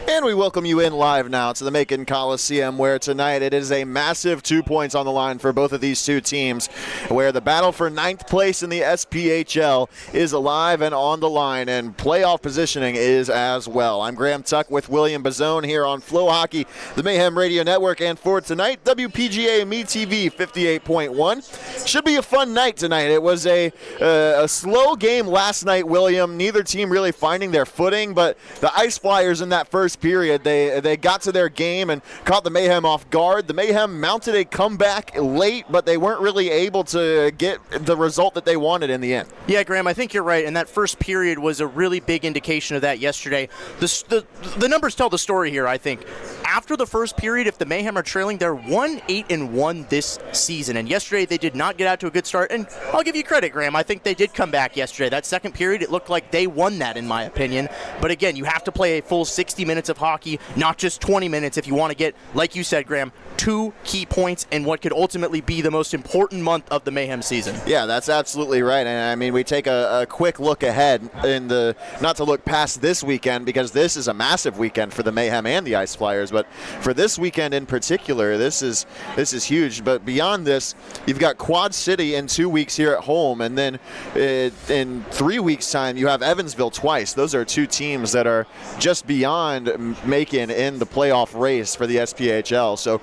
And we welcome you in live now to the Macon Coliseum, where tonight it is a massive 2 points on the line for both of these two teams, where the battle for ninth place in the SPHL is alive and on the line, and playoff positioning is as well. I'm Graham Tuck with William Bazone here on Flow Hockey, the Mayhem Radio Network, and for tonight, WPGA MeTV 58.1. Should be a fun night tonight. It was a slow game last night, William. Neither team really finding their footing, but the Ice Flyers in that first period, they got to their game and caught the Mayhem off guard. The Mayhem mounted a comeback late, but they weren't really able to get the result that they wanted in the end. Yeah, Graham, I think you're right, and that first period was a really big indication of that yesterday. The numbers tell the story here, I think. After the first period, if the Mayhem are trailing, they're 1-8-1 this season, and yesterday they did not get out to a good start, and I'll give you credit, Graham. I think they did come back yesterday. That second period, it looked like they won that, in my opinion, but again, you have to play a full 60 minutes of hockey, not just 20 minutes if you want to get, like you said, Graham, 2 key points in what could ultimately be the most important month of the Mayhem season. Yeah, that's absolutely right. And I mean, we take a quick look ahead not to look past this weekend, because this is a massive weekend for the Mayhem and the Ice Flyers, but for this weekend in particular, this is huge. But beyond this, you've got Quad City in 2 weeks here at home, and then in 3 weeks' time, you have Evansville twice. Those are two teams that are just beyond Macon in the playoff race for the SPHL. So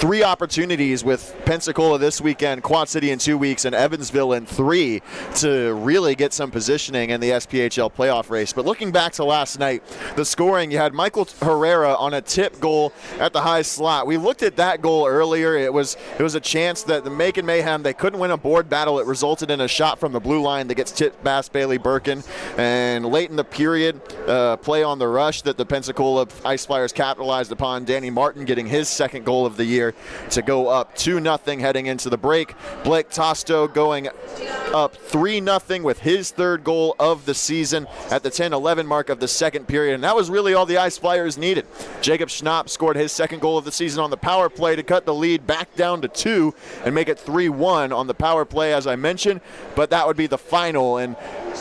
3 opportunities with Pensacola this weekend, Quad City in 2 weeks, and Evansville in 3 to really get some positioning in the SPHL playoff race. But looking back to last night, the scoring, you had Michael Herrera on a tip goal at the high slot. We looked at that goal earlier. It was a chance that the Macon Mayhem, they couldn't win a board battle. It resulted in a shot from the blue line that gets tipped past Bailey Birkin. And late in the period, play on the rush that the Pensacola Ice Flyers capitalized upon, Danny Martin getting his second goal of the year to go up 2-0 heading into the break. Blake Tosto going up 3-0 with his third goal of the season at the 10-11 mark of the second period, and that was really all the Ice Flyers needed. Jacob Schnapp scored his second goal of the season on the power play to cut the lead back down to 2 and make it 3-1 on the power play, as I mentioned, but that would be the final. And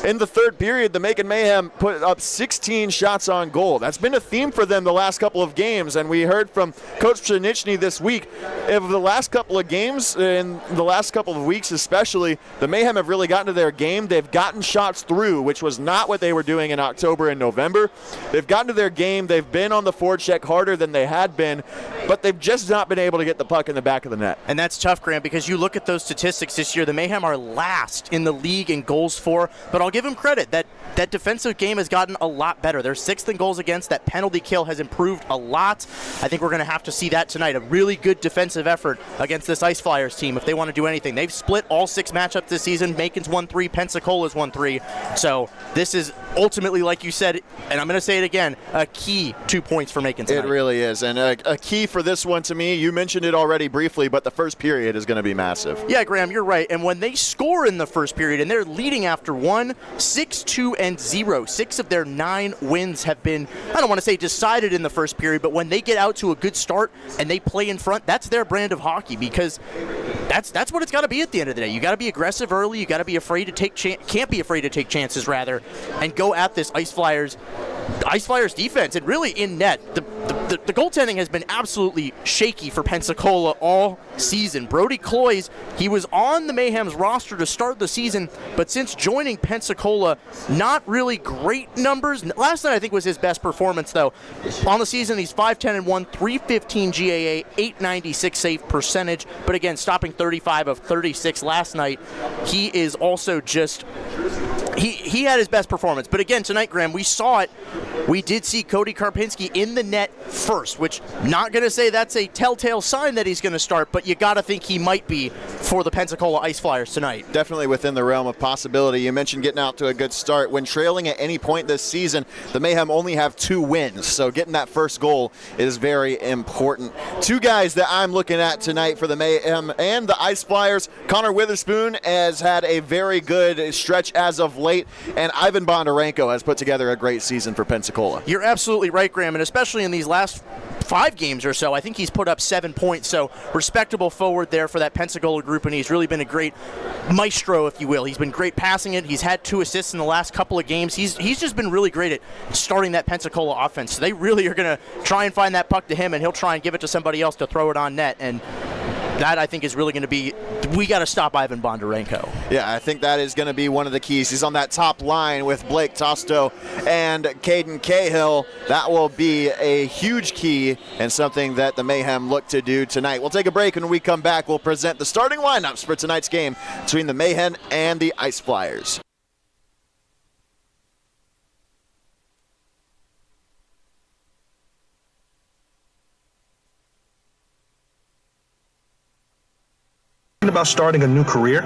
in the third period, the Macon Mayhem put up 16 shots on goal. That's been a theme for them the last couple of games, and we heard from Coach Pszeniczny this week, of the last couple of games, in the last couple of weeks especially, the Mayhem have really gotten to their game. They've gotten shots through, which was not what they were doing in October and November. They've gotten to their game. They've been on the forecheck harder than they had been, but they've just not been able to get the puck in the back of the net. And that's tough, Grant, because you look at those statistics this year, the Mayhem are last in the league in goals for, but I'll give them credit. That defensive game has gotten a lot better. They're 6th in goals against. That penalty kill has improved a lot. I think we're going to have to see that tonight, a really good defensive effort against this Ice Flyers team if they want to do anything. They've split all 6 matchups this season. Macon's won 3, Pensacola's won 3. So this is ultimately, like you said, and I'm going to say it again, a key 2 points for Macon tonight. It really is, and a key for this one to me, you mentioned it already briefly, but the first period is going to be massive. Yeah, Graham, you're right. And when they score in the first period and they're leading after 1, 6-2-0. 6 of their 9 wins have been, I don't want to say decided in the first period, but when they get out to a good start and they play in front, that's their brand of hockey, because that's what it's got to be at the end of the day. You got to be aggressive early. You got to be afraid to take can't be afraid to take chances, rather, and go at this Ice Flyers defense. And really in net, the goaltending has been absolutely shaky for Pensacola all season. Brody Cloyes, he was on the Mayhem's roster to start the season, but since joining Pensacola, not really great numbers. Last night I think was his best performance, though. On the season, he's 5-10-1, 315 GAA, 896 save percentage, but again, stopping 35 of 36 last night. He is also just... He had his best performance. But again, tonight, Graham, we saw it. We did see Cody Karpinski in the net first, which not going to say that's a telltale sign that he's going to start, but you got to think he might be for the Pensacola Ice Flyers tonight. Definitely within the realm of possibility. You mentioned getting out to a good start. When trailing at any point this season, the Mayhem only have 2 wins, so getting that first goal is very important. 2 guys that I'm looking at tonight for the Mayhem and the Ice Flyers. Connor Witherspoon has had a very good stretch as of late, and Ivan Bondarenko has put together a great season for Pensacola. You're absolutely right, Graham, and especially in these last 5 games or so. I think he's put up 7 points, so respectable forward there for that Pensacola group, and he's really been a great maestro, if you will. He's been great passing it. He's had 2 assists in the last couple of games. He's just been really great at starting that Pensacola offense. So they really are going to try and find that puck to him, and he'll try and give it to somebody else to throw it on net, and that, I think, is really going to be, we got to stop Ivan Bondarenko. Yeah, I think that is going to be one of the keys. He's on that top line with Blake Tosto and Caden Cahill. That will be a huge key and something that the Mayhem look to do tonight. We'll take a break, and when we come back, we'll present the starting lineups for tonight's game between the Mayhem and the Ice Flyers. About starting a new career?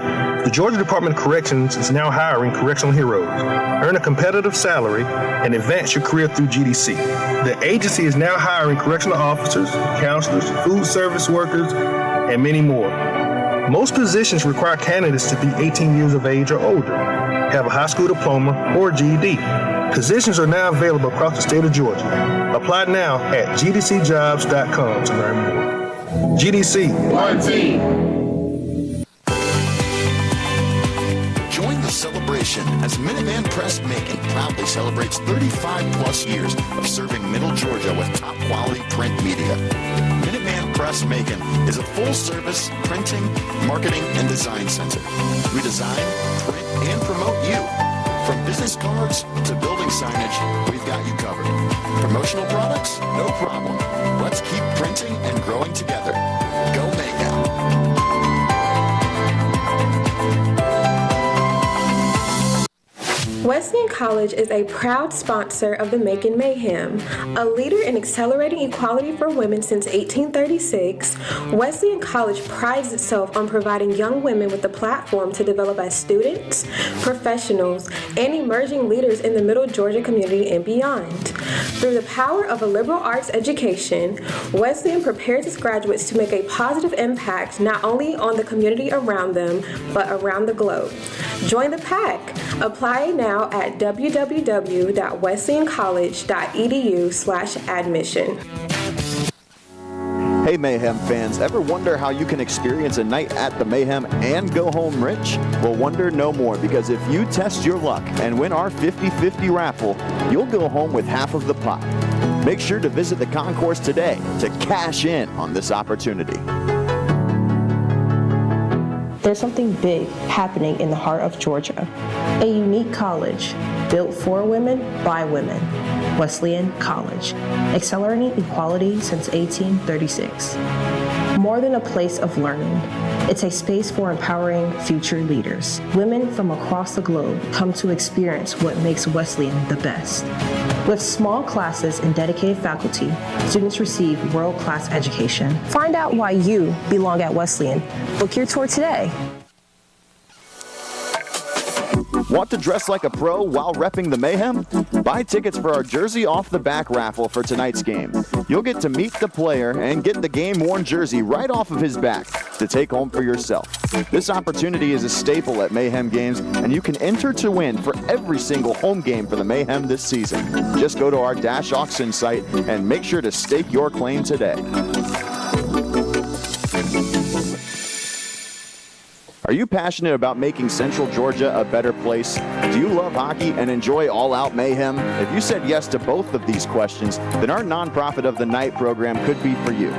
The Georgia Department of Corrections is now hiring correctional heroes. Earn a competitive salary and advance your career through GDC. The agency is now hiring correctional officers, counselors, food service workers, and many more. Most positions require candidates to be 18 years of age or older, have a high school diploma or GED. Positions are now available across the state of Georgia. Apply now at gdcjobs.com to learn more. GDC. One team. Join the celebration as Minuteman Press Macon proudly celebrates 35 plus years of serving Middle Georgia with top quality print media. Minuteman Press Macon is a full-service printing, marketing, and design center. We design, print, and promote you. From business cards to building signage, we've got you covered. Promotional products? No problem. Let's keep printing and growing together. Go Mayhem. Wesleyan College is a proud sponsor of the Macon Mayhem. A leader in accelerating equality for women since 1836, Wesleyan College prides itself on providing young women with a platform to develop as students, professionals, and emerging leaders in the Middle Georgia community and beyond. Through the power of a liberal arts education, Wesleyan prepares its graduates to make a positive impact not only on the community around them, but around the globe. Join the pack. Apply now at www.wesleyancollege.edu/admission. Hey Mayhem fans, ever wonder how you can experience a night at the Mayhem and go home rich? Well, wonder no more, because if you test your luck and win our 50-50 raffle, you'll go home with half of the pot. Make sure to visit the concourse today to cash in on this opportunity. There's something big happening in the heart of Georgia. A unique college built for women by women. Wesleyan College, accelerating equality since 1836. More than a place of learning, it's a space for empowering future leaders. Women from across the globe come to experience what makes Wesleyan the best. With small classes and dedicated faculty, students receive world-class education. Find out why you belong at Wesleyan. Book your tour today. Want to dress like a pro while repping the Mayhem? Buy tickets for our Jersey Off the Back raffle for tonight's game. You'll get to meet the player and get the game-worn jersey right off of his back to take home for yourself. This opportunity is a staple at Mayhem games, and you can enter to win for every single home game for the Mayhem this season. Just go to our Dash Auction site and make sure to stake your claim today. Are you passionate about making Central Georgia a better place? Do you love hockey and enjoy all-out mayhem? If you said yes to both of these questions, then our Nonprofit of the Night program could be for you.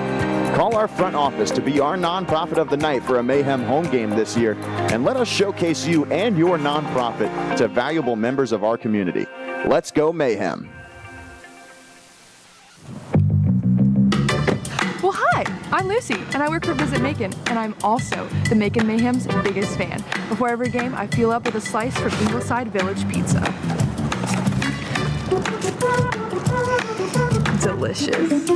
Call our front office to be our Nonprofit of the Night for a Mayhem home game this year, and let us showcase you and your nonprofit to valuable members of our community. Let's go Mayhem. Well, hi, I'm Lucy, and I work for Visit Macon, and I'm also the Macon Mayhem's biggest fan. Before every game, I fuel up with a slice from Ingleside Village Pizza. Delicious.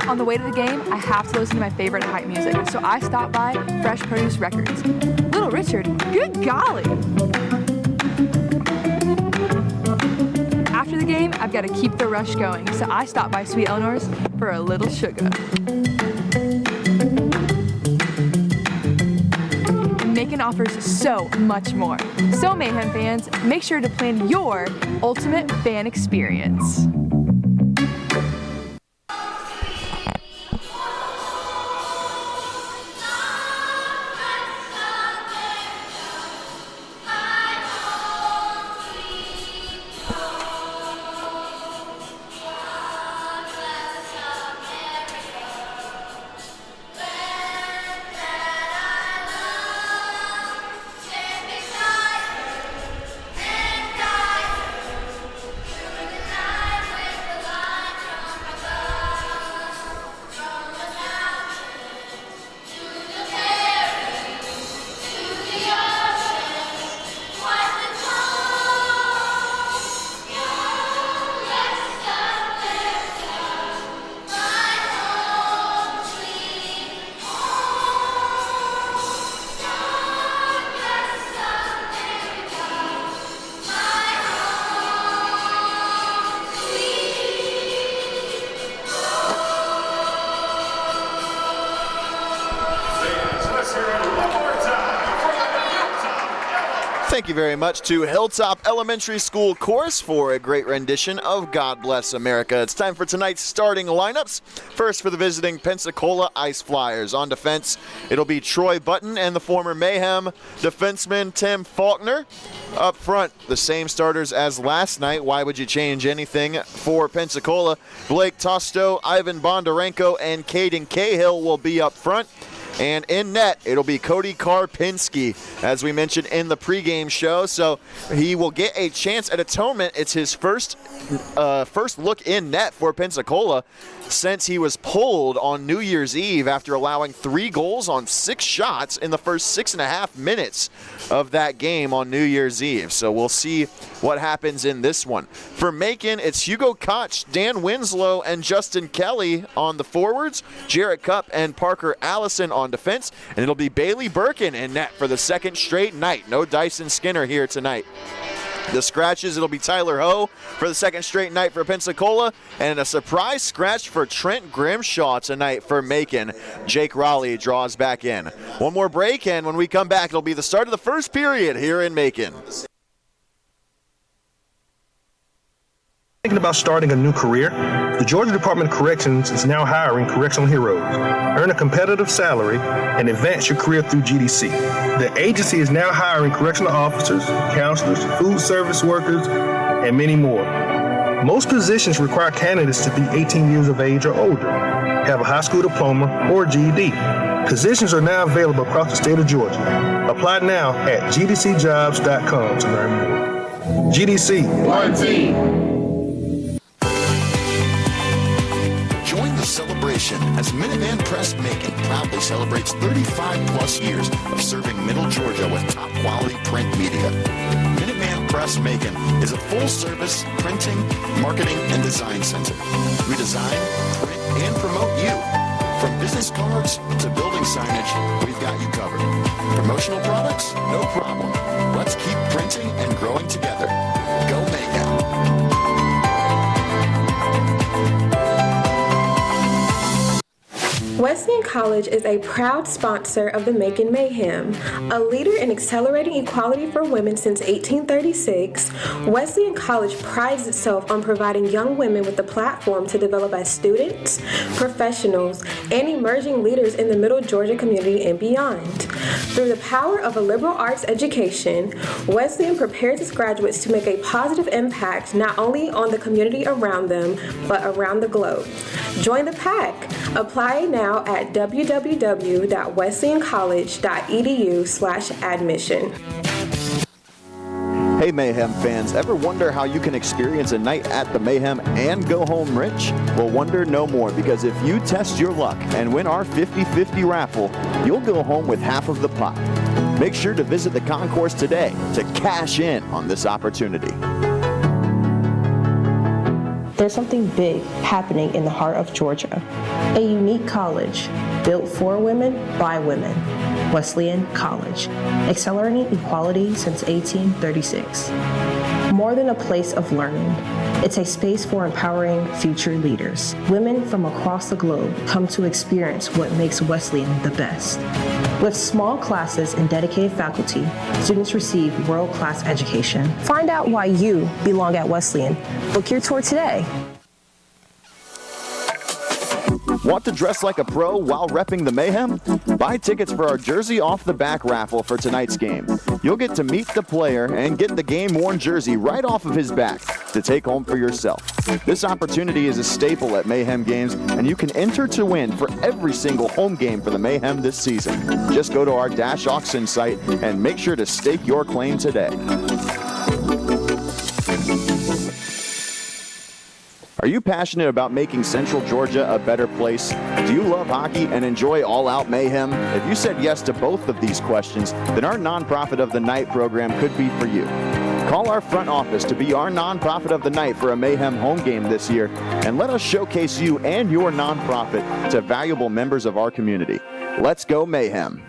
On the way to the game, I have to listen to my favorite hype music, so I stop by Fresh Produce Records. Little Richard, good golly! After the game, I've got to keep the rush going, so I stop by Sweet Eleanor's for a little sugar. Macon offers so much more. So Mayhem fans, make sure to plan your ultimate fan experience. Thank you very much to Hilltop Elementary School Chorus for a great rendition of God Bless America. It's time for tonight's starting lineups. First for the visiting Pensacola Ice Flyers. On defense, it'll be Troy Button and the former Mayhem defenseman Tim Faulkner. Up front, the same starters as last night. Why would you change anything for Pensacola? Blake Tosto, Ivan Bondarenko, and Caden Cahill will be up front. And in net, it'll be Cody Karpinski, as we mentioned in the pregame show. So he will get a chance at atonement. It's his first look in net for Pensacola since he was pulled on New Year's Eve after allowing 3 goals on 6 shots in the first 6.5 minutes of that game on New Year's Eve. So we'll see what happens in this one. For Macon, it's Hugo Koch, Dan Winslow, and Justin Kelly on the forwards, Jarrett Cupp and Parker Allison on defense, and it'll be Bailey Birkin in net for the second straight night. No Dyson Skinner here tonight. The scratches, it'll be Tyler Ho for the second straight night for Pensacola, and a surprise scratch for Trent Grimshaw tonight for Macon. Jake Raleigh draws back in. One more break, and when we come back, it'll be the start of the first period here in Macon. Thinking about starting a new career? The Georgia Department of Corrections is now hiring correctional heroes. Earn a competitive salary and advance your career through GDC. The agency is now hiring correctional officers, counselors, food service workers, and many more. Most positions require candidates to be 18 years of age or older, have a high school diploma or GED. Positions are now available across the state of Georgia. Apply now at gdcjobs.com to learn more. GDC. One team. Join the celebration as Minuteman Press Macon proudly celebrates 35 plus years of serving Middle Georgia with top quality print media. Minuteman Press Macon is a full-service printing, marketing, and design center. We design, print, and promote you. From business cards to building signage, we've got you covered. Promotional products? No problem. Let's keep printing and growing together. Go Mayhem. Wesleyan College is a proud sponsor of the Macon Mayhem. A leader in accelerating equality for women since 1836, Wesleyan College prides itself on providing young women with a platform to develop as students, professionals, and emerging leaders in the Middle Georgia community and beyond. Through the power of a liberal arts education, Wesleyan prepares its graduates to make a positive impact not only on the community around them, but around the globe. Join the pack. Apply now at www.wesleyancollege.edu/admission. Hey Mayhem fans, ever wonder how you can experience a night at the Mayhem and go home rich? Well, wonder no more, because if you test your luck and win our 50-50 raffle, you'll go home with half of the pot. Make sure to visit the concourse today to cash in on this opportunity. There's something big happening in the heart of Georgia. A unique college built for women by women. Wesleyan College, accelerating equality since 1836. More than a place of learning, it's a space for empowering future leaders. Women from across the globe come to experience what makes Wesleyan the best. With small classes and dedicated faculty, students receive world-class education. Find out why you belong at Wesleyan. Book your tour today. Want to dress like a pro while repping the Mayhem? Buy tickets for our Jersey Off the Back raffle for tonight's game. You'll get to meet the player and get the game-worn jersey right off of his back to take home for yourself. This opportunity is a staple at Mayhem games, and you can enter to win for every single home game for the Mayhem this season. Just go to our Dash Auction site and make sure to stake your claim today. Are you passionate about making Central Georgia a better place? Do you love hockey and enjoy all-out mayhem? If you said yes to both of these questions, then our Nonprofit of the Night program could be for you. Call our front office to be our Nonprofit of the Night for a Mayhem home game this year, and let us showcase you and your nonprofit to valuable members of our community. Let's go Mayhem.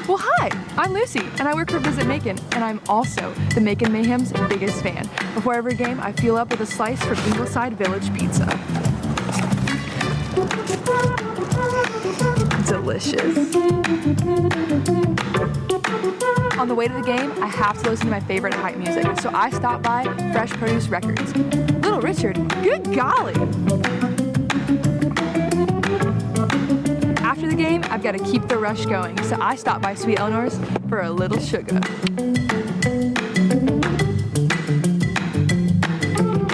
Well, hi, I'm Lucy, and I work for Visit Macon, and I'm also the Macon Mayhem's biggest fan. Before every game, I fuel up with a slice from Ingleside Village Pizza. Delicious. On the way to the game, I have to listen to my favorite hype music, so I stopped by Fresh Produce Records. Little Richard, good golly! After the game, I've got to keep the rush going, so I stopped by Sweet Eleanor's for a little sugar.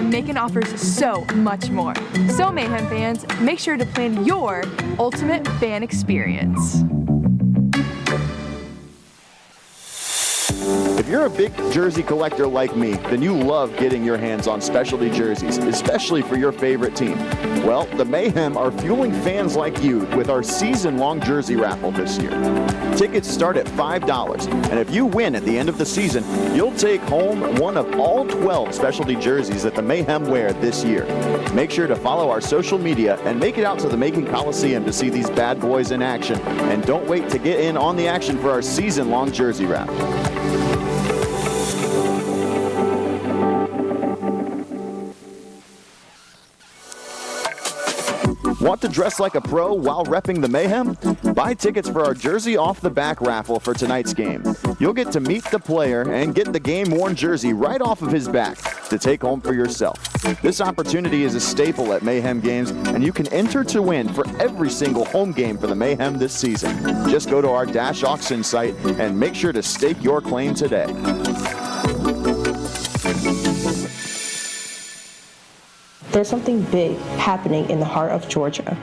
Macon offers so much more. So Mayhem fans, make sure to plan your ultimate fan experience. If you're a big jersey collector like me, then you love getting your hands on specialty jerseys, especially for your favorite team. Well, the Mayhem are fueling fans like you with our season-long jersey raffle this year. Tickets start at $5, and if you win at the end of the season, you'll take home one of all 12 specialty jerseys that the Mayhem wear this year. Make sure to follow our social media and make it out to the Macon Coliseum to see these bad boys in action, and don't wait to get in on the action for our season-long jersey raffle. Want to dress like a pro while repping the Mayhem? Buy tickets for our Jersey Off the Back raffle for tonight's game. You'll get to meet the player and get the game-worn jersey right off of his back to take home for yourself. This opportunity is a staple at Mayhem games, and you can enter to win for every single home game for the Mayhem this season. Just go to our Dash Auction site and make sure to stake your claim today. There's something big happening in the heart of Georgia.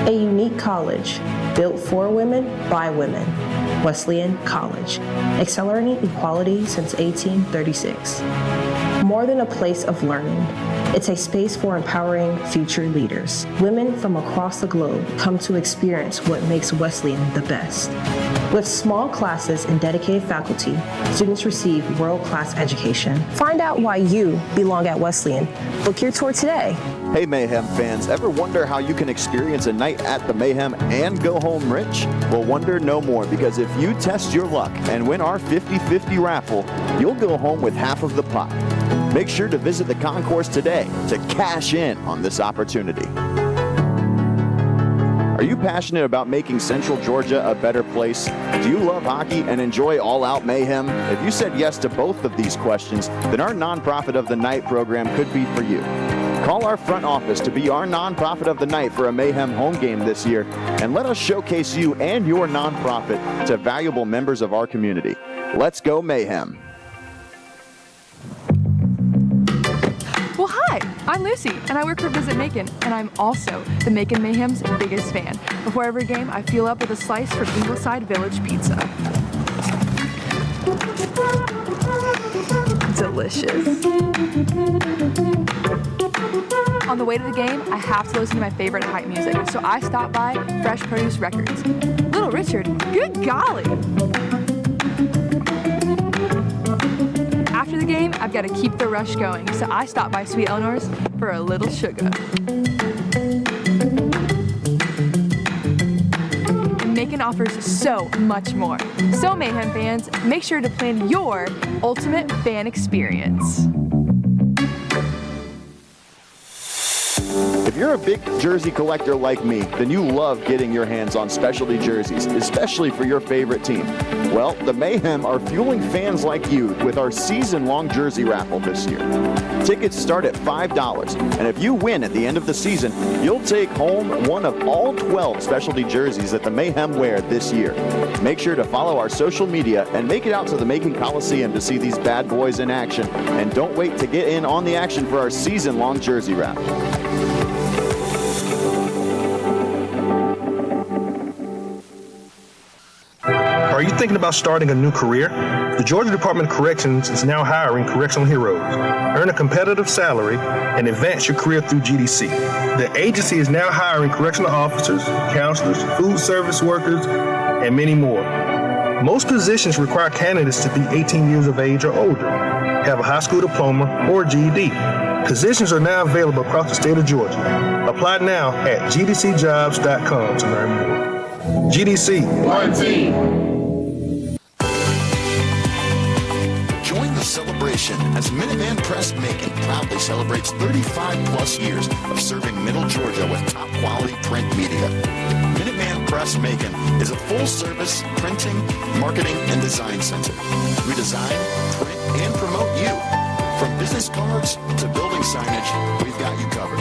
A unique college built for women by women. Wesleyan College, accelerating equality since 1836. More than a place of learning, it's a space for empowering future leaders. Women from across the globe come to experience what makes Wesleyan the best. With small classes and dedicated faculty, students receive world-class education. Find out why you belong at Wesleyan. Book your tour today. Hey Mayhem fans, ever wonder how you can experience a night at the Mayhem and go home rich? Well, wonder no more, because if you test your luck and win our 50-50 raffle, you'll go home with half of the pot. Make sure to visit the concourse today to cash in on this opportunity. Are you passionate about making Central Georgia a better place? Do you love hockey and enjoy all-out mayhem? If you said yes to both of these questions, then our Nonprofit of the Night program could be for you. Call our front office to be our Nonprofit of the Night for a Mayhem home game this year, and let us showcase you and your nonprofit to valuable members of our community. Let's go Mayhem. Well, hi, I'm Lucy, and I work for Visit Macon, and I'm also the Macon Mayhem's biggest fan. Before every game, I fuel up with a slice from Ingleside Village Pizza. Delicious. On the way to the game, I have to listen to my favorite hype music, so I stopped by Fresh Produce Records. Little Richard, good golly! After the game, I've got to keep the rush going, so I stopped by Sweet Eleanor's for a little sugar. And Macon offers so much more. So Mayhem fans, make sure to plan your ultimate fan experience. If you're a big jersey collector like me, then you love getting your hands on specialty jerseys, especially for your favorite team. Well, the Mayhem are fueling fans like you with our season-long jersey raffle this year. Tickets start at $5, and if you win at the end of the season, you'll take home one of all 12 specialty jerseys that the Mayhem wear this year. Make sure to follow our social media and make it out to the Macon Coliseum to see these bad boys in action, and don't wait to get in on the action for our season-long jersey raffle. Are you thinking about starting a new career? The Georgia Department of Corrections is now hiring correctional heroes. Earn a competitive salary and advance your career through GDC. The agency is now hiring correctional officers, counselors, food service workers, and many more. Most positions require candidates to be 18 years of age or older, have a high school diploma or GED. Positions are now available across the state of Georgia. Apply now at gdcjobs.com to learn more. GDC. One team. Join the celebration as Minuteman Press Macon proudly celebrates 35 plus years of serving Middle Georgia with top quality print media. Minuteman Press Press Macon is a full-service printing, marketing, and design center. We design, print, and promote you. From business cards to building signage, we've got you covered.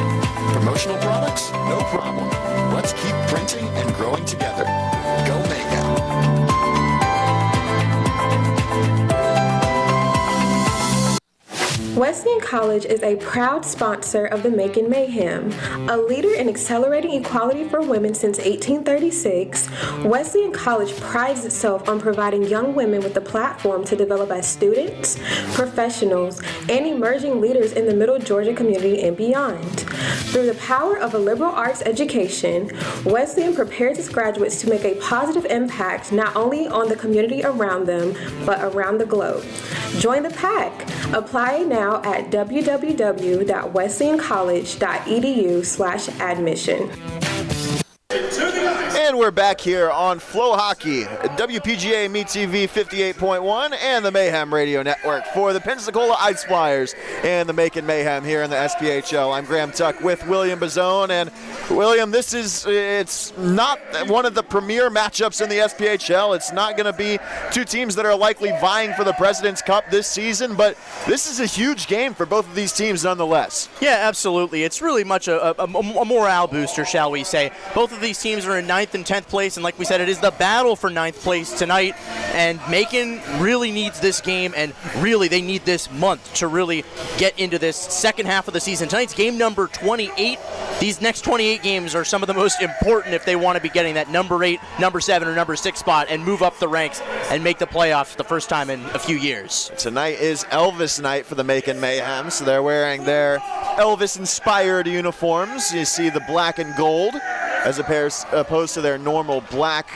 Promotional products? No problem. Let's keep printing and growing together. Go Mayhem. Wesleyan College is a proud sponsor of the Macon Mayhem. A leader in accelerating equality for women since 1836, Wesleyan College prides itself on providing young women with a platform to develop as students, professionals, and emerging leaders in the Middle Georgia community and beyond. Through the power of a liberal arts education, Wesleyan prepares its graduates to make a positive impact not only on the community around them, but around the globe. Join the pack. Apply now at www.wesleyancollege.edu/admission. And we're back here on Flow Hockey, WPGA Me TV 58.1 and the Mayhem Radio Network for the Pensacola Ice Flyers and the Macon Mayhem here in the SPHL. I'm Graham Tuck with William Bazone, and William, it's not one of the premier matchups in the SPHL. It's not going to be two teams that are likely vying for the President's Cup this season, but this is a huge game for both of these teams nonetheless. Yeah, absolutely. It's really much a morale booster, shall we say. Both of these teams are in 9th and 10th place, and like we said, it is the battle for 9th place tonight, and Macon really needs this game, and really they need this month to really get into this second half of the season. Tonight's game number 28. These next 28 games are some of the most important if they want to be getting that number 8, number 7, or number 6 spot and move up the ranks and make the playoffs the first time in a few years. Tonight is Elvis night for the Macon Mayhem, so they're wearing their Elvis-inspired uniforms. You see the black and gold as opposed to their normal black,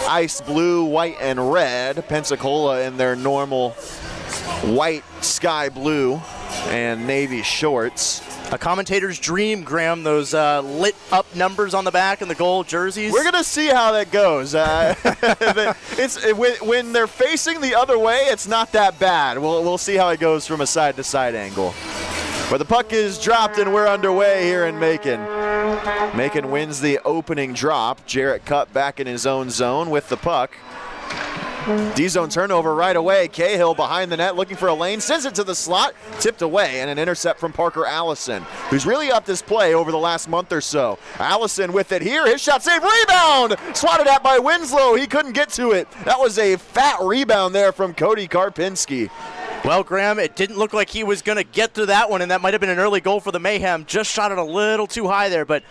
ice blue, white, and red. Pensacola in their normal white, sky blue, and navy shorts. A commentator's dream, Graham, those lit up numbers on the back and the gold jerseys. We're going to see how that goes. When they're facing the other way, it's not that bad. We'll see how it goes from a side-to-side angle. But the puck is dropped and we're underway here in Macon. Macon wins the opening drop. Jarrett Cupp back in his own zone with the puck. D-zone turnover right away. Cahill behind the net looking for a lane. Sends it to the slot. Tipped away, and an intercept from Parker Allison, who's really upped his play over the last month or so. Allison with it here. His shot save. Rebound! Swatted at by Winslow. He couldn't get to it. That was a fat rebound there from Cody Karpinski. Well, Graham, it didn't look like he was going to get to that one, and that might have been an early goal for the Mayhem. Just shot it a little too high there, but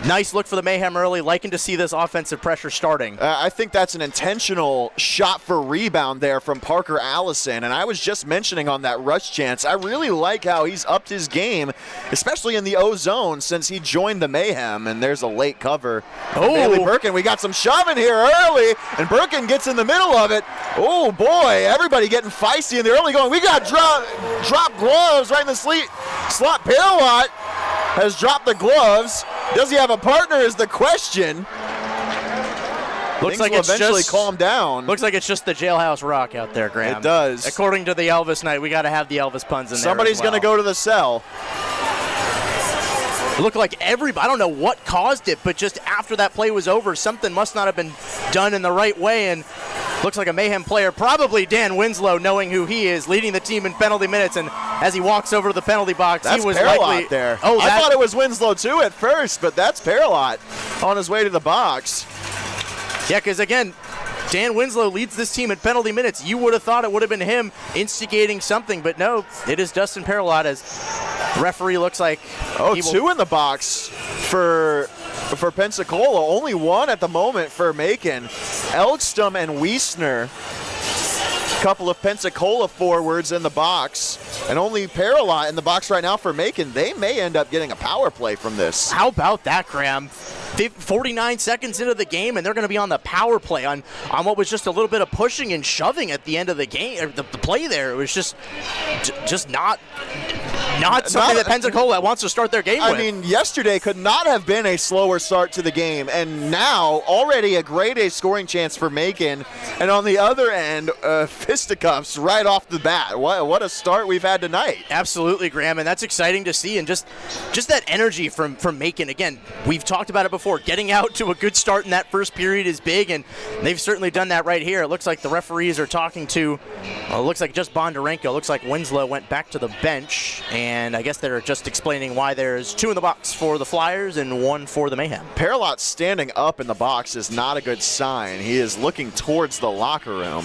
nice look for the Mayhem early. Liking to see this offensive pressure starting. I think that's an intentional shot for rebound there from Parker Allison. And I was just mentioning on that rush chance, I really like how he's upped his game, especially in the O zone since he joined the Mayhem. And there's a late cover. Oh, Bailey Birkin, we got some shoving here early, and Birkin gets in the middle of it. Oh boy, everybody getting feisty in the early going. We got drop gloves right in the slot. Paralot has dropped the gloves. Does he have a partner is the question. Looks Things like will it's eventually just calm down. Looks like it's just the Jailhouse Rock out there, Graham. It does. According to the Elvis night, we got to have the Elvis puns in there. Somebody's going to go to the cell. It looked like everybody, I don't know what caused it, but just after that play was over, something must not have been done in the right way, and looks like a Mayhem player, probably Dan Winslow, knowing who he is, leading the team in penalty minutes, and as he walks over to the penalty box, that's he was Paralot likely there. Oh, I thought it was Winslow too at first, but that's Paralot on his way to the box. Yeah, because again, Dan Winslow leads this team in penalty minutes. You would have thought it would have been him instigating something, but no, it is Dustin Paralot as the referee looks like. Two in the box for Pensacola. Only one at the moment for Macon. Elkstum and Wiesner. Couple of Pensacola forwards in the box, and only Paralot in the box right now for Macon. They may end up getting a power play from this. How about that, Graham? 49 seconds into the game, and they're going to be on the power play on what was just a little bit of pushing and shoving at the end of the game, or the play there. It was just not Not something that Pensacola wants to start their game with. I mean, yesterday could not have been a slower start to the game, and now already a grade A scoring chance for Macon, and on the other end, fisticuffs right off the bat. What a start we've had tonight. Absolutely, Graham, and that's exciting to see, and just that energy from Macon. Again, we've talked about it before. Getting out to a good start in that first period is big, and they've certainly done that right here. It looks like the referees are talking to, it looks like just Bondarenko. It looks like Winslow went back to the bench, and I guess they're just explaining why there's 2 in the box for the Flyers and 1 for the Mayhem. Paralot standing up in the box is not a good sign. He is looking towards the locker room.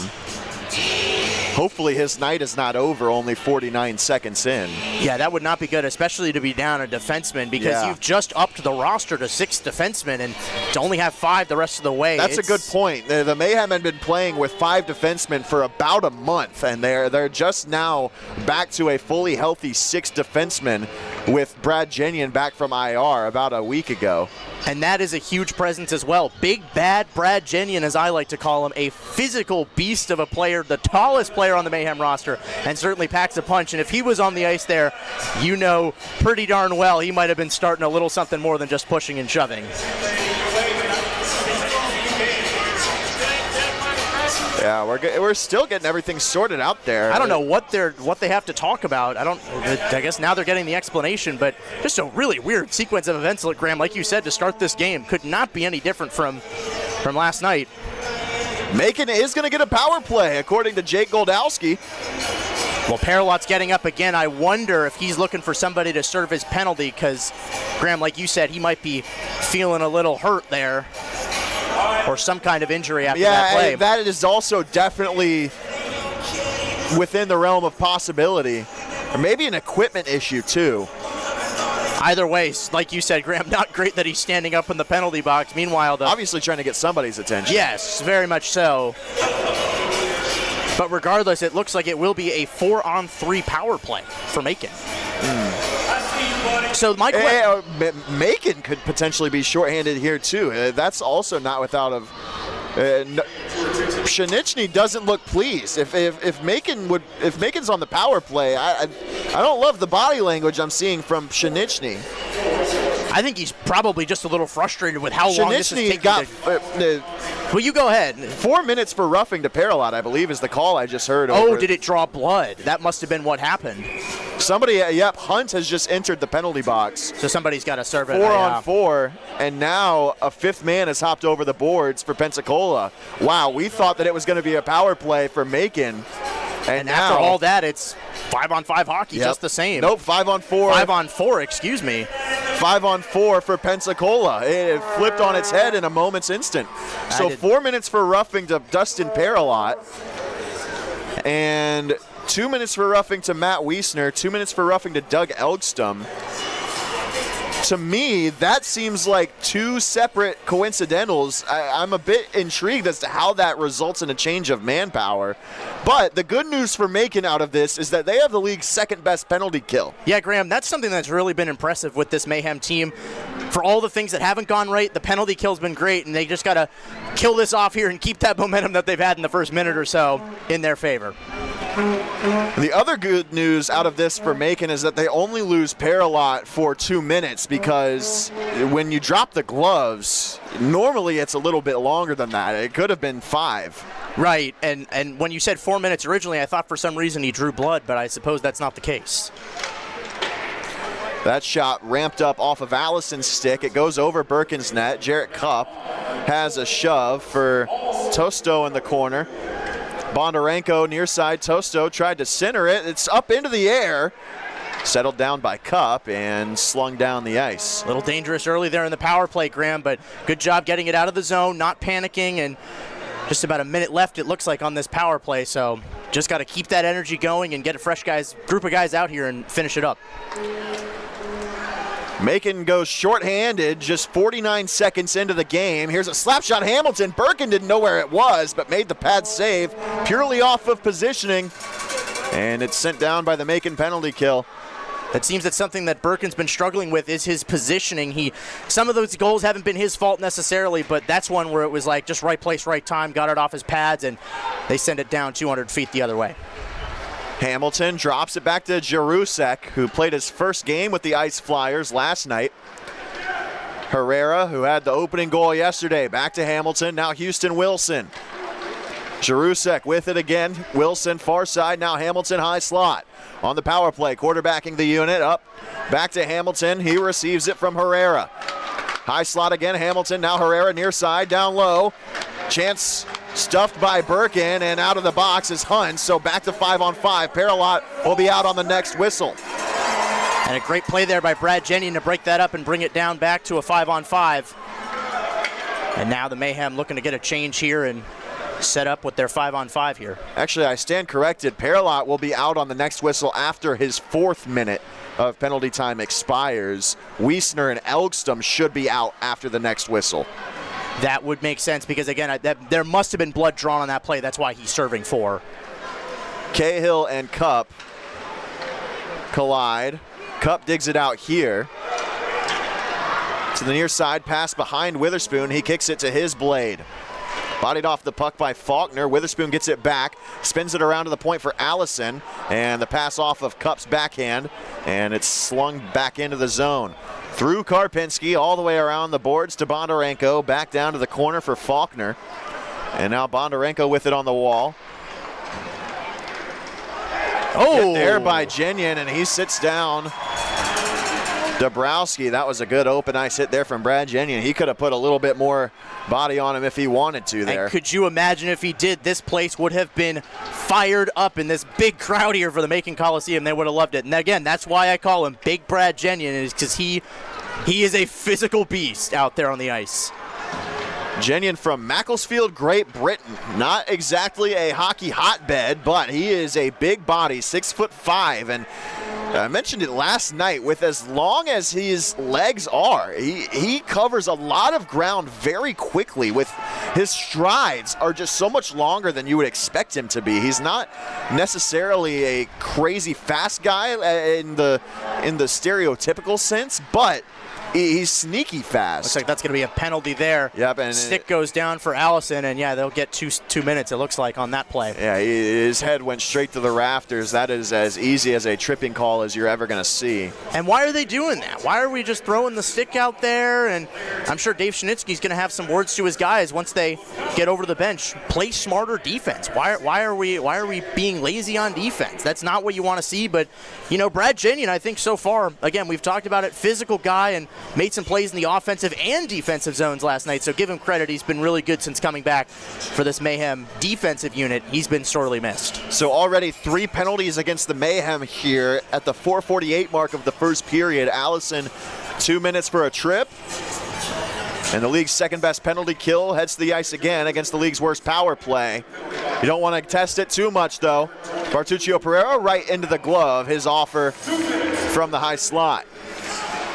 Hopefully his night is not over only 49 seconds in. Yeah, that would not be good, especially to be down a defenseman, because you've just upped the roster to 6 defensemen, and to only have 5 the rest of the way. That's a good point. The Mayhem had been playing with 5 defensemen for about a month, and they're just now back to a fully healthy 6 defensemen with Brad Genion back from IR about a week ago. And that is a huge presence as well. Big, bad Brad Genion, as I like to call him, a physical beast of a player, the tallest player on the Mayhem roster, and certainly packs a punch. And if he was on the ice there, you know pretty darn well he might have been starting a little something more than just pushing and shoving. Yeah, we're still getting everything sorted out there. I don't know what they have to talk about. I guess now they're getting the explanation, but just a really weird sequence of events, Graham, like you said, to start this game. Could not be any different from last night. Macon is going to get a power play, according to Jake Goldowski. Well, Paralot's getting up again. I wonder if he's looking for somebody to serve his penalty, because, Graham, like you said, he might be feeling a little hurt there, or some kind of injury after that play. Yeah, that is also definitely within the realm of possibility. Or maybe an equipment issue, too. Either way, like you said, Graham, not great that he's standing up in the penalty box. Meanwhile, obviously trying to get somebody's attention. Yes, very much so. But regardless, it looks like it will be a 4-on-3 power play for Macon. So my question, Macon could potentially be shorthanded here too. That's also not without of. Pshenichny doesn't look pleased. If Macon's on the power play, I don't love the body language I'm seeing from Pshenichny. I think he's probably just a little frustrated with how long this is taking. Well, you go ahead. 4 minutes for roughing to Paralot, I believe, is the call I just heard. Did it draw blood? That must have been what happened. Somebody, Hunt has just entered the penalty box. So somebody's got to serve it. 4-on-4, and now a 5th man has hopped over the boards for Pensacola. Wow, we thought that it was going to be a power play for Macon. And now, after all that, it's 5-on-5 hockey, just the same. Nope, 5-on-4. 5-on-4, excuse me. 5-on-4 for Pensacola. It flipped on its head in a moment's instant. So 4 minutes for roughing to Dustin Paralot. And 2 minutes for roughing to Matt Wiesner. 2 minutes for roughing to Doug Elgstom. To me, that seems like 2 separate coincidentals. I'm a bit intrigued as to how that results in a change of manpower. But the good news for Macon out of this is that they have the league's 2nd best penalty kill. Yeah, Graham, that's something that's really been impressive with this Mayhem team. For all the things that haven't gone right, the penalty kill's been great, and they just got to kill this off here and keep that momentum that they've had in the first minute or so in their favor. The other good news out of this for Macon is that they only lose Paralot for 2 minutes, because when you drop the gloves, normally it's a little bit longer than that. It could have been 5. Right, and when you said 4 minutes originally, I thought for some reason he drew blood, but I suppose that's not the case. That shot ramped up off of Allison's stick. It goes over Birkin's net. Jarrett Cupp has a shove for Tosto in the corner. Bondarenko near side. Tosto tried to center it. It's up into the air. Settled down by Cupp and slung down the ice. A little dangerous early there in the power play, Graham, but good job getting it out of the zone, not panicking, and just about a minute left, it looks like, on this power play. So just got to keep that energy going and get a fresh group of guys out here and finish it up. Macon goes shorthanded just 49 seconds into the game. Here's a slap shot. Hamilton. Birkin didn't know where it was, but made the pad save purely off of positioning. And it's sent down by the Macon penalty kill. It seems that something that Birkin's been struggling with is his positioning. Some of those goals haven't been his fault necessarily, but that's one where it was like just right place, right time, got it off his pads, and they send it down 200 feet the other way. Hamilton drops it back to Jarusek, who played his first game with the Ice Flyers last night. Herrera, who had the opening goal yesterday, back to Hamilton. Now Houston Wilson. Jarusek with it again. Wilson far side. Now Hamilton high slot on the power play. Quarterbacking the unit up. Back to Hamilton. He receives it from Herrera. High slot again. Hamilton. Now Herrera near side. Down low. Chance stuffed by Birkin, and out of the box is Hunt. So back to 5-on-5. Paralot will be out on the next whistle. And a great play there by Brad Jenny to break that up and bring it down back to a 5-on-5. And now the Mayhem looking to get a change here and set up with their 5-on-5 here. Actually, I stand corrected. Paralot will be out on the next whistle after his 4th minute of penalty time expires. Wiesner and Elgstom should be out after the next whistle. That would make sense because, again, there must have been blood drawn on that play. That's why he's serving 4. Cahill and Cup collide. Cup digs it out here. To the near side, pass behind Witherspoon. He kicks it to his blade. Bodied off the puck by Faulkner. Witherspoon gets it back, spins it around to the point for Allison, and the pass off of Cup's backhand, and it's slung back into the zone. Through Karpinski, all the way around the boards to Bondarenko, back down to the corner for Faulkner. And now Bondarenko with it on the wall. Oh! Hit there by Jenyon, and he sits down. Dabrowski, that was a good open ice hit there from Brad Jenyon. He could have put a little bit more body on him if he wanted to there. And could you imagine if he did, this place would have been fired up in this big crowd here for the Macon Coliseum. They would have loved it. And again, that's why I call him Big Brad Jenyon, is because he is a physical beast out there on the ice. Jenyon from Macclesfield, Great Britain. Not exactly a hockey hotbed, but he is a big body, 6'5", and I mentioned it last night, with as long as his legs are, he covers a lot of ground very quickly. With his strides are just so much longer than you would expect him to be. He's not necessarily a crazy fast guy in the stereotypical sense, but he's sneaky fast. Looks like that's going to be a penalty there. Yep, and stick goes down for Allison, and yeah, they'll get two minutes, it looks like, on that play. Yeah, his head went straight to the rafters. That is as easy as a tripping call as you're ever going to see. And why are they doing that? Why are we just throwing the stick out there? And I'm sure Dave Schnitsky's going to have some words to his guys once they get over to the bench. Play smarter defense. Why are we being lazy on defense? That's not what you want to see. But you know, Brad Jenyon, I think so far, again, we've talked about it, physical guy, and made some plays in the offensive and defensive zones last night, so give him credit. He's been really good since coming back for this Mayhem defensive unit. He's been sorely missed. So already 3 penalties against the Mayhem here at the 4:48 mark of the first period. Allison, 2 minutes for a trip. And the league's second best penalty kill heads to the ice again against the league's worst power play. You don't want to test it too much, though. Bartuccio Pereira right into the glove, his offer from the high slot.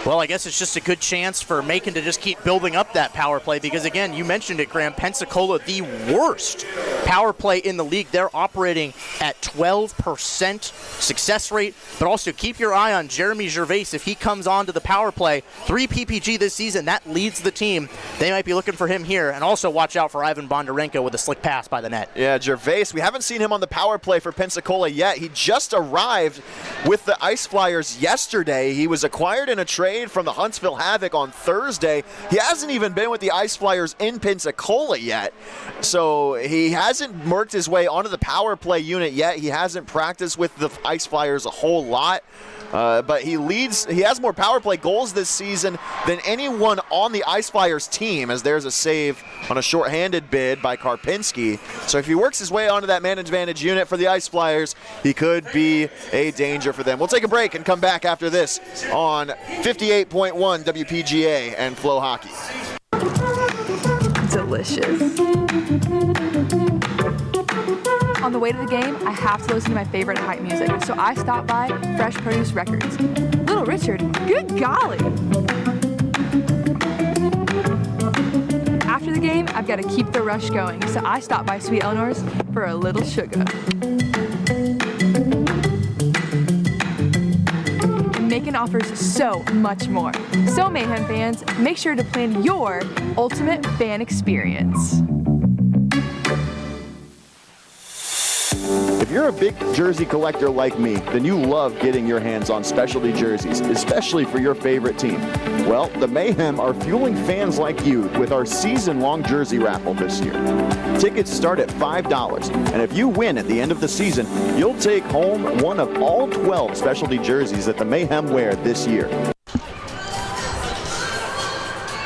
Well, I guess it's just a good chance for Macon to just keep building up that power play because, again, you mentioned it, Graham, Pensacola, the worst power play in the league. They're operating at 12% success rate, but also keep your eye on Jeremy Gervais. If he comes onto the power play, 3 PPG this season, that leads the team. They might be looking for him here, and also watch out for Ivan Bondarenko with a slick pass by the net. Yeah, Gervais, we haven't seen him on the power play for Pensacola yet. He just arrived with the Ice Flyers yesterday. He was acquired in a trade from the Huntsville Havoc on Thursday. He hasn't even been with the Ice Flyers in Pensacola yet, so he hasn't worked his way onto the power play unit yet. He hasn't practiced with the Ice Flyers a whole lot. But he has more power play goals this season than anyone on the Ice Flyers team, as there's a save on a shorthanded bid by Karpinski. So if he works his way onto that man advantage unit for the Ice Flyers, he could be a danger for them. We'll take a break and come back after this on 58.1 WPGA and Flow Hockey. Delicious. On the way to the game, I have to listen to my favorite hype music, so I stopped by Fresh Produce Records. Little Richard, good golly! After the game, I've got to keep the rush going, so I stopped by Sweet Eleanor's for a little sugar. And Macon offers so much more. So Mayhem fans, make sure to plan your ultimate fan experience. If you're a big jersey collector like me, then you love getting your hands on specialty jerseys, especially for your favorite team. Well, the Mayhem are fueling fans like you with our season-long jersey raffle this year. Tickets start at $5, and if you win at the end of the season, you'll take home one of all 12 specialty jerseys that the Mayhem wear this year.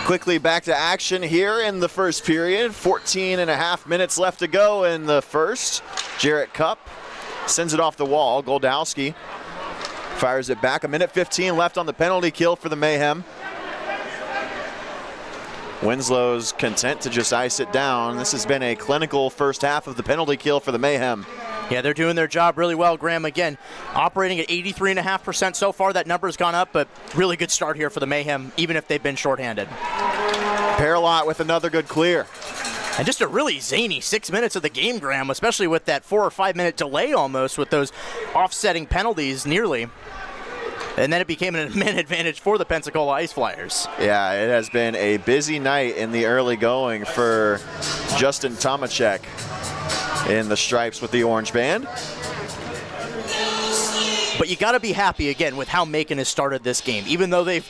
Quickly back to action here in the first period. 14 and a half minutes left to go in the first. Jarrett Cupp sends it off the wall. Goldowski fires it back. 1:15 left on the penalty kill for the Mayhem. Winslow's content to just ice it down. This has been a clinical first half of the penalty kill for the Mayhem. Yeah, they're doing their job really well, Graham. Again, operating at 83.5% so far. That number's gone up, but really good start here for the Mayhem, even if they've been shorthanded. Paralot with another good clear. And just a really zany 6 minutes of the game, Graham, especially with that 4 or 5 minute delay almost with those offsetting penalties nearly. And then it became an man advantage for the Pensacola Ice Flyers. Yeah, it has been a busy night in the early going for Justin Tomacek in the stripes with the orange band. But you got to be happy again with how Macon has started this game. Even though they've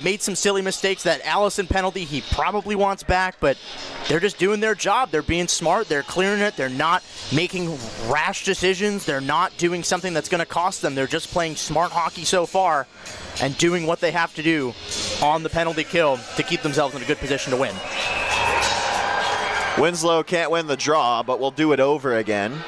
made some silly mistakes, that Allison penalty he probably wants back, but they're just doing their job. They're being smart. They're clearing it. They're not making rash decisions. They're not doing something that's going to cost them. They're just playing smart hockey so far and doing what they have to do on the penalty kill to keep themselves in a good position to win. Winslow can't win the draw, but will do it over again.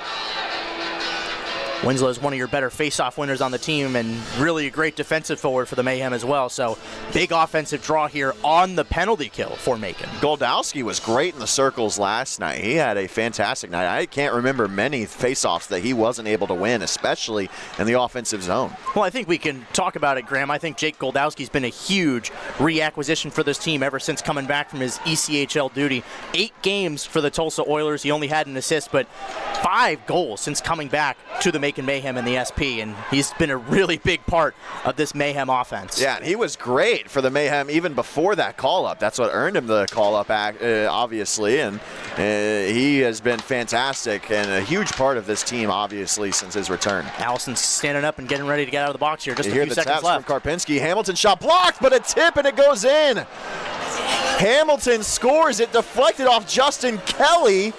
Winslow is one of your better face-off winners on the team and really a great defensive forward for the Mayhem as well. So big offensive draw here on the penalty kill for Macon. Goldowski was great in the circles last night. He had a fantastic night. I can't remember many face-offs that he wasn't able to win, especially in the offensive zone. Well, I think we can talk about it, Graham. I think Jake Goldowski's been a huge reacquisition for this team ever since coming back from his ECHL duty. 8 games for the Tulsa Oilers. He only had an assist, but 5 goals since coming back to the Macon Mayhem in the SP, and he's been a really big part of this Mayhem offense. Yeah, and he was great for the Mayhem even before that call-up. That's what earned him the call-up, obviously, and he has been fantastic and a huge part of this team, obviously, since his return. Allison's standing up and getting ready to get out of the box here. Just a few few seconds left. From Karpinski. Hamilton shot blocked, but a tip, and it goes in. Hamilton scores it, deflected off Justin Kelly,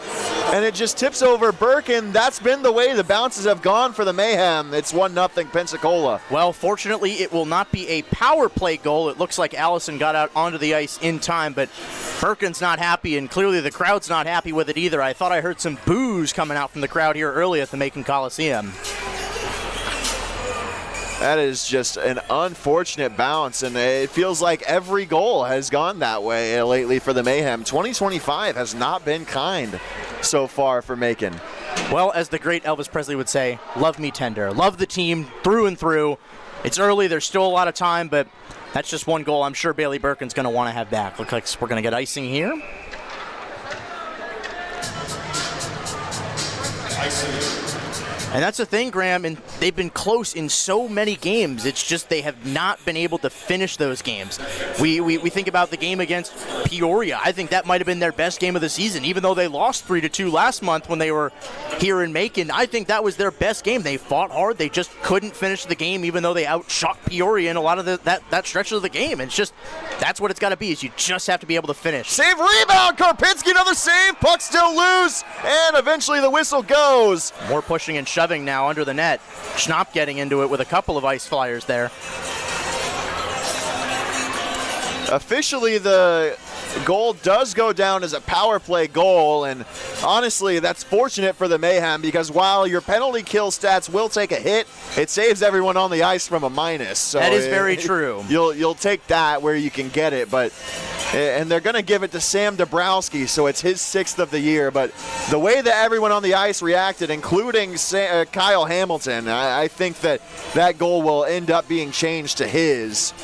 and it just tips over Birkin. That's been the way the bounces have gone for the Mayhem. It's 1-0 Pensacola. Well, fortunately, it will not be a power play goal. It looks like Allison got out onto the ice in time, but Birkin's not happy, and clearly the crowd's not happy with it either. I thought I heard some boos coming out from the crowd here early at the Macon Coliseum. That is just an unfortunate bounce, and it feels like every goal has gone that way lately for the Mayhem. 2025 has not been kind so far for Macon. Well, as the great Elvis Presley would say, love me tender. Love the team through and through. It's early, there's still a lot of time, but that's just one goal I'm sure Bailey Birkin's going to want to have back. Looks like we're going to get icing here. And that's the thing, Graham, and they've been close in so many games. It's just they have not been able to finish those games. We think about the game against Peoria. I think that might have been their best game of the season, even though they lost 3-2 last month when they were here in Macon. I think that was their best game. They fought hard. They just couldn't finish the game, even though they outshot Peoria in a lot of that stretch of the game. It's just, that's what it's got to be, is you just have to be able to finish. Save, rebound, Karpinski, another save, puck still loose, and eventually the whistle goes. More pushing and shoving now under the net. Schnapp getting into it with a couple of Ice Flyers there. Officially, the goal does go down as a power play goal, and honestly, that's fortunate for the Mayhem, because while your penalty kill stats will take a hit, it saves everyone on the ice from a minus. So that is very true. You'll take that where you can get it, and they're going to give it to Sam Dabrowski, so it's his 6th of the year. But the way that everyone on the ice reacted, including Kyle Hamilton, I think that goal will end up being changed to his.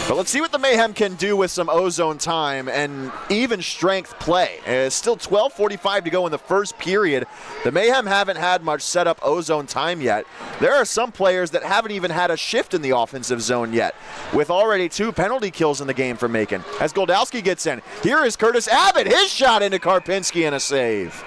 But let's see what the Mayhem can do with some ozone time and even strength play. It's still 12:45 to go in the first period. The Mayhem haven't had much set-up ozone time yet. There are some players that haven't even had a shift in the offensive zone yet, with already 2 penalty kills in the game for Macon. As Goldowski gets in, here is Curtis Abbott, his shot into Karpinski and a save.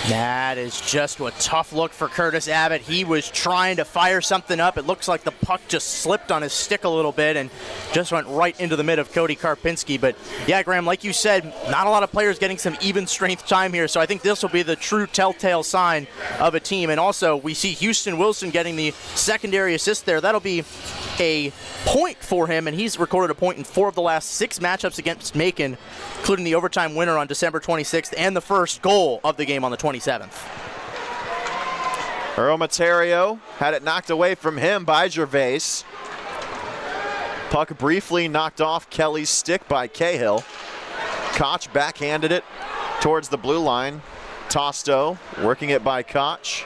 That is just a tough look for Curtis Abbott. He was trying to fire something up. It looks like the puck just slipped on his stick a little bit and just went right into the mid of Cody Karpinski. But yeah, Graham, like you said, not a lot of players getting some even strength time here. So I think this will be the true telltale sign of a team. And also, we see Houston Wilson getting the secondary assist there. That'll be a point for him, and he's recorded a point in 4 of the last 6 matchups against Macon, including the overtime winner on December 26th and the first goal of the game on the 27th. Earl Materio had it knocked away from him by Gervais. Puck briefly knocked off Kelly's stick by Cahill. Koch backhanded it towards the blue line. Tosto working it by Koch.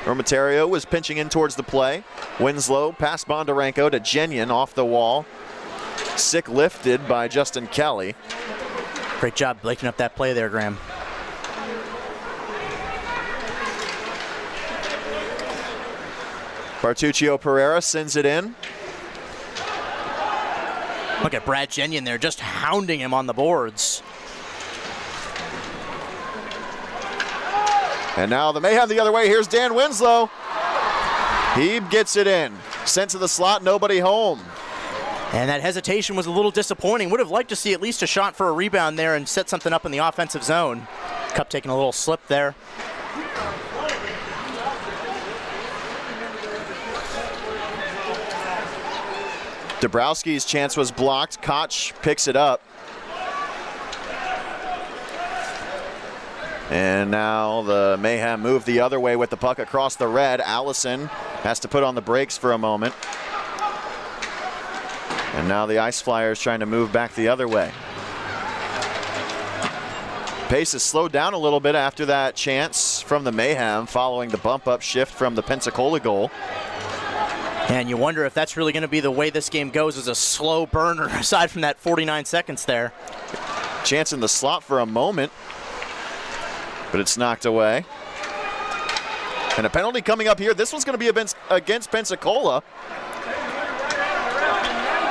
Earl Materio was pinching in towards the play. Winslow past Bondarenko to Jenyon off the wall. Sick lifted by Justin Kelly. Great job breaking up that play there, Graham. Bartuccio Pereira sends it in. Look at Brad Jenyon there, just hounding him on the boards. And now the Mayhem the other way. Here's Dan Winslow. He gets it in. Sent to the slot, nobody home. And that hesitation was a little disappointing. Would have liked to see at least a shot for a rebound there and set something up in the offensive zone. Cup taking a little slip there. Dabrowski's chance was blocked. Koch picks it up. And now the Mayhem move the other way with the puck across the red. Allison has to put on the brakes for a moment. And now the Ice Flyers trying to move back the other way. Pace has slowed down a little bit after that chance from the Mayhem following the bump up shift from the Pensacola goal. And you wonder if that's really going to be the way this game goes, as a slow burner aside from that 49 seconds there. Chance in the slot for a moment, but it's knocked away. And a penalty coming up here. This one's going to be against Pensacola.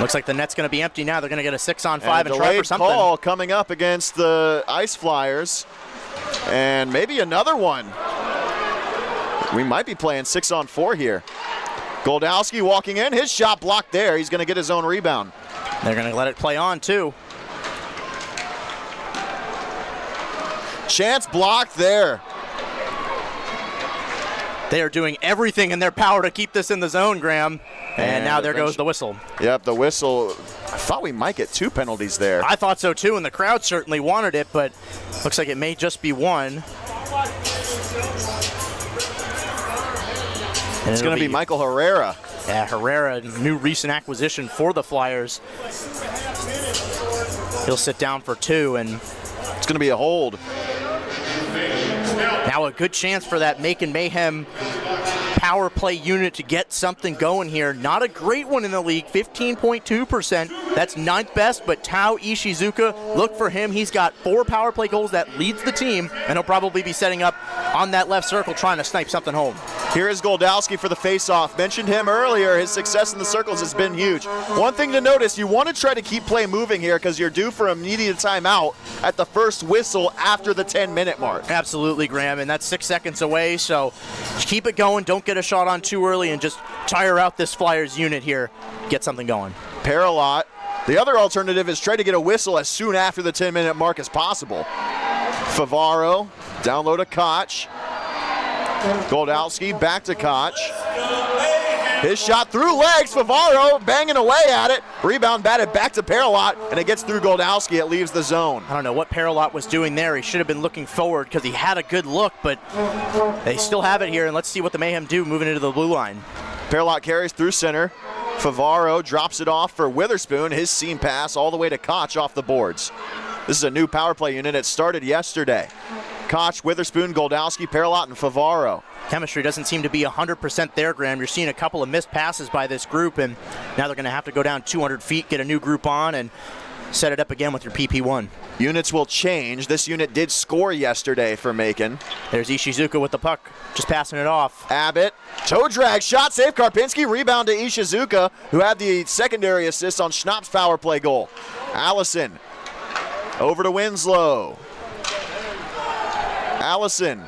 Looks like the net's going to be empty now. They're going to get a 6-on-5 and try for something. Call coming up against the Ice Flyers. And maybe another one. We might be playing 6-on-4 here. Goldowski walking in. His shot blocked there. He's going to get his own rebound. They're going to let it play on, too. Chance blocked there. They are doing everything in their power to keep this in the zone, Graham. And now there goes the whistle. Yep, the whistle. I thought we might get 2 penalties there. I thought so too, and the crowd certainly wanted it, but looks like it may just be one. It's going to be Michael Herrera. Yeah, Herrera, new recent acquisition for the Flyers. He'll sit down for 2, and it's going to be a hold. Now a good chance for that Macon Mayhem power play unit to get something going here. Not a great one in the league, 15.2%. That's 9th best, but Tao Ishizuka, look for him. He's got 4 power play goals. That leads the team, and he'll probably be setting up on that left circle trying to snipe something home. Here is Goldowski for the faceoff. Mentioned him earlier. His success in the circles has been huge. One thing to notice, you want to try to keep play moving here because you're due for immediate timeout at the first whistle after the 10-minute mark. Absolutely, Graham, and that's 6 seconds away, so just keep it going. Don't get a shot on too early and just tire out this Flyers unit here. Get something going. Paralot. The other alternative is try to get a whistle as soon after the 10-minute mark as possible. Favaro, down low to Koch. Goldowski back to Koch. His shot through legs. Favaro banging away at it. Rebound batted back to Paralot, and it gets through Goldowski. It leaves the zone. I don't know what Paralot was doing there. He should have been looking forward because he had a good look, but they still have it here, and let's see what the Mayhem do moving into the blue line. Paralot carries through center. Favaro drops it off for Witherspoon. His seam pass all the way to Koch off the boards. This is a new power play unit. It started yesterday. Koch, Witherspoon, Goldowski, Paralot, and Favaro. Chemistry doesn't seem to be 100% there, Graham. You're seeing a couple of missed passes by this group, and now they're going to have to go down 200 feet, get a new group on, and set it up again with your PP1. Units will change. This unit did score yesterday for Macon. There's Ishizuka with the puck, just passing it off. Abbott, toe drag, shot, save Karpinski, rebound to Ishizuka, who had the secondary assist on Schnapp's power play goal. Allison, over to Winslow. Allison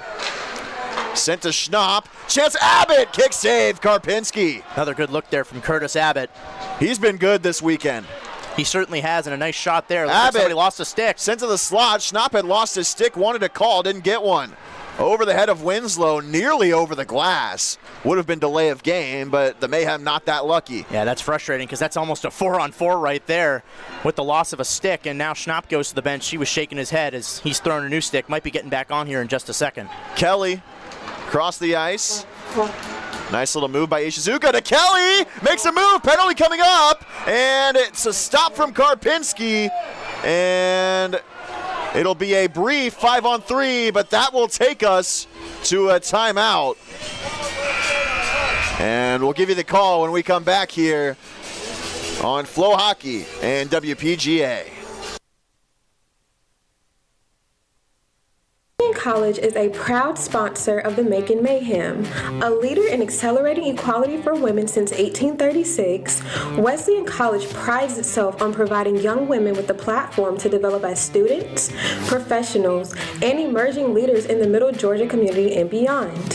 Sent to Schnapp. Chance Abbott. Kick save. Karpinski. Another good look there from Curtis Abbott. He's been good this weekend. He certainly has, and a nice shot there. Looks like Abbott somebody lost a stick. Sent to the slot. Schnapp had lost his stick, wanted a call, didn't get one. Over the head of Winslow, nearly over the glass. Would have been delay of game, but the Mayhem not that lucky. Yeah, that's frustrating because that's almost a 4-on-4 right there with the loss of a stick, and now Schnapp goes to the bench. He was shaking his head as he's throwing a new stick. Might be getting back on here in just a second. Kelly across the ice. Nice little move by Ishizuka to Kelly. Makes a move. Penalty coming up. And it's a stop from Karpinski. And it'll be a brief 5-on-3, but that will take us to a timeout. And we'll give you the call when we come back here on Flow Hockey and WPGA. College is a proud sponsor of the Macon Mayhem. A leader in accelerating equality for women since 1836, Wesleyan College prides itself on providing young women with a platform to develop as students, professionals, and emerging leaders in the Middle Georgia community and beyond.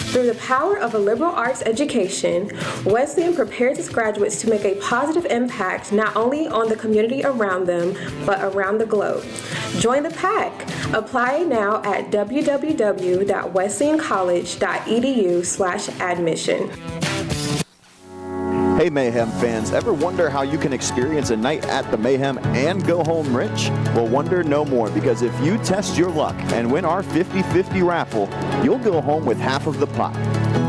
Through the power of a liberal arts education, Wesleyan prepares its graduates to make a positive impact not only on the community around them, but around the globe. Join the pack. Apply now at www.wesleyancollege.edu/admission. Hey Mayhem fans, ever wonder how you can experience a night at the Mayhem and go home rich? Well, wonder no more, because if you test your luck and win our 50-50 raffle, you'll go home with half of the pot.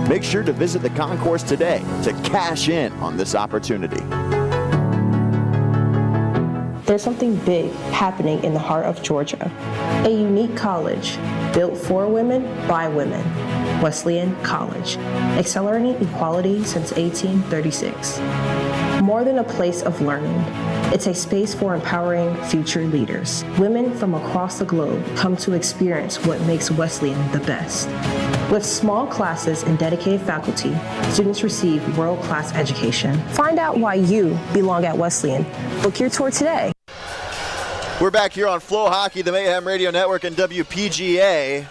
Make sure to visit the concourse today to cash in on this opportunity. There's something big happening in the heart of Georgia. A unique college built for women by women. Wesleyan College, accelerating equality since 1836. More than a place of learning, it's a space for empowering future leaders. Women from across the globe come to experience what makes Wesleyan the best. With small classes and dedicated faculty, students receive world-class education. Find out why you belong at Wesleyan. Book your tour today. We're back here on Flow Hockey, the Mayhem Radio Network, and WPGA.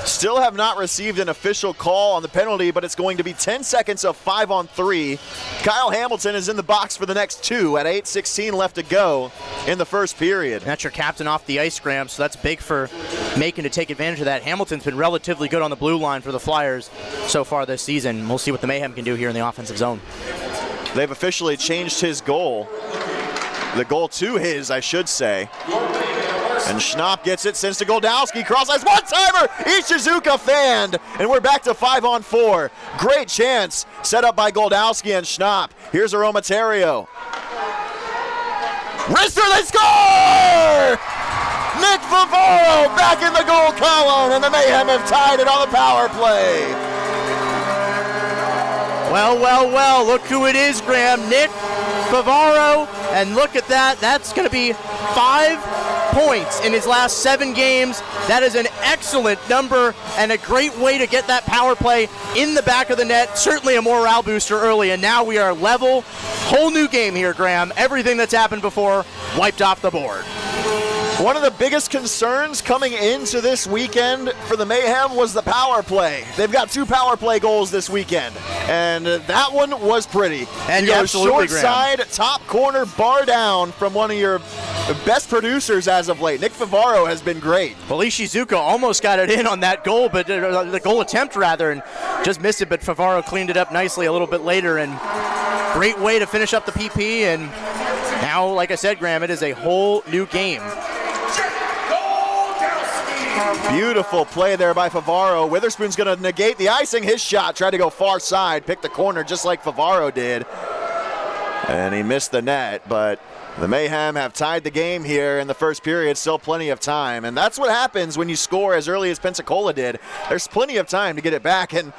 Still have not received an official call on the penalty, but it's going to be 10 seconds of 5-on-3. Kyle Hamilton is in the box for the next two at 8:16 left to go in the first period. That's your captain off the ice, Graham, so that's big for Macon to take advantage of that. Hamilton's been relatively good on the blue line for the Flyers so far this season. We'll see what the Mayhem can do here in the offensive zone. They've officially changed his goal. The goal to his, I should say. And Schnapp gets it, sends to Goldowski, cross ice, one-timer! Ishizuka fanned, and we're back to 5-on-4. Great chance set up by Goldowski and Schnapp. Here's Aromaterio. Wrister, they score! Nick Favaro back in the goal column, and the Mayhem have tied it on the power play. Well, look who it is, Graham. Nick Favaro, and look at that. That's going to be 5 points in his last 7 games. That is an excellent number and a great way to get that power play in the back of the net. Certainly a morale booster early, and now we are level. Whole new game here, Graham. Everything that's happened before wiped off the board. One of the biggest concerns coming into this weekend for the Mayhem was the power play. They've got 2 power play goals this weekend, and that one was pretty. And you go absolutely, short side, top corner, bar down from one of your best producers as of late. Nick Favaro has been great. Well, Ishizuka almost got it in on that goal, but the goal attempt rather, and just missed it, but Favaro cleaned it up nicely a little bit later, and great way to finish up the PP, and now, like I said, Graham, it is a whole new game. Beautiful play there by Favaro. Witherspoon's going to negate the icing. His shot tried to go far side, picked the corner just like Favaro did. And he missed the net, but the Mayhem have tied the game here in the first period. Still plenty of time, and that's what happens when you score as early as Pensacola did. There's plenty of time to get it back, and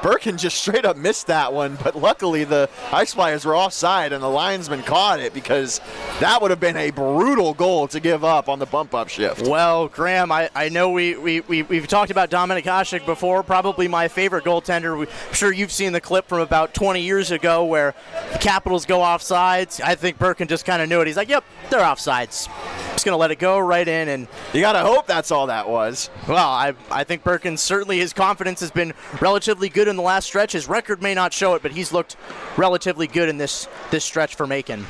Birkin just straight up missed that one, but luckily the Ice Flyers were offside and the linesman caught it, because that would have been a brutal goal to give up on the bump-up shift. Well, Graham, I know we've talked about Dominik Hasek before, probably my favorite goaltender. I'm sure you've seen the clip from about 20 years ago where the Capitals go offsides. I think Birkin just kind of knew it. He's like, yep, they're offsides. just going to let it go right in. And you got to hope that's all that was. Well, I think Birkin, certainly his confidence has been relatively good in the last stretch. His record may not show it, but he's looked relatively good in this stretch for Macon.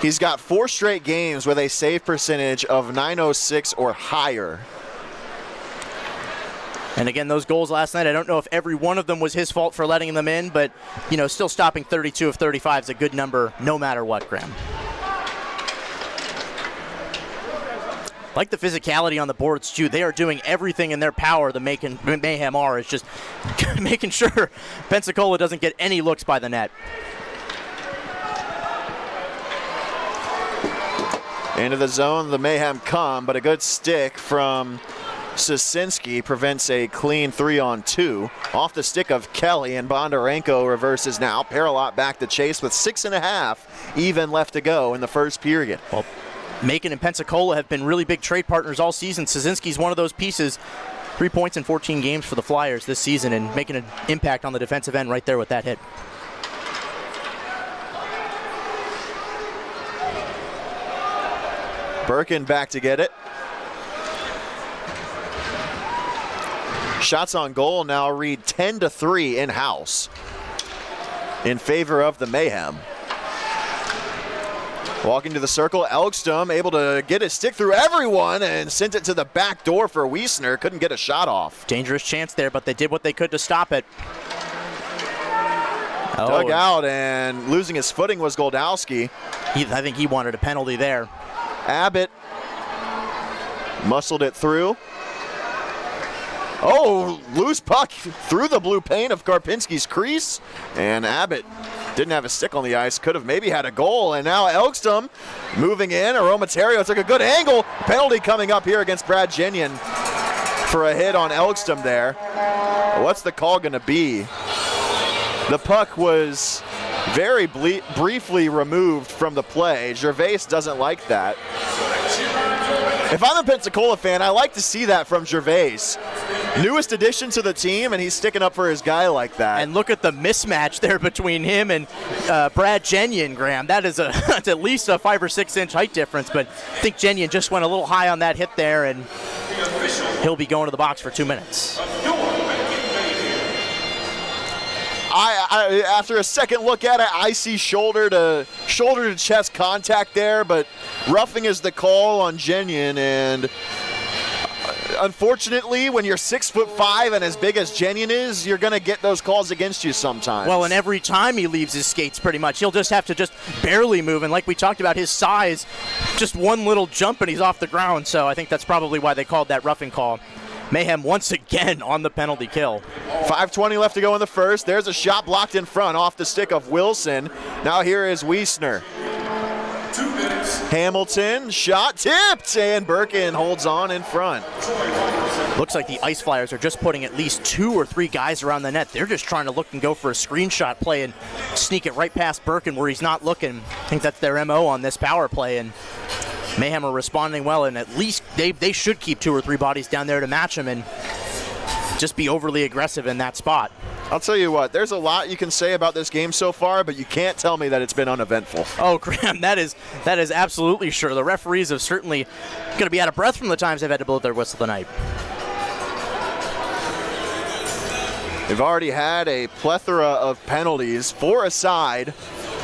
He's got 4 straight games with a save percentage of .906 or higher. And again, those goals last night, I don't know if every one of them was his fault for letting them in, but, still stopping 32 of 35 is a good number no matter what, Graham. Like the physicality on the boards, too. They are doing everything in their power, the Macon Mayhem are. It's just making sure Pensacola doesn't get any looks by the net. Into the zone, the Mayhem come, but a good stick from Sosinski prevents a clean 3-on-2. Off the stick of Kelly, and Bondarenko reverses now. Paralot back to chase with 6.5 even left to go in the first period. Well, Macon and Pensacola have been really big trade partners all season. Sosinski's one of those pieces. 3 points in 14 games for the Flyers this season and making an impact on the defensive end right there with that hit. Birkin back to get it. Shots on goal now read 10-3 in-house in favor of the Mayhem. Walking to the circle, Elkstum able to get his stick through everyone and sent it to the back door for Wiesner. Couldn't get a shot off. Dangerous chance there, but they did what they could to stop it. Dug out, and losing his footing was Goldowski. I think he wanted a penalty there. Abbott muscled it through. Oh, loose puck through the blue paint of Karpinski's crease, and Abbott didn't have a stick on the ice, could have maybe had a goal, and now Elkstum moving in. Aromaterio took a good angle. Penalty coming up here against Brad Genion for a hit on Elkstum there. What's the call going to be? The puck was very briefly removed from the play. Gervais doesn't like that. If I'm a Pensacola fan, I like to see that from Gervais. Newest addition to the team, and he's sticking up for his guy like that. And look at the mismatch there between him and Brad Genion, Graham. That is that's at least a 5 or 6 inch height difference, but I think Genion just went a little high on that hit there, and he'll be going to the box for 2 minutes. After a second look at it, I see shoulder to chest contact there, but roughing is the call on Genion, and unfortunately, when you're 6'5" and as big as Genion is, you're going to get those calls against you sometimes. Well, and every time he leaves his skates, pretty much, he'll just have to just barely move, and like we talked about, his size, just one little jump and he's off the ground, so I think that's probably why they called that roughing call. Mayhem once again on the penalty kill. 5:20 left to go in the first. There's a shot blocked in front off the stick of Wilson. Now here is Wiesner. Hamilton, shot tipped, and Birkin holds on in front. Looks like the Ice Flyers are just putting at least 2 or 3 guys around the net. They're just trying to look and go for a screenshot play and sneak it right past Birkin where he's not looking. I think that's their MO on this power play, and Mayhem are responding well, and at least they should keep 2 or 3 bodies down there to match them and just be overly aggressive in that spot. I'll tell you what, there's a lot you can say about this game so far, but you can't tell me that it's been uneventful. Oh, Graham, that is absolutely sure. The referees have certainly going to be out of breath from the times they've had to blow their whistle tonight. They've already had a plethora of penalties, 4 aside,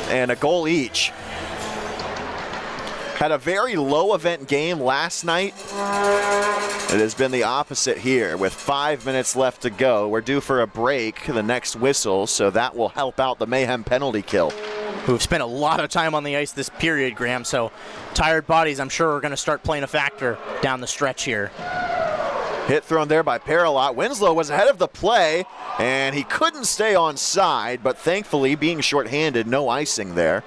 and a goal each. Had a very low event game last night. It has been the opposite here with 5 minutes left to go. We're due for a break, the next whistle, so that will help out the Mayhem penalty kill. Who've spent a lot of time on the ice this period, Graham, so tired bodies I'm sure are going to start playing a factor down the stretch here. Hit thrown there by Paralot. Winslow was ahead of the play, and he couldn't stay on side, but thankfully, being shorthanded, no icing there.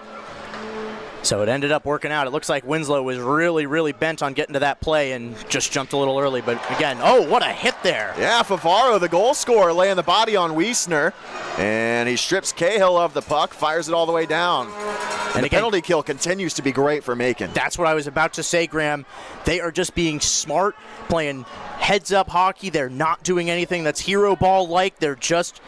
So it ended up working out. It looks like Winslow was really, really bent on getting to that play and just jumped a little early. But again, oh, what a hit there. Yeah, Favaro, the goal scorer, laying the body on Wiesner. And he strips Cahill of the puck, fires it all the way down. And the penalty kill continues to be great for Macon. That's what I was about to say, Graham. They are just being smart, playing heads-up hockey. They're not doing anything that's hero ball-like. They're just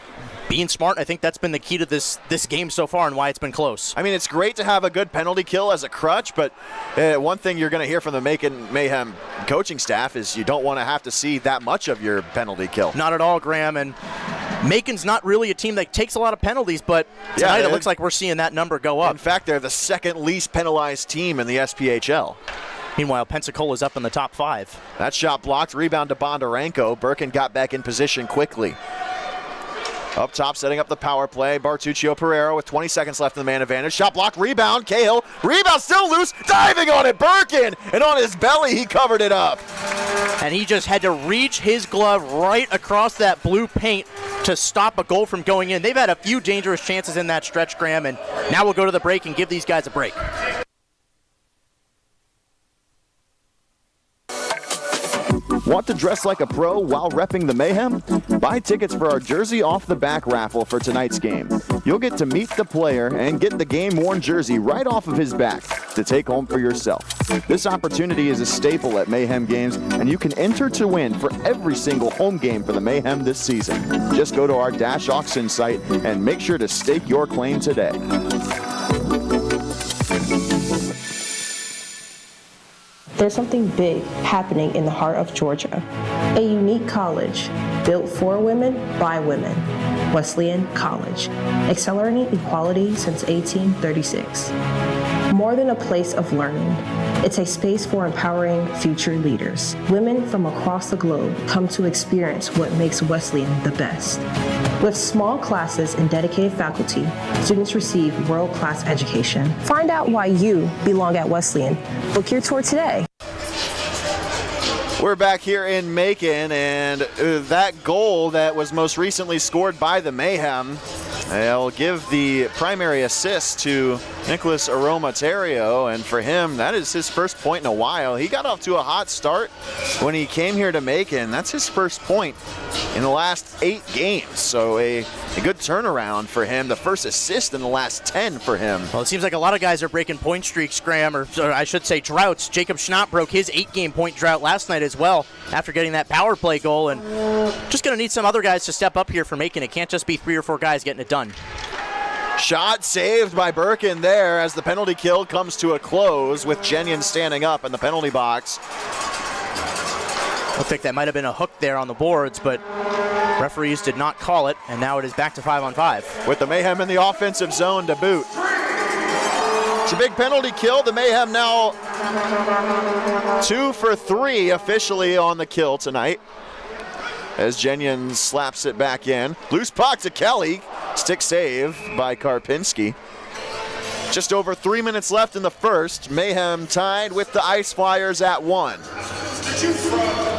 being smart. I think that's been the key to this game so far and why it's been close. I mean, it's great to have a good penalty kill as a crutch, but one thing you're going to hear from the Macon Mayhem coaching staff is you don't want to have to see that much of your penalty kill. Not at all, Graham, and Macon's not really a team that takes a lot of penalties, but tonight it looks like we're seeing that number go up. In fact, they're the second least penalized team in the SPHL. Meanwhile, Pensacola's up in the top 5. That shot blocked, rebound to Bondarenko. Birkin got back in position quickly. Up top, setting up the power play. Bartuccio Pereira with 20 seconds left in the man advantage. Shot blocked, rebound, Cahill. Rebound still loose, diving on it, Birkin. And on his belly, he covered it up. And he just had to reach his glove right across that blue paint to stop a goal from going in. They've had a few dangerous chances in that stretch, Graham, and now we'll go to the break and give these guys a break. Want to dress like a pro while repping the Mayhem? Buy tickets for our Jersey Off the Back raffle for tonight's game. You'll get to meet the player and get the game-worn jersey right off of his back to take home for yourself. This opportunity is a staple at Mayhem games, and you can enter to win for every single home game for the Mayhem this season. Just go to our Dash Auction site and make sure to stake your claim today. There's something big happening in the heart of Georgia. A unique college built for women by women. Wesleyan College, accelerating equality since 1836. More than a place of learning, it's a space for empowering future leaders. Women from across the globe come to experience what makes Wesleyan the best. With small classes and dedicated faculty, students receive world-class education. Find out why you belong at Wesleyan. Book your tour today. We're back here in Macon, and that goal that was most recently scored by the Mayhem, they'll give the primary assist to Nicholas Aromaterio, and for him, that is his first point in a while. He got off to a hot start when he came here to Macon. That's his first point in the last 8 games, so a good turnaround for him. The first assist in the last 10 for him. Well, it seems like a lot of guys are breaking point streaks, Graham, or I should say droughts. Jacob Schnott broke his 8-game point drought last night as well after getting that power play goal, and just going to need some other guys to step up here for Macon. It can't just be 3 or 4 guys getting it done. Shot saved by Birkin there as the penalty kill comes to a close with Jenyon standing up in the penalty box. Looked like that might have been a hook there on the boards, but referees did not call it, and now it is back to 5-on-5. With the Mayhem in the offensive zone to boot. It's a big penalty kill. The Mayhem now 2 for 3 officially on the kill tonight, as Jenyon slaps it back in. Loose puck to Kelly. Stick save by Karpinski. Just over 3 minutes left in the first. Mayhem tied with the Ice Flyers at 1.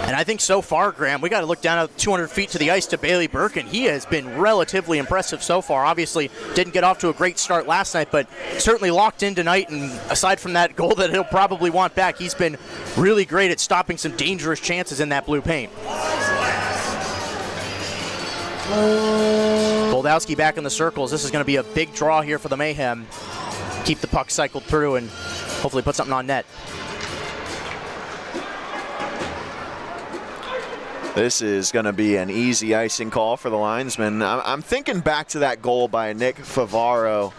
And I think so far, Graham, we got to look down at 200 feet to the ice to Bailey Birkin. He has been relatively impressive so far. Obviously, didn't get off to a great start last night, but certainly locked in tonight. And aside from that goal that he'll probably want back, he's been really great at stopping some dangerous chances in that blue paint. Goldowski back in the circles. This is going to be a big draw here for the Mayhem. Keep the puck cycled through and hopefully put something on net. This is going to be an easy icing call for the linesman. I'm thinking back to that goal by Nick Favaro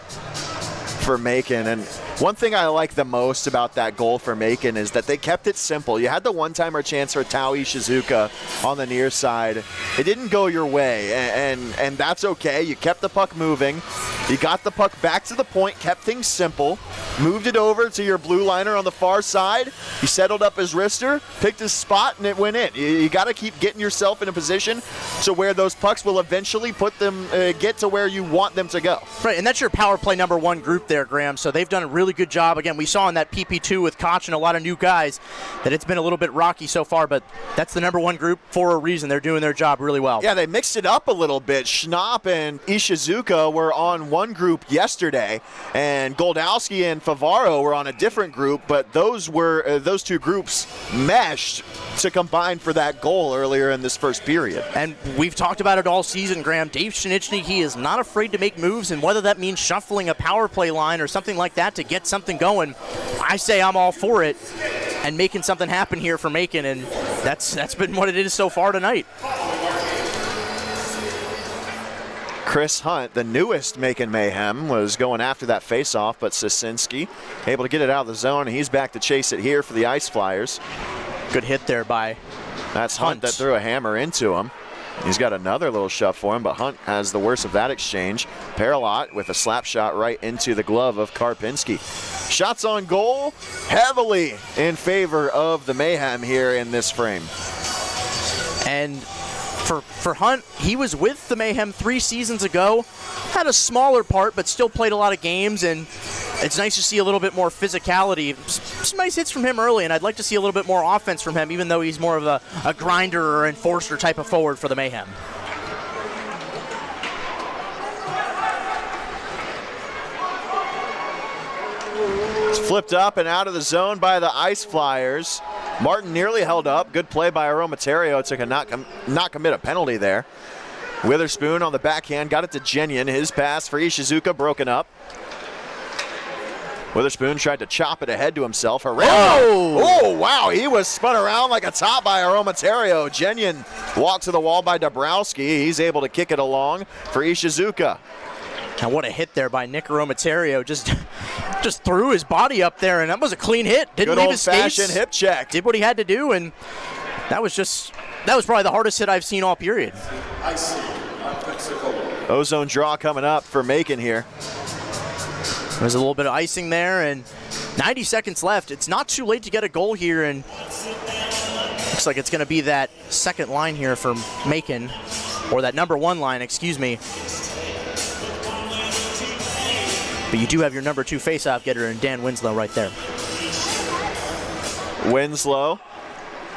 for Macon, and one thing I like the most about that goal for Macon is that they kept it simple. You had the one-timer chance for Tao Ishizuka on the near side. It didn't go your way, and that's okay. You kept the puck moving. You got the puck back to the point, kept things simple, moved it over to your blue liner on the far side. He settled up his wrister, picked his spot, and it went in. You got to keep getting yourself in a position to where those pucks will eventually put them, get to where you want them to go. Right, and that's your power play number 1 group there, Graham. So they've done a really good job. Again, we saw in that PP2 with Koch and a lot of new guys that it's been a little bit rocky so far, but that's the number 1 group for a reason. They're doing their job really well. Yeah, they mixed it up a little bit. Schnapp and Ishizuka were on one group yesterday, and Goldowski and Favaro were on a different group, but those two groups meshed to combine for that goal earlier in this first period. And we've talked about it all season, Graham. Dave Shinichny, he is not afraid to make moves, and whether that means shuffling a power play line or something like that to get something going, I say I'm all for it and making something happen here for Macon, and that's been what it is so far tonight. Chris Hunt, the newest Macon Mayhem, was going after that faceoff, but Sosinski able to get it out of the zone, and he's back to chase it here for the Ice Flyers. Good hit there by That's Hunt that threw a hammer into him. He's got another little shove for him, but Hunt has the worst of that exchange. Paralot with a slap shot right into the glove of Karpinski. Shots on goal heavily in favor of the Mayhem here in this frame. And for Hunt, he was with the Mayhem 3 seasons ago. Had a smaller part, but still played a lot of games, and it's nice to see a little bit more physicality. Some nice hits from him early, and I'd like to see a little bit more offense from him, even though he's more of a grinder or enforcer type of forward for the Mayhem. It's flipped up and out of the zone by the Ice Flyers. Martin nearly held up. Good play by Aromaterio to not commit a penalty there. Witherspoon on the backhand, got it to Genyon. His pass for Ishizuka broken up. Witherspoon tried to chop it ahead to himself. Herrera. Oh, wow. He was spun around like a top by Aromaterio. Genyon walked to the wall by Dabrowski. He's able to kick it along for Ishizuka. And what a hit there by Nick Aromaterio. Just threw his body up there, and that was a clean hit. Didn't leave his skates. Good old-fashioned hip check. Did what he had to do, and that was probably the hardest hit I've seen all period. Ozone draw coming up for Macon here. There's a little bit of icing there, and 90 seconds left. It's not too late to get a goal here, and looks like it's going to be that second line here for Macon, or that number 1 line, excuse me. But you do have your number 2 faceoff getter in Dan Winslow right there. Winslow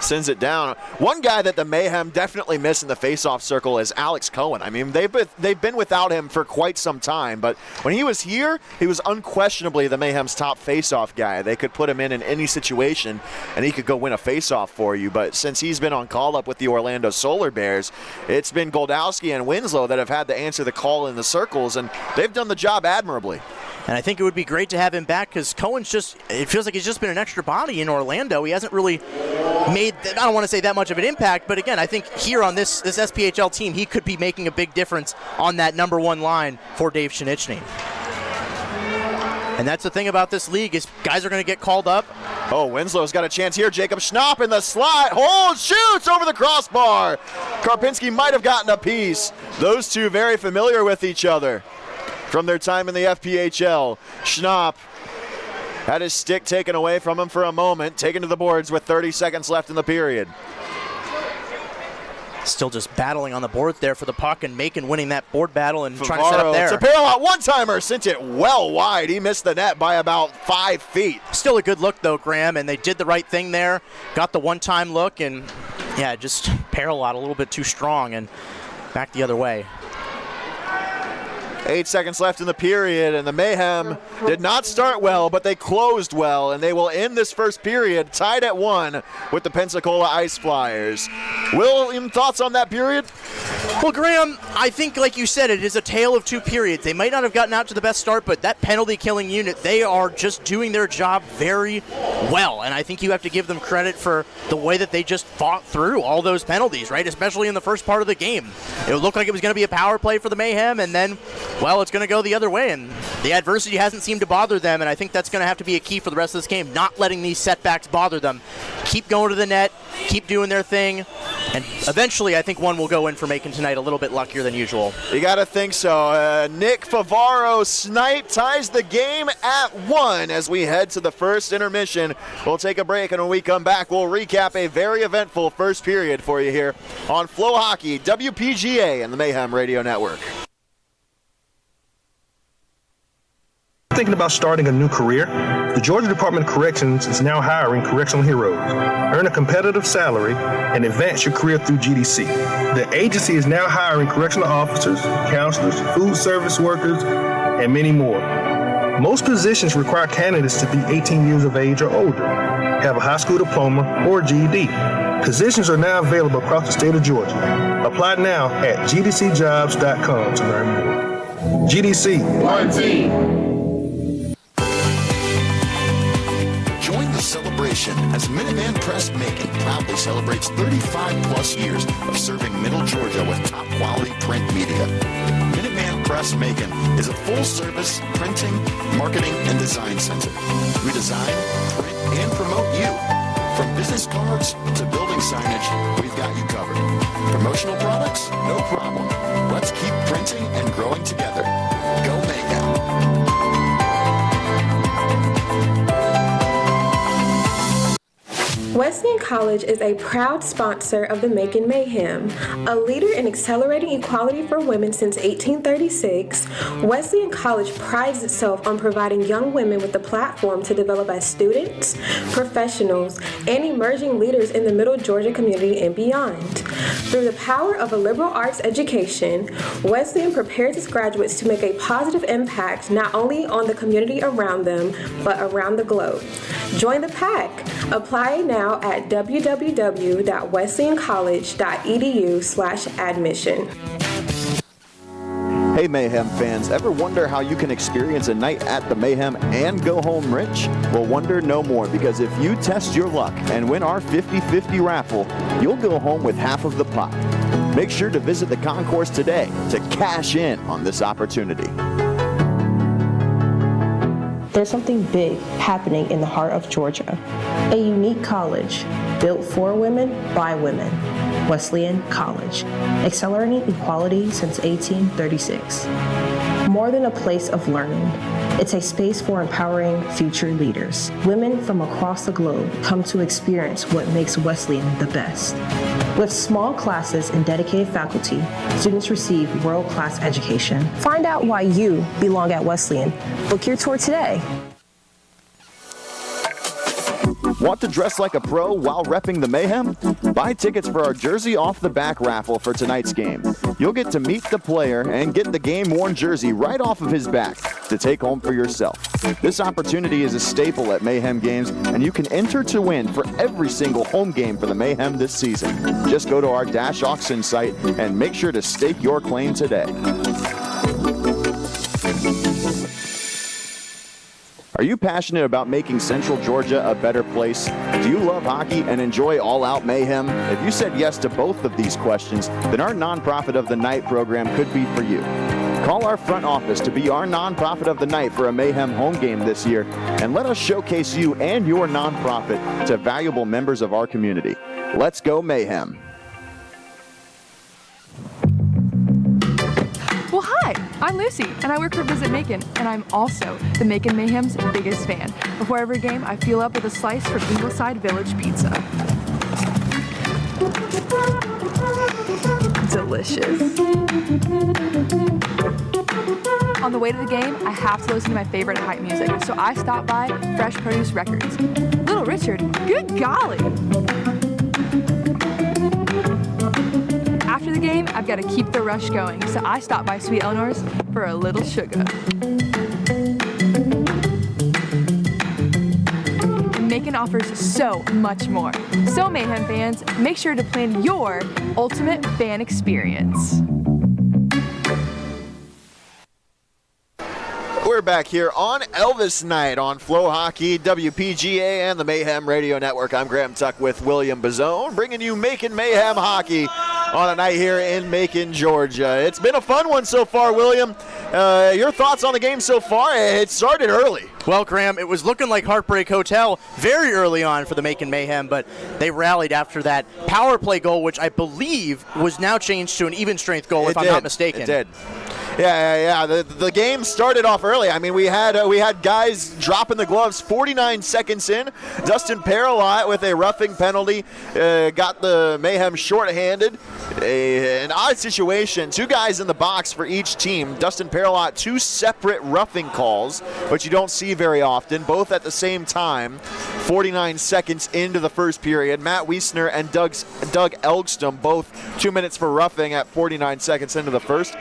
sends it down. One guy that the Mayhem definitely miss in the faceoff circle is Alex Cohen. I mean, they've been without him for quite some time, but when he was here, he was unquestionably the Mayhem's top faceoff guy. They could put him in any situation, and he could go win a faceoff for you. But since he's been on call-up with the Orlando Solar Bears, it's been Goldowski and Winslow that have had to answer the call in the circles, and they've done the job admirably. And I think it would be great to have him back because Cohen's it feels like he's just been an extra body in Orlando. He hasn't really made, I don't want to say that much of an impact, but again, I think here on this SPHL team, he could be making a big difference on that number 1 line for Dave Shinichny. And that's the thing about this league is guys are going to get called up. Oh, Winslow's got a chance here. Jacob Schnapp in the slide. Holds, shoots over the crossbar. Karpinski might have gotten a piece. Those two very familiar with each other from their time in the FPHL. Schnapp had his stick taken away from him for a moment, taken to the boards with 30 seconds left in the period. Still just battling on the board there for the puck, and Macon winning that board battle and trying to set up there. It's a Paralot one-timer, sent it well wide. He missed the net by about 5 feet. Still a good look though, Graham, and they did the right thing there. Got the one-time look, and yeah, just Paralot a little bit too strong and back the other way. 8 seconds left in the period, and the Mayhem did not start well, but they closed well, and they will end this first period tied at 1 with the Pensacola Ice Flyers. William, thoughts on that period? Well, Graham, I think, like you said, it is a tale of 2 periods. They might not have gotten out to the best start, but that penalty-killing unit, they are just doing their job very well, and I think you have to give them credit for the way that they just fought through all those penalties, right, especially in the first part of the game. It looked like it was going to be a power play for the Mayhem, and then, well, it's going to go the other way, and the adversity hasn't seemed to bother them, and I think that's going to have to be a key for the rest of this game, not letting these setbacks bother them. Keep going to the net, keep doing their thing, and eventually I think one will go in for Macon tonight, a little bit luckier than usual. You got to think so. Nick Favaro snipe ties the game at 1 as we head to the first intermission. We'll take a break, and when we come back, we'll recap a very eventful first period for you here on Flow Hockey, WPGA, and the Mayhem Radio Network. Thinking about starting a new career? The Georgia Department of Corrections is now hiring correctional heroes. Earn a competitive salary and advance your career through GDC. The agency is now hiring correctional officers, counselors, food service workers, and many more. Most positions require candidates to be 18 years of age or older, have a high school diploma or GED. Positions are now available across the state of Georgia. Apply now at gdcjobs.com to learn more. GDC. One team. Join the celebration as Minuteman Press Macon proudly celebrates 35 plus years of serving Middle Georgia with top quality print media. Minuteman Press Macon is a full-service printing, marketing, and design center. We design, print, and promote you. From business cards to building signage, we've got you covered. Promotional products? No problem. Let's keep printing and growing together. Go Mayhem. Wesleyan College is a proud sponsor of the Macon Mayhem. A leader in accelerating equality for women since 1836, Wesleyan College prides itself on providing young women with a platform to develop as students, professionals, and emerging leaders in the Middle Georgia community and beyond. Through the power of a liberal arts education, Wesleyan prepares its graduates to make a positive impact not only on the community around them, but around the globe. Join the pack. Apply now at www.wesleyancollege.edu/admission. Hey Mayhem fans, ever wonder how you can experience a night at the Mayhem and go home rich? Well, wonder no more, because if you test your luck and win our 50-50 raffle, you'll go home with half of the pot. Make sure to visit the concourse today to cash in on this opportunity. There's something big happening in the heart of Georgia. A unique college built for women by women. Wesleyan College, accelerating equality since 1836. More than a place of learning, it's a space for empowering future leaders. Women from across the globe come to experience what makes Wesleyan the best. With small classes and dedicated faculty, students receive world-class education. Find out why you belong at Wesleyan. Book your tour today. Want to dress like a pro while repping the Mayhem? Buy tickets for our Jersey Off the Back raffle for tonight's game. You'll get to meet the player and get the game-worn jersey right off of his back to take home for yourself. This opportunity is a staple at Mayhem games, and you can enter to win for every single home game for the Mayhem this season. Just go to our Dash Auction site and make sure to stake your claim today. Are you passionate about making Central Georgia a better place? Do you love hockey and enjoy all-out mayhem? If you said yes to both of these questions, then our Nonprofit of the Night program could be for you. Call our front office to be our Nonprofit of the Night for a Mayhem home game this year, and let us showcase you and your nonprofit to valuable members of our community. Let's go Mayhem. Well, hi, I'm Lucy, and I work for Visit Macon, and I'm also the Macon Mayhem's biggest fan. Before every game, I fuel up with a slice from Ingleside Village Pizza. Delicious. On the way to the game, I have to listen to my favorite hype music, so I stop by Fresh Produce Records. Little Richard, good golly! After the game, I've got to keep the rush going, so I stop by Sweet Eleanor's for a little sugar. Macon offers so much more. So Mayhem fans, make sure to plan your ultimate fan experience. We're back here on Elvis Night on Flow Hockey, WPGA, and the Mayhem Radio Network. I'm Graham Tuck with William Bazone, bringing you Macon Mayhem Hockey on a night here in Macon, Georgia. It's been a fun one so far, William. Your thoughts on the game so far? It started early. Well, Graham, it was looking like Heartbreak Hotel very early on for the Macon Mayhem, but they rallied after that power play goal, which I believe was now changed to an even strength goal, if I'm not mistaken. It did. Yeah. The game started off early. I mean, we had guys dropping the gloves 49 seconds in. Dustin Paralot with a roughing penalty got the Mayhem shorthanded. An odd situation. Two guys in the box for each team. Dustin Paralot, two separate roughing calls, which you don't see very often, both at the same time. 49 seconds into the first period. Matt Wiesner and Doug Elgstom, both 2 minutes for roughing at 49 seconds into the first.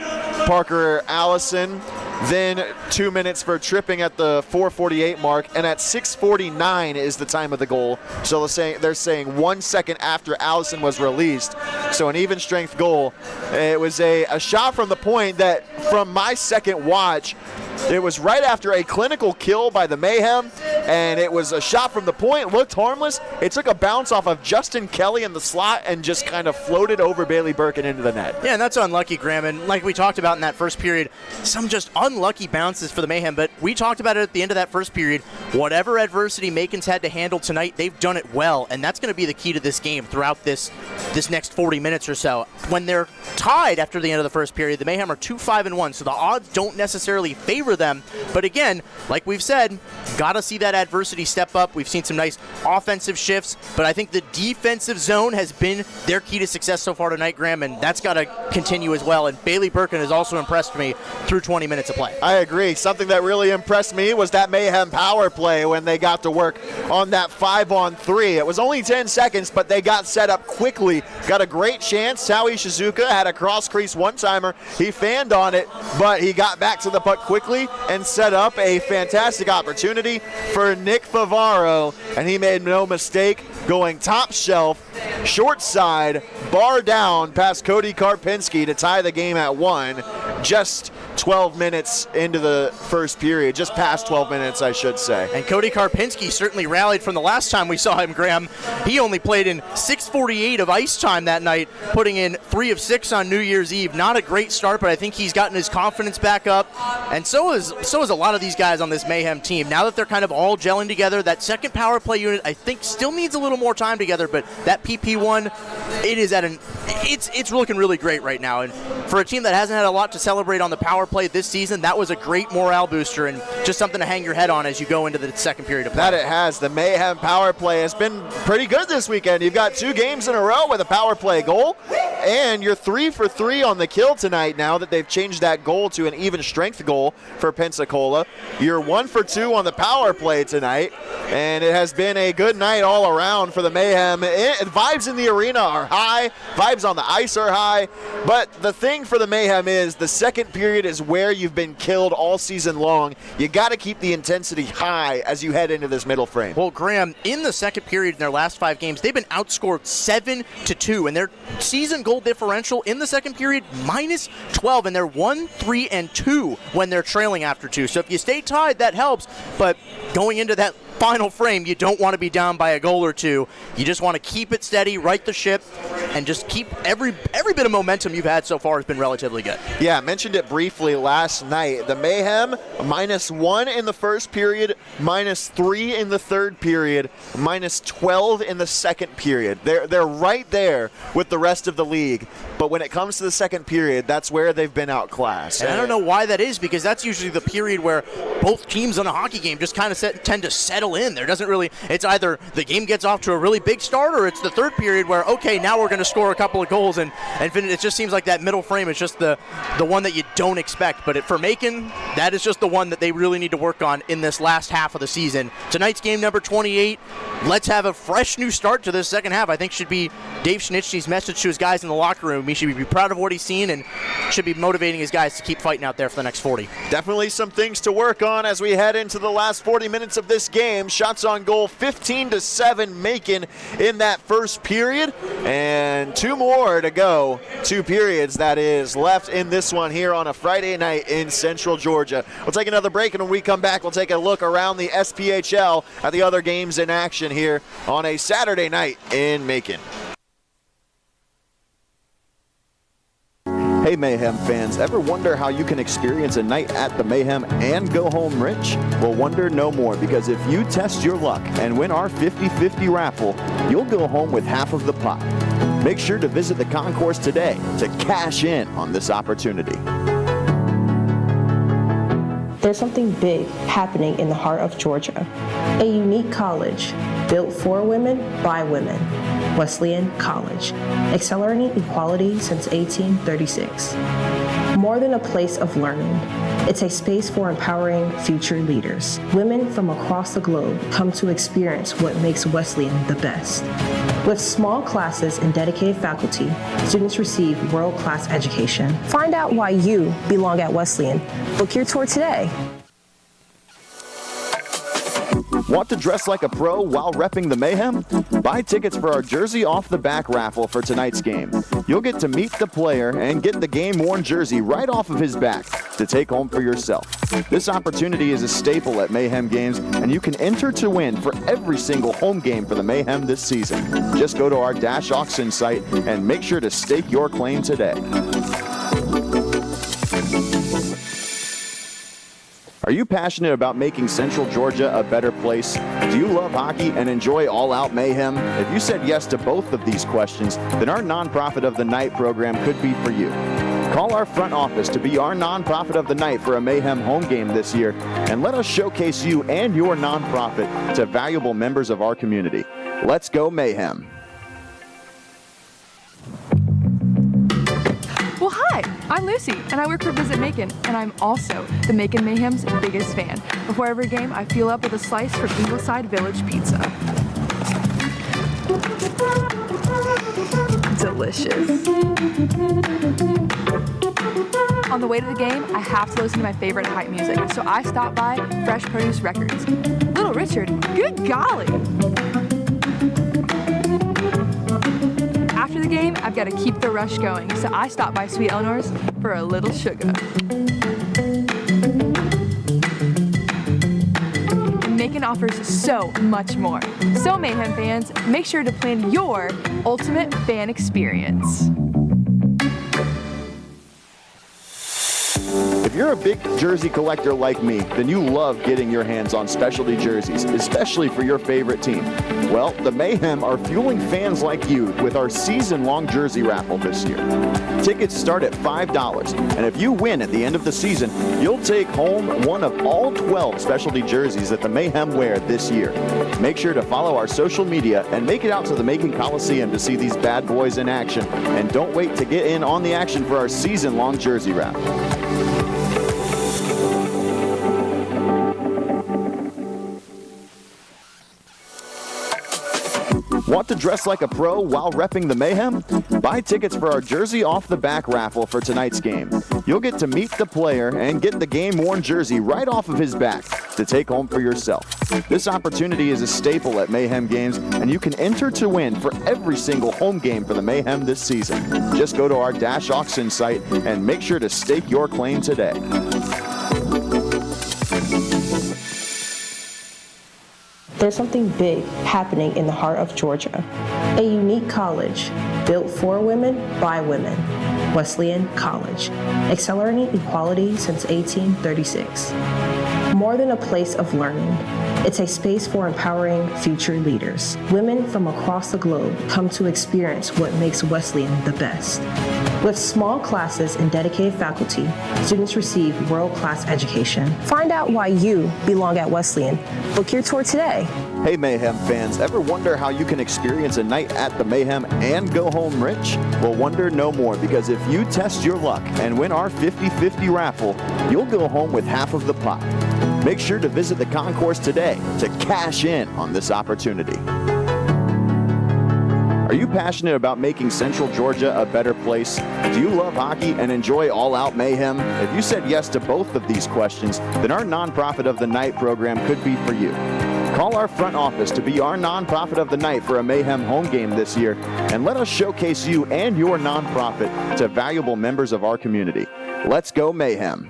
Parker Allison, then 2 minutes for tripping at the 4:48 mark, and at 6:49 is the time of the goal. So they're saying 1 second after Allison was released. So an even strength goal. It was a shot from the point that, from my second watch, it was right after a clinical kill by the Mayhem. and it was a shot from the point, looked harmless. It took a bounce off of Justin Kelly in the slot and just kind of floated over Bailey Birkin into the net. Yeah, and that's unlucky, Graham. And like we talked about in that first period, some just unlucky bounces for the Mayhem. But we talked about it at the end of that first period. Whatever adversity Macon's had to handle tonight, they've done it well, and that's going to be the key to this game throughout this next 40 minutes or so. When they're tied after the end of the first period, the Mayhem are 2-5-1, so the odds don't necessarily favor them. But again, like we've said, got to see that adversity step up. We've seen some nice offensive shifts, but I think the defensive zone has been their key to success so far tonight, Graham, and that's got to continue as well. And Bailey Birkin has also impressed me through 20 minutes of play. I agree. Something that really impressed me was that Mayhem power play when they got to work on that 5-on-3. It was only 10 seconds, but they got set up quickly. Got a great chance. Taui Shizuka had a cross-crease one-timer. He fanned on it, but he got back to the puck quickly and set up a fantastic opportunity for Nick Favaro, and he made no mistake going top shelf, short side, bar down past Cody Karpinski to tie the game at 1. Just 12 minutes into the first period, just past 12 minutes, I should say. And Cody Karpinski certainly rallied from the last time we saw him, Graham. He only played in 6:48 of ice time that night, putting in 3 of 6 on New Year's Eve. Not a great start, but I think he's gotten his confidence back up. And so is a lot of these guys on this Mayhem team. Now that they're kind of all gelling together, that second power play unit, I think, still needs a little more time together, but that PP1, it's looking really great right now. And for a team that hasn't had a lot to celebrate on the power play this season, that was a great morale booster and just something to hang your head on as you go into the second period of play. That it has. The Mayhem power play has been pretty good this weekend. You've got 2 games in a row with a power play goal, and you're 3 for 3 on the kill tonight now that they've changed that goal to an even strength goal for Pensacola. You're 1 for 2 on the power play tonight, and it has been a good night all around for the Mayhem. Vibes in the arena are high. Vibes on the ice are high. But the thing for the Mayhem is the second period is where you've been killed all season long. You got to keep the intensity high as you head into this middle frame. Well, Graham, in the second period in their last 5 games, they've been outscored 7-2, and their season goal differential in the second period -12, and they're 1-3-2 when they're trailing after 2. So if you stay tied, that helps. But going into that final frame, you don't want to be down by a goal or 2. You just want to keep it steady, right the ship, and just keep every bit of momentum you've had so far has been relatively good. Yeah, I mentioned it briefly last night. The Mayhem, -1 in the first period, -3 in the third period, -12 in the second period. They're right there with the rest of the league. But when it comes to the second period, that's where they've been outclassed. And I don't know why that is, because that's usually the period where both teams on a hockey game just kind of tend to settle in. There doesn't really, it's either the game gets off to a really big start, or it's the third period where, okay, now we're going to score a couple of goals, and it just seems like that middle frame is just the one that you don't expect. But for Macon, that is just the one that they really need to work on in this last half of the season. Tonight's game number 28. Let's have a fresh new start to this second half, I think should be Dave Schnitzky's message to his guys in the locker room. He should be proud of what he's seen and should be motivating his guys to keep fighting out there for the next 40. Definitely some things to work on as we head into the last 40 minutes of this game. Shots on goal, 15-7 Macon in that first period, and 2 more to go. 2 periods, that is, left in this one here on a Friday night in Central Georgia. We'll take another break, and when we come back, we'll take a look around the SPHL at the other games in action here on a Saturday night in Macon. Hey Mayhem fans, ever wonder how you can experience a night at the Mayhem and go home rich? Well, wonder no more, because if you test your luck and win our 50-50 raffle, you'll go home with half of the pot. Make sure to visit the concourse today to cash in on this opportunity. There's something big happening in the heart of Georgia. A unique college built for women by women. Wesleyan College, accelerating equality since 1836. More than a place of learning, it's a space for empowering future leaders. Women from across the globe come to experience what makes Wesleyan the best. With small classes and dedicated faculty, students receive world-class education. Find out why you belong at Wesleyan. Book your tour today. Want to dress like a pro while repping the Mayhem? Buy tickets for our Jersey Off the Back raffle for tonight's game. You'll get to meet the player and get the game-worn jersey right off of his back to take home for yourself. This opportunity is a staple at Mayhem games, and you can enter to win for every single home game for the Mayhem this season. Just go to our Dash Auction site and make sure to stake your claim today. Are you passionate about making Central Georgia a better place? Do you love hockey and enjoy all-out mayhem? If you said yes to both of these questions, then our Nonprofit of the Night program could be for you. Call our front office to be our Nonprofit of the Night for a Mayhem home game this year, and let us showcase you and your nonprofit to valuable members of our community. Let's go Mayhem! Well, hi, I'm Lucy, and I work for Visit Macon, and I'm also the Macon Mayhem's biggest fan. Before every game, I fuel up with a slice from Ingleside Village Pizza. Delicious. On the way to the game, I have to listen to my favorite hype music, so I stop by Fresh Produce Records. Little Richard, good golly! After the game, I've got to keep the rush going, so I stop by Sweet Eleanor's for a little sugar. Macon offers so much more. So Mayhem fans, make sure to plan your ultimate fan experience. If you're a big jersey collector like me, then you love getting your hands on specialty jerseys, especially for your favorite team. Well, the Mayhem are fueling fans like you with our season-long jersey raffle this year. Tickets start at $5, and if you win at the end of the season, you'll take home one of all 12 specialty jerseys that the Mayhem wear this year. Make sure to follow our social media and make it out to the Macon Coliseum to see these bad boys in action, and don't wait to get in on the action for our season-long jersey raffle. Want to dress like a pro while repping the Mayhem? Buy tickets for our Jersey Off the Back raffle for tonight's game. You'll get to meet the player and get the game-worn jersey right off of his back to take home for yourself. This opportunity is a staple at Mayhem games, and you can enter to win for every single home game for the Mayhem this season. Just go to our Dash Auction site and make sure to stake your claim today. There's something big happening in the heart of Georgia. A unique college built for women by women. Wesleyan College, accelerating equality since 1836. More than a place of learning, it's a space for empowering future leaders. Women from across the globe come to experience what makes Wesleyan the best. With small classes and dedicated faculty, students receive world-class education. Find out why you belong at Wesleyan. Book your tour today. Hey Mayhem fans, ever wonder how you can experience a night at the Mayhem and go home rich? Well, wonder no more, because if you test your luck and win our 50-50 raffle, you'll go home with half of the pot. Make sure to visit the concourse today to cash in on this opportunity. Are you passionate about making Central Georgia a better place? Do you love hockey and enjoy all-out mayhem? If you said yes to both of these questions, then our Nonprofit of the Night program could be for you. Call our front office to be our Nonprofit of the Night for a Mayhem home game this year, and let us showcase you and your nonprofit to valuable members of our community. Let's go Mayhem!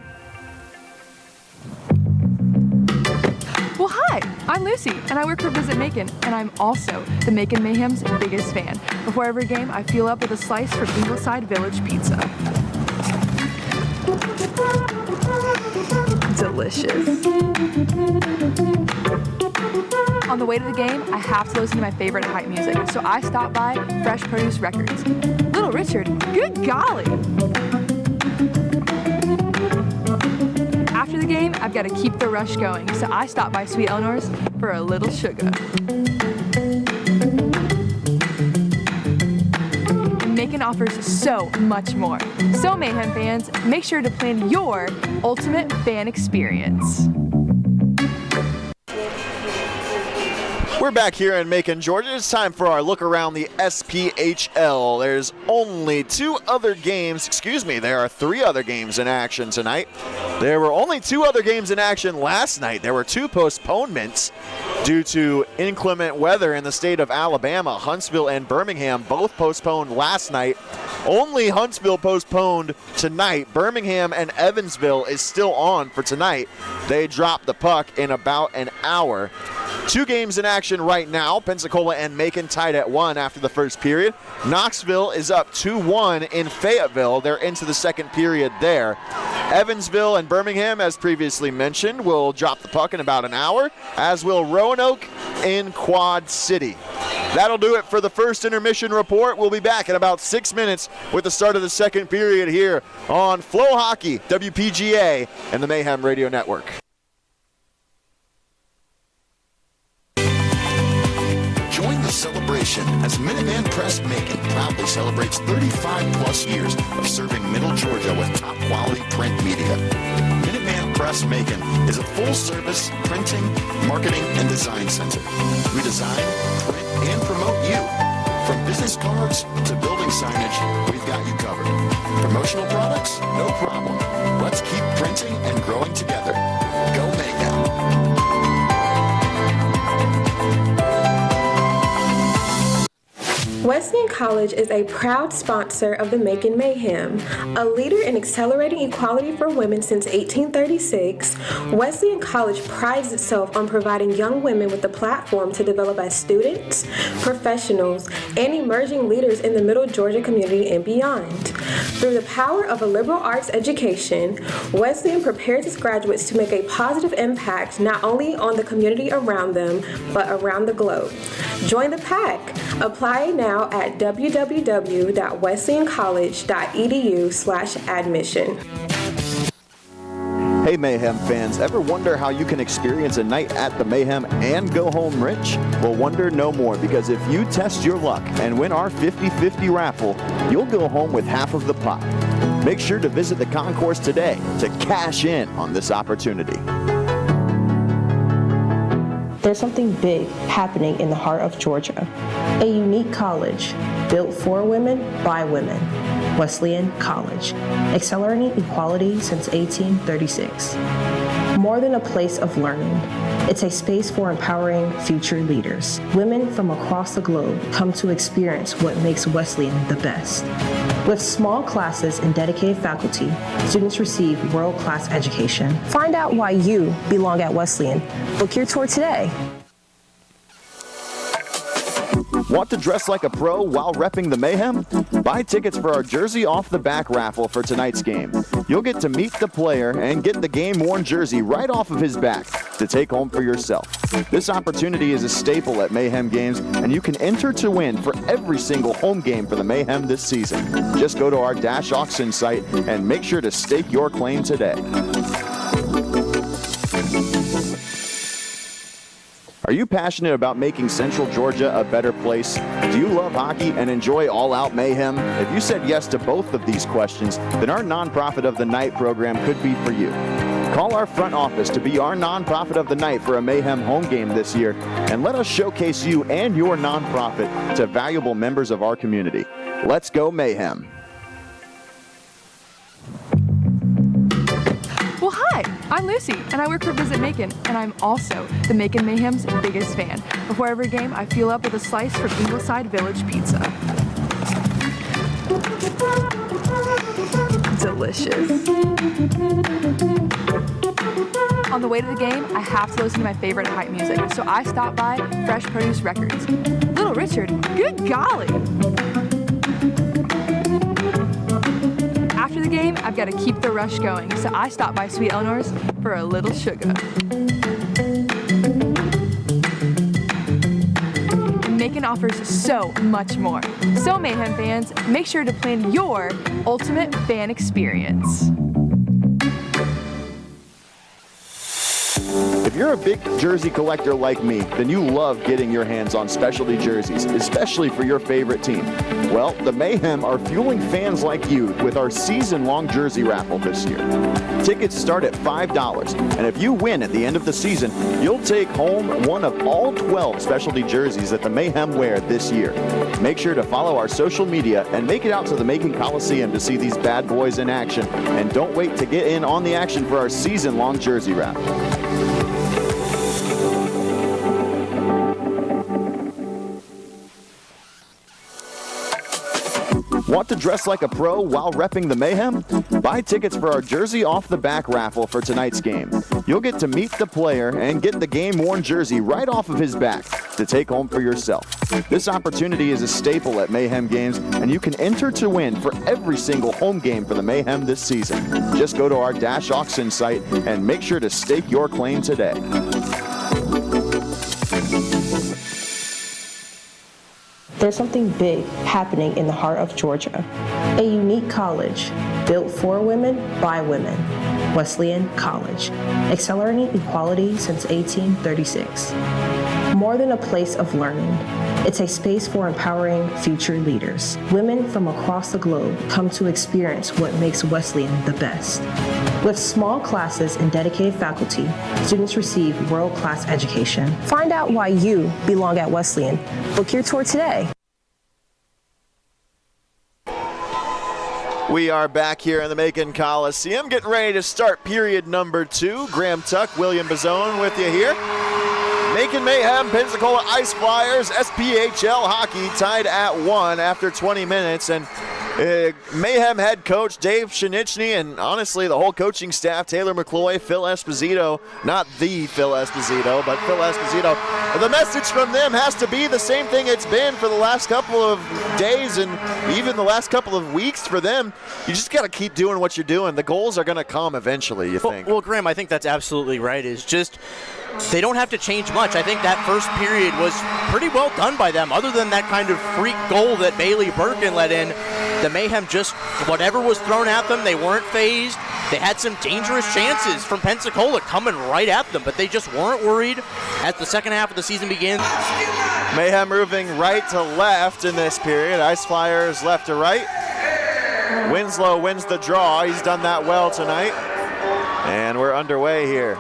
Well, hi, I'm Lucy, and I work for Visit Macon, and I'm also the Macon Mayhem's biggest fan. Before every game, I fuel up with a slice from Ingleside Village Pizza. Delicious. On the way to the game, I have to listen to my favorite hype music, so I stop by Fresh Produce Records. Little Richard, good golly! After the game, I've got to keep the rush going, so I stop by Sweet Eleanor's for a little sugar. Macon offers so much more. So Mayhem fans, make sure to plan your ultimate fan experience. We're back here in Macon, Georgia. It's time for our look around the SPHL. There's only there are 3 other games in action tonight. There were only 2 other games in action last night. There were 2 postponements Due to inclement weather in the state of Alabama, Huntsville and Birmingham both postponed last night. Only Huntsville postponed tonight. Birmingham and Evansville is still on for tonight. They dropped the puck in about an hour. 2 games in action right now. Pensacola and Macon tied at 1 after the first period. Knoxville is up 2-1 in Fayetteville. They're into the second period there. Evansville and Birmingham, as previously mentioned, will drop the puck in about an hour, as will Roanoke in Quad City. That'll do it for the first intermission report. We'll be back in about 6 minutes with the start of the second period here on Flow Hockey, WPGA, and the Mayhem Radio Network. Join the celebration as Minuteman Press Macon proudly celebrates 35 plus years of serving Middle Georgia with top quality print media. Minuteman Press Macon is a full-service printing, marketing, and design center. We design, print, and promote you. From business cards to building signage, we've got you covered. Promotional products? No problem. Let's keep printing and growing together. Go Mayhem. Wesleyan College is a proud sponsor of the Macon Mayhem. A leader in accelerating equality for women since 1836, Wesleyan College prides itself on providing young women with a platform to develop as students, professionals, and emerging leaders in the Middle Georgia community and beyond. Through the power of a liberal arts education, Wesleyan prepares its graduates to make a positive impact not only on the community around them, but around the globe. Join the pack. Apply now at www.wesleyancollege.edu/admission. Hey Mayhem fans, ever wonder how you can experience a night at the Mayhem and go home rich? Well, wonder no more, because if you test your luck and win our 50-50 raffle, you'll go home with half of the pot. Make sure to visit the concourse today to cash in on this opportunity. There's something big happening in the heart of Georgia. A unique college built for women by women. Wesleyan College, accelerating equality since 1836. More than a place of learning, it's a space for empowering future leaders. Women from across the globe come to experience what makes Wesleyan the best. With small classes and dedicated faculty, students receive world-class education. Find out why you belong at Wesleyan. Book your tour today. Want to dress like a pro while repping the Mayhem? Buy tickets for our Jersey Off the Back raffle for tonight's game. You'll get to meet the player and get the game-worn jersey right off of his back to take home for yourself. This opportunity is a staple at Mayhem games, and you can enter to win for every single home game for the Mayhem this season. Just go to our Dash Auction site and make sure to stake your claim today. Are you passionate about making Central Georgia a better place? Do you love hockey and enjoy all-out mayhem? If you said yes to both of these questions, then our Nonprofit of the Night program could be for you. Call our front office to be our Nonprofit of the Night for a Mayhem home game this year, and let us showcase you and your nonprofit to valuable members of our community. Let's go Mayhem. Well, hi, I'm Lucy, and I work for Visit Macon, and I'm also the Macon Mayhem's biggest fan. Before every game, I fuel up with a slice from Ingleside Village Pizza. Delicious. On the way to the game, I have to listen to my favorite hype music, so I stop by Fresh Produce Records. Little Richard, good golly! After the game, I've got to keep the rush going, so I stop by Sweet Eleanor's for a little sugar. Macon offers so much more. So Mayhem fans, make sure to plan your ultimate fan experience. If you're a big jersey collector like me, then you love getting your hands on specialty jerseys, especially for your favorite team. Well, the Mayhem are fueling fans like you with our season-long jersey raffle this year. Tickets start at $5, and if you win at the end of the season, you'll take home one of all 12 specialty jerseys that the Mayhem wear this year. Make sure to follow our social media and make it out to the Macon Coliseum to see these bad boys in action, and don't wait to get in on the action for our season-long jersey raffle. Want to dress like a pro while repping the Mayhem? Buy tickets for our Jersey Off the Back raffle for tonight's game. You'll get to meet the player and get the game-worn jersey right off of his back to take home for yourself. This opportunity is a staple at Mayhem games, and you can enter to win for every single home game for the Mayhem this season. Just go to our Dash Auction site and make sure to stake your claim today. There's something big happening in the heart of Georgia. A unique college built for women by women. Wesleyan College, accelerating equality since 1836. More than a place of learning, it's a space for empowering future leaders. Women from across the globe come to experience what makes Wesleyan the best. With small classes and dedicated faculty, students receive world-class education. Find out why you belong at Wesleyan. Book your tour today. We are back here in the Macon Coliseum, getting ready to start period number 2. Graham Tuck, William Bazone with you here. Macon Mayhem, Pensacola Ice Flyers, SPHL hockey tied at 1 after 20 minutes. And Mayhem head coach Dave Shinichny, and honestly the whole coaching staff, Taylor McCloy, Phil Esposito, not the Phil Esposito, but Phil Esposito. The message from them has to be the same thing it's been for the last couple of days and even the last couple of weeks for them. You just got to keep doing what you're doing. The goals are going to come eventually, you think. Well, Graham, I think that's absolutely right. It's just they don't have to change much. I think that first period was pretty well done by them. Other than that kind of freak goal that Bailey Birkin let in, the Mayhem just, whatever was thrown at them, they weren't phased. They had some dangerous chances from Pensacola coming right at them, but they just weren't worried as the second half of the season began. Mayhem moving right to left in this period. Ice Flyers left to right. Winslow wins the draw. He's done that well tonight. And we're underway here.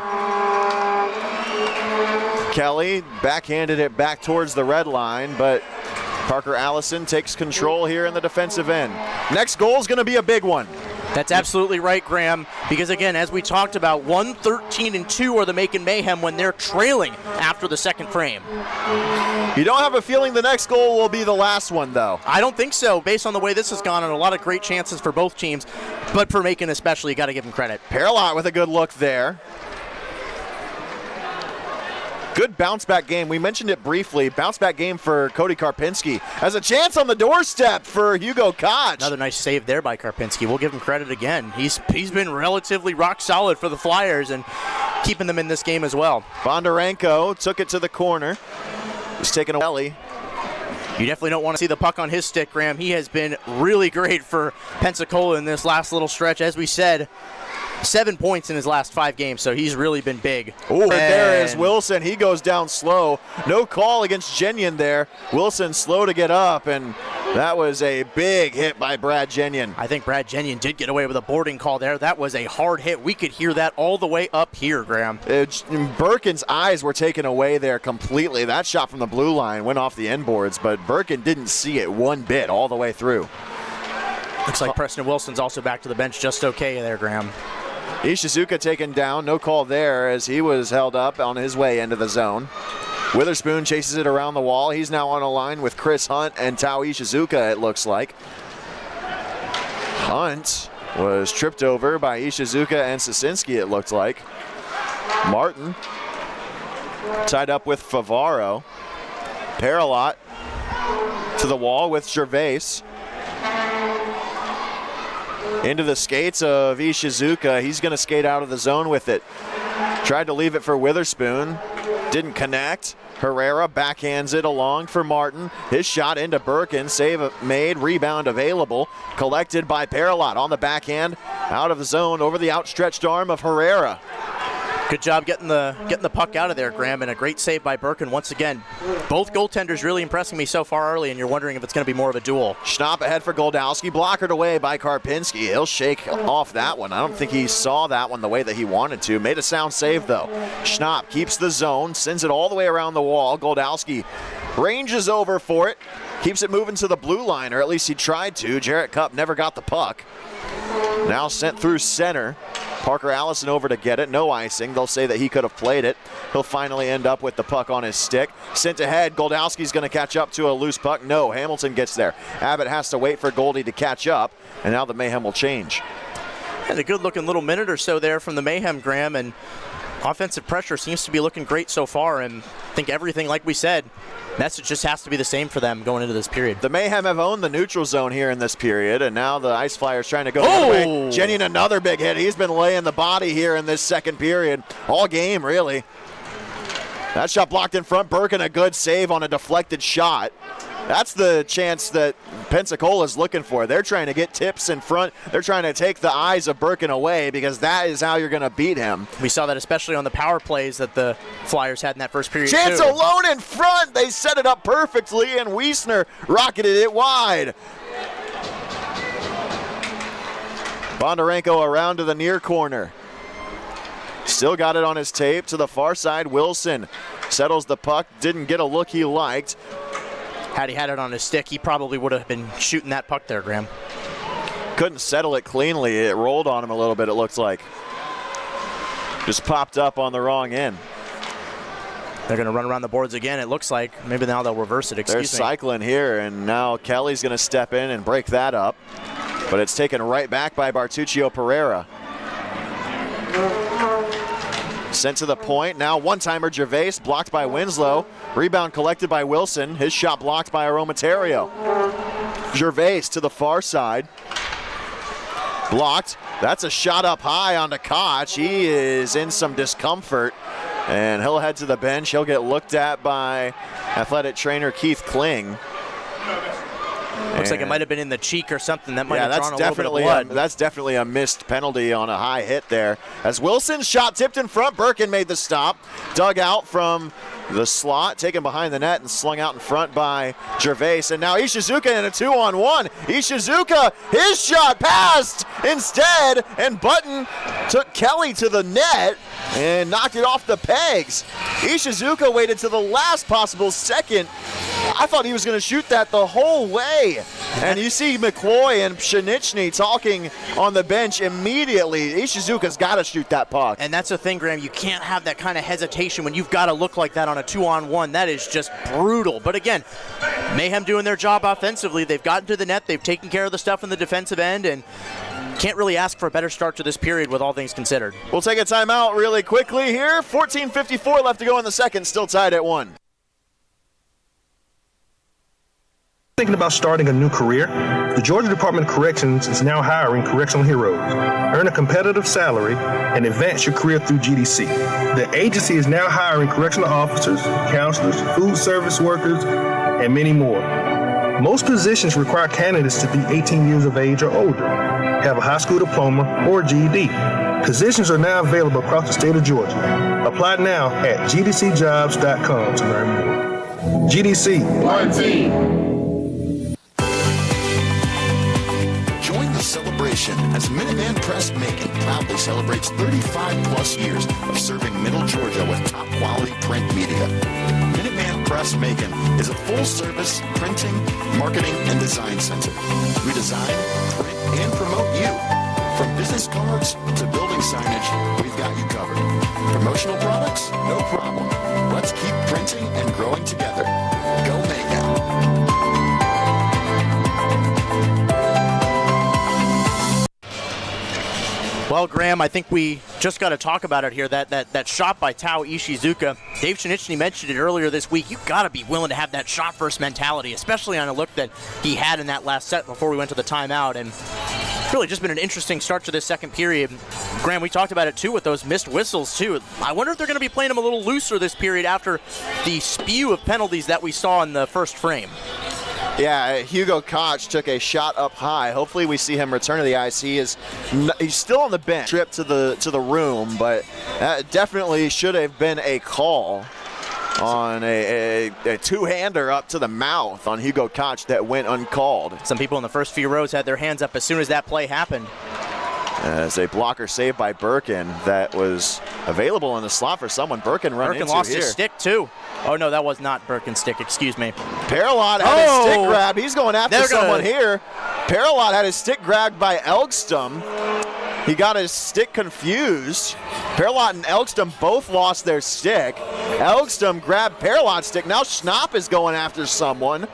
Kelly backhanded it back towards the red line, but Parker Allison takes control here in the defensive end. Next goal is going to be a big one. That's absolutely right, Graham, because again, as we talked about, 1-13-2 are the Macon Mayhem when they're trailing after the second frame. You don't have a feeling the next goal will be the last one, though? I don't think so, based on the way this has gone, and a lot of great chances for both teams, but for Macon especially, you got to give them credit. Paralot with a good look there. Good bounce-back game. We mentioned it briefly. Bounce-back game for Cody Karpinski. Has a chance on the doorstep for Hugo Koch. Another nice save there by Karpinski. We'll give him credit again. He's been relatively rock solid for the Flyers and keeping them in this game as well. Bondarenko took it to the corner. He's taking a belly. You definitely don't want to see the puck on his stick, Graham. He has been really great for Pensacola in this last little stretch. As we said, 7 points in his last 5 games, so he's really been big. Oh, there is Wilson. He goes down slow. No call against Genion there. Wilson slow to get up, and that was a big hit by Brad Genion. I think Brad Genion did get away with a boarding call there. That was a hard hit. We could hear that all the way up here, Graham. Birkin's eyes were taken away there completely. That shot from the blue line went off the end boards, but Birkin didn't see it one bit all the way through. Looks like Preston Wilson's also back to the bench just okay there, Graham. Ishizuka taken down, no call there as he was held up on his way into the zone. Witherspoon chases it around the wall. He's now on a line with Chris Hunt and Tao Ishizuka, it looks like. Hunt was tripped over by Ishizuka and Sosinski, it looked like. Martin tied up with Favaro. Paralot to the wall with Gervais. Into the skates of Ishizuka. He's going to skate out of the zone with it. Tried to leave it for Witherspoon. Didn't connect. Herrera backhands it along for Martin. His shot into Birkin. Save made. Rebound available. Collected by Paralot on the backhand. Out of the zone over the outstretched arm of Herrera. Good job getting the puck out of there, Graham, and a great save by Birkin once again. Both goaltenders really impressing me so far early, and you're wondering if it's going to be more of a duel. Schnapp ahead for Goldowski, blockered away by Karpinski. He'll shake off that one. I don't think he saw that one the way that he wanted to. Made a sound save, though. Schnapp keeps the zone, sends it all the way around the wall. Goldowski ranges over for it, keeps it moving to the blue line, or at least he tried to. Jarrett Cupp never got the puck. Now sent through center. Parker Allison over to get it. No icing. They'll say that he could have played it. He'll finally end up with the puck on his stick. Sent ahead. Goldowski's going to catch up to a loose puck. No, Hamilton gets there. Abbott has to wait for Goldie to catch up, and now the Mayhem will change. And a good-looking little minute or so there from the Mayhem, Graham, and offensive pressure seems to be looking great so far, and I think everything, like we said, message just has to be the same for them going into this period. The Mayhem have owned the neutral zone here in this period, and now the Ice Flyers trying to go the other way. Jennings another big hit. He's been laying the body here in this second period. All game, really. That shot blocked in front. Birkin a good save on a deflected shot. That's the chance that Pensacola is looking for. They're trying to get tips in front. They're trying to take the eyes of Birkin away because that is how you're going to beat him. We saw that especially on the power plays that the Flyers had in that first period. Chance alone in front. They set it up perfectly, and Wiesner rocketed it wide. Bondarenko around to the near corner. Still got it on his tape to the far side. Wilson settles the puck. Didn't get a look he liked. Had he had it on his stick, he probably would have been shooting that puck there, Graham. Couldn't settle it cleanly. It rolled on him a little bit, it looks like. Just popped up on the wrong end. They're going to run around the boards again, it looks like. Maybe now they'll reverse it, They're cycling here, and now Kelly's going to step in and break that up. But it's taken right back by Bartuccio Pereira. Sent to the point. Now one-timer Gervais, blocked by Winslow. Rebound collected by Wilson. His shot blocked by Aromaterio. Gervais to the far side. Blocked. That's a shot up high onto Koch. He is in some discomfort, and he'll head to the bench. He'll get looked at by athletic trainer Keith Kling. Looks like it might have been in the cheek or something. That might have drawn a little bit of blood. That's definitely a missed penalty on a high hit there. As Wilson's shot tipped in front, Birkin made the stop. Dug out from the slot, taken behind the net and slung out in front by Gervais. And now Ishizuka in a 2-on-1. Ishizuka, his shot passed instead, and Button took Kelly to the net and knocked it off the pegs. Ishizuka waited to the last possible second. I thought he was going to shoot that the whole way. And you see McCloy and Pshenichny talking on the bench immediately. Ishizuka's got to shoot that puck. And that's the thing, Graham. You can't have that kind of hesitation when you've got to look like that on a 2-on-1. That is just brutal. But again, Mayhem doing their job offensively. They've gotten to the net. They've taken care of the stuff in the defensive end. And can't really ask for a better start to this period with all things considered. We'll take a timeout really quickly here. 14:54 left to go in the second. Still tied at 1. Thinking about starting a new career? The Georgia Department of Corrections is now hiring correctional heroes. Earn a competitive salary and advance your career through GDC. The agency is now hiring correctional officers, counselors, food service workers, and many more. Most positions require candidates to be 18 years of age or older, have a high school diploma or GED. Positions are now available across the state of Georgia. Apply now at gdcjobs.com to learn more. GDC. One team. Join the celebration as Minuteman Press Macon proudly celebrates 35-plus years of serving Middle Georgia with top-quality print media. Minuteman Press Macon is a full-service printing, marketing, and design center. We design, print, and promote you. From business cards to building signage, we've got you covered. Promotional products? No problem. Let's keep printing and growing together. Go Macon. Well, Graham, I think we just got to talk about it here. That shot by Tao Ishizuka. Dave Pshenichny mentioned it earlier this week. You've got to be willing to have that shot-first mentality, especially on a look that he had in that last set before we went to the timeout. And really just been an interesting start to this second period. Graham, we talked about it too with those missed whistles too. I wonder if they're going to be playing him a little looser this period after the spew of penalties that we saw in the first frame. Yeah, Hugo Koch took a shot up high. Hopefully we see him return to the ice. He's still on the bench, trip to the room, but that definitely should have been a call on a two-hander up to the mouth on Hugo Koch that went uncalled. Some people in the first few rows had their hands up as soon as that play happened. As a blocker saved by Birkin that was available in the slot for someone. Birkin lost his stick too. Oh no, that was not Birkin's stick, excuse me. Paralot had his stick grabbed. He's going after someone here. Paralot had his stick grabbed by Elgstom. He got his stick confused. Perlott and Elkstum both lost their stick. Elkstum grabbed Perlott's stick. Now Schnapp is going after someone.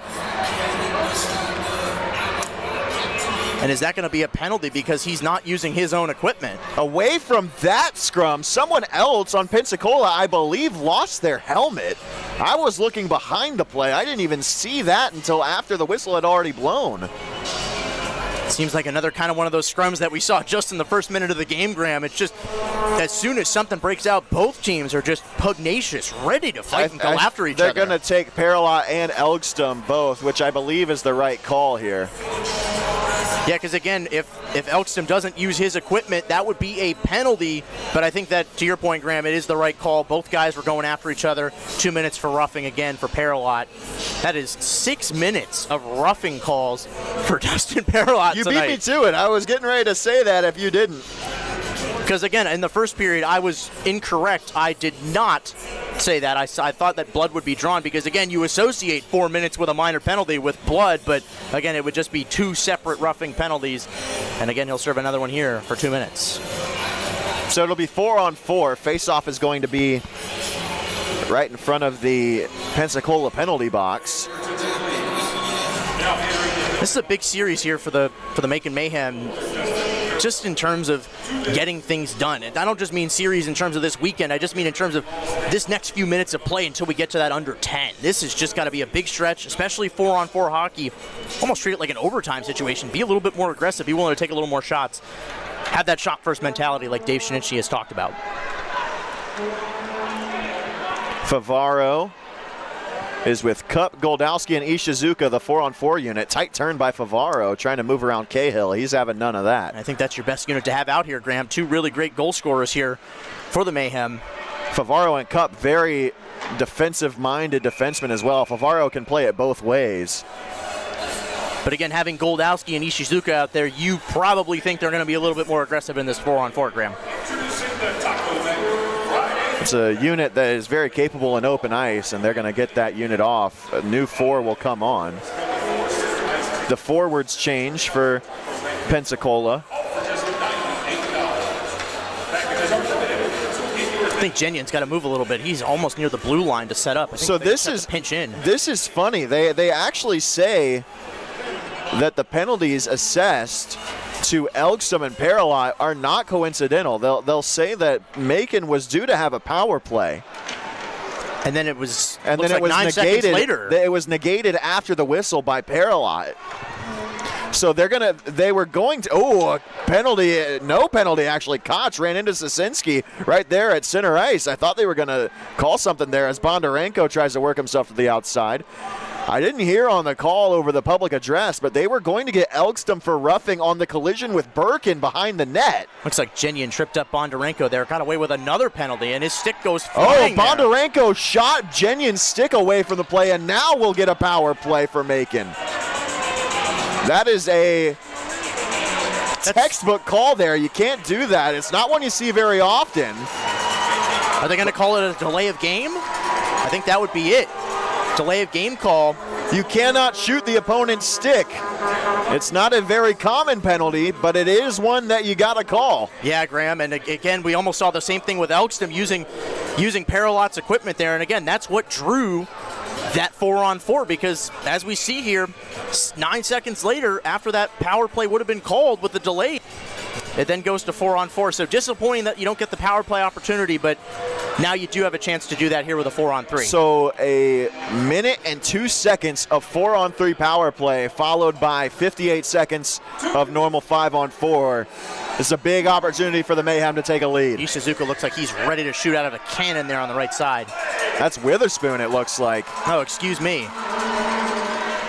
And is that going to be a penalty because he's not using his own equipment? Away from that scrum, someone else on Pensacola, I believe, lost their helmet. I was looking behind the play. I didn't even see that until after the whistle had already blown. Seems like another kind of one of those scrums that we saw just in the first minute of the game, Graham. It's just as soon as something breaks out, both teams are just pugnacious, ready to fight and go after each other. They're going to take Perlott and Elkstum both, which I believe is the right call here. Yeah, because again, if Elkstum doesn't use his equipment, that would be a penalty. But I think that, to your point, Graham, it is the right call. Both guys were going after each other. 2 minutes for roughing again for Perlott. That is 6 minutes of roughing calls for Dustin Perlott You tonight. beat me to it. I was getting ready to say that if you didn't. Because again, in the first period, I was incorrect. I did not say that. I thought that blood would be drawn because, again, you associate 4 minutes with a minor penalty with blood, but again, it would just be 2 separate roughing penalties. And again, he'll serve another one here for 2 minutes. So it'll be 4-on-4. Face-off is going to be right in front of the Pensacola penalty box. This is a big series here for the Macon Mayhem, just in terms of getting things done. And I don't just mean series in terms of this weekend. I just mean in terms of this next few minutes of play until we get to that under 10. This has just got to be a big stretch, especially 4-on-4 hockey. Almost treat it like an overtime situation. Be a little bit more aggressive. Be willing to take a little more shots. Have that shot-first mentality like Dave Shinichi has talked about. Favaro is with Cup, Goldowski, and Ishizuka, the 4-on-4 unit. Tight turn by Favaro, trying to move around Cahill. He's having none of that. I think that's your best unit to have out here, Graham. 2 really great goal scorers here for the Mayhem. Favaro and Cup, very defensive-minded defensemen as well. Favaro can play it both ways. But again, having Goldowski and Ishizuka out there, you probably think they're going to be a little bit more aggressive in this 4-on-4, Graham. It's a unit that is very capable in open ice, and they're going to get that unit off. A new 4 will come on. The forwards change for Pensacola. I think Jenyon's got to move a little bit. He's almost near the blue line to set up. I think So this is pinch in. This is funny. They actually say that the penalties assessed to Elkstum and Perlott are not coincidental. They'll say that Macon was due to have a power play. And then it was, and then it was 9 seconds negated later. It was negated after the whistle by Perlott. So they were going to, a penalty, no penalty actually. Koch ran into Sosinski right there at center ice. I thought they were going to call something there as Bondarenko tries to work himself to the outside. I didn't hear on the call over the public address, but they were going to get Elkstum for roughing on the collision with Birkin behind the net. Looks like Jenyon tripped up Bondarenko there, got away with another penalty, and his stick goes flying. Bondarenko shot Jenyon's stick away from the play, and now we'll get a power play for Macon. That is a textbook call there. You can't do that. It's not one you see very often. Are they going to call it a delay of game? I think that would be it. Delay of game call. You cannot shoot the opponent's stick. It's not a very common penalty, but it is one that you got to call. Yeah, Graham, and again, we almost saw the same thing with Elkstum using Perlott's equipment there, and again, that's what drew that 4-on-4, because as we see here, 9 seconds later, after that power play would have been called with the delay, it then goes to 4-on-4. So disappointing that you don't get the power play opportunity, but now you do have a chance to do that here with a 4-on-3. So a minute and 2 seconds of 4-on-3 power play, followed by 58 seconds of normal 5-on-4. This is a big opportunity for the Mayhem to take a lead. Ishizuka looks like he's ready to shoot out of a cannon there on the right side. That's Witherspoon, it looks like. Oh, excuse me.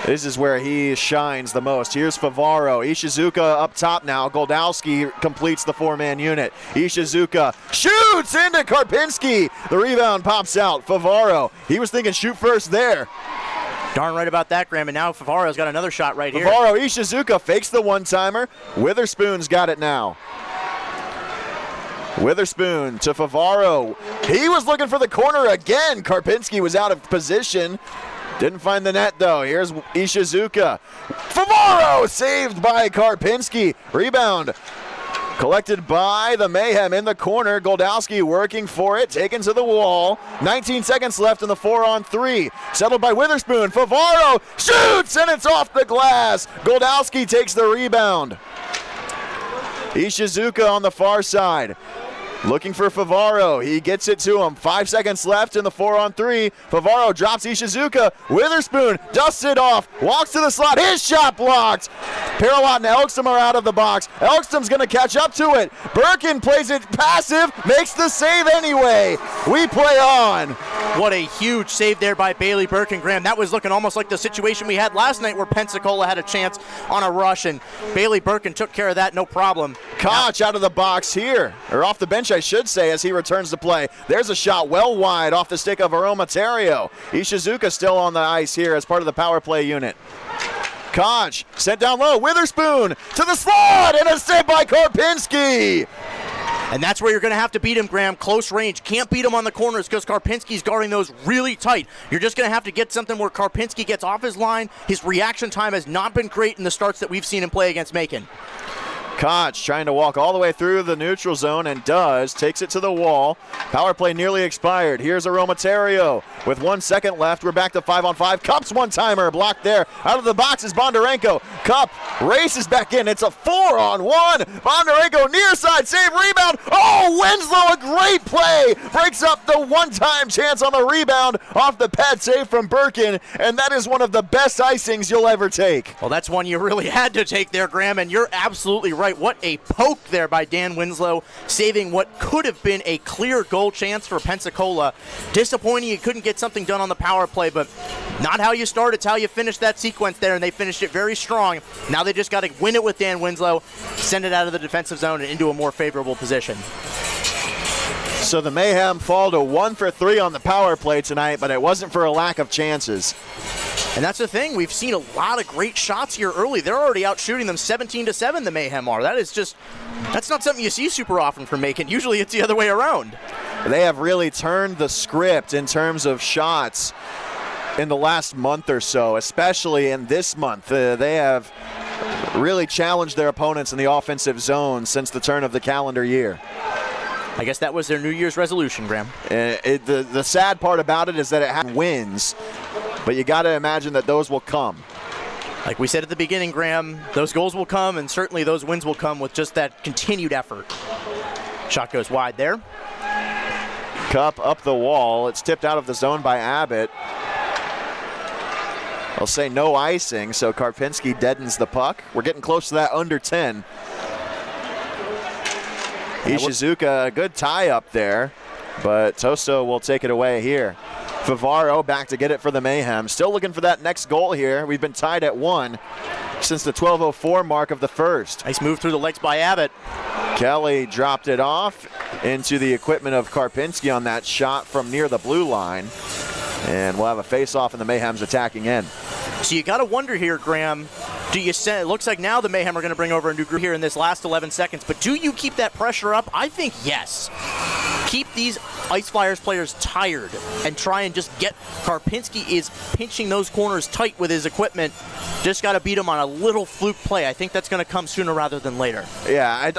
This is where he shines the most. Here's Favaro. Ishizuka up top now. Goldowski completes the 4-man unit. Ishizuka shoots into Karpinski. The rebound pops out. Favaro, he was thinking shoot first there. Darn right about that, Graham. And now Favaro's got another shot right here. Favaro, Ishizuka fakes the one-timer. Witherspoon's got it now. Witherspoon to Favaro. He was looking for the corner again. Karpinski was out of position. Didn't find the net, though. Here's Ishizuka. Favaro saved by Karpinski. Rebound Collected by the Mayhem in the corner. Goldowski working for it, taken to the wall. 19 seconds left in the 4-on-3. Settled by Witherspoon. Favaro shoots, and it's off the glass. Goldowski takes the rebound. Ishizuka on the far side. Looking for Favaro. He gets it to him. 5 seconds left in the 4-on-3. Favaro drops Ishizuka. Witherspoon dusts it off. Walks to the slot. His shot blocked. Paralot and Elkstom are out of the box. Elkstom's going to catch up to it. Birkin plays it passive. Makes the save anyway. We play on. What a huge save there by Bailey Birkin, Graham. That was looking almost like the situation we had last night where Pensacola had a chance on a rush, and Bailey Birkin took care of that, no problem. Koch out of the box here, or off the bench, I should say, as he returns to play. There's a shot well wide off the stick of Aromaterio. Ishizuka still on the ice here as part of the power play unit. Koch sent down low. Witherspoon to the slot, and a save by Karpinski. And that's where you're going to have to beat him, Graham. Close range. Can't beat him on the corners because Karpinski's guarding those really tight. You're just going to have to get something where Karpinski gets off his line. His reaction time has not been great in the starts that we've seen him play against Macon. Koch trying to walk all the way through the neutral zone and does. Takes it to the wall. Power play nearly expired. Here's Aromaterio. With 1 second left, we're back to 5-on-5. Cup's one-timer blocked there. Out of the box is Bondarenko. Cup races back in. It's a 4-on-1. Bondarenko near side save rebound. Oh, Winslow, a great play. Breaks up the one-time chance on the rebound off the pad save from Birkin. And that is one of the best icings you'll ever take. Well, that's one you really had to take there, Graham, and you're absolutely right. What a poke there by Dan Winslow, saving what could have been a clear goal chance for Pensacola. Disappointing you couldn't get something done on the power play, but not how you start, it's how you finish that sequence there, and they finished it very strong. Now they just got to win it with Dan Winslow, send it out of the defensive zone and into a more favorable position. So the Mayhem fall to 1 for 3 on the power play tonight, but it wasn't for a lack of chances. And that's the thing. We've seen a lot of great shots here early. They're already out shooting them 17-7, the Mayhem are. That's not something you see super often from Macon. Usually it's the other way around. They have really turned the script in terms of shots in the last month or so, especially in this month. They have really challenged their opponents in the offensive zone since the turn of the calendar year. I guess that was their New Year's resolution, Graham. The sad part about it is that it has wins, but you got to imagine that those will come. Like we said at the beginning, Graham, those goals will come, and certainly those wins will come with just that continued effort. Shot goes wide there. Cup up the wall. It's tipped out of the zone by Abbott. I'll say no icing, so Karpinski deadens the puck. We're getting close to that under 10. Ishizuka, a good tie up there, but Toso will take it away here. Favaro back to get it for the Mayhem. Still looking for that next goal here. We've been tied at 1 since the 12:04 mark of the first. Nice move through the legs by Abbott. Kelly dropped it off into the equipment of Karpinski on that shot from near the blue line. And we'll have a face-off in the Mayhem's attacking end. So you got to wonder here, Graham, it looks like now the Mayhem are going to bring over a new group here in this last 11 seconds, but do you keep that pressure up? I think yes. Keep these Ice Flyers players tired and try and just get Karpinski is pinching those corners tight with his equipment. Just got to beat him on a little fluke play. I think that's going to come sooner rather than later. Yeah,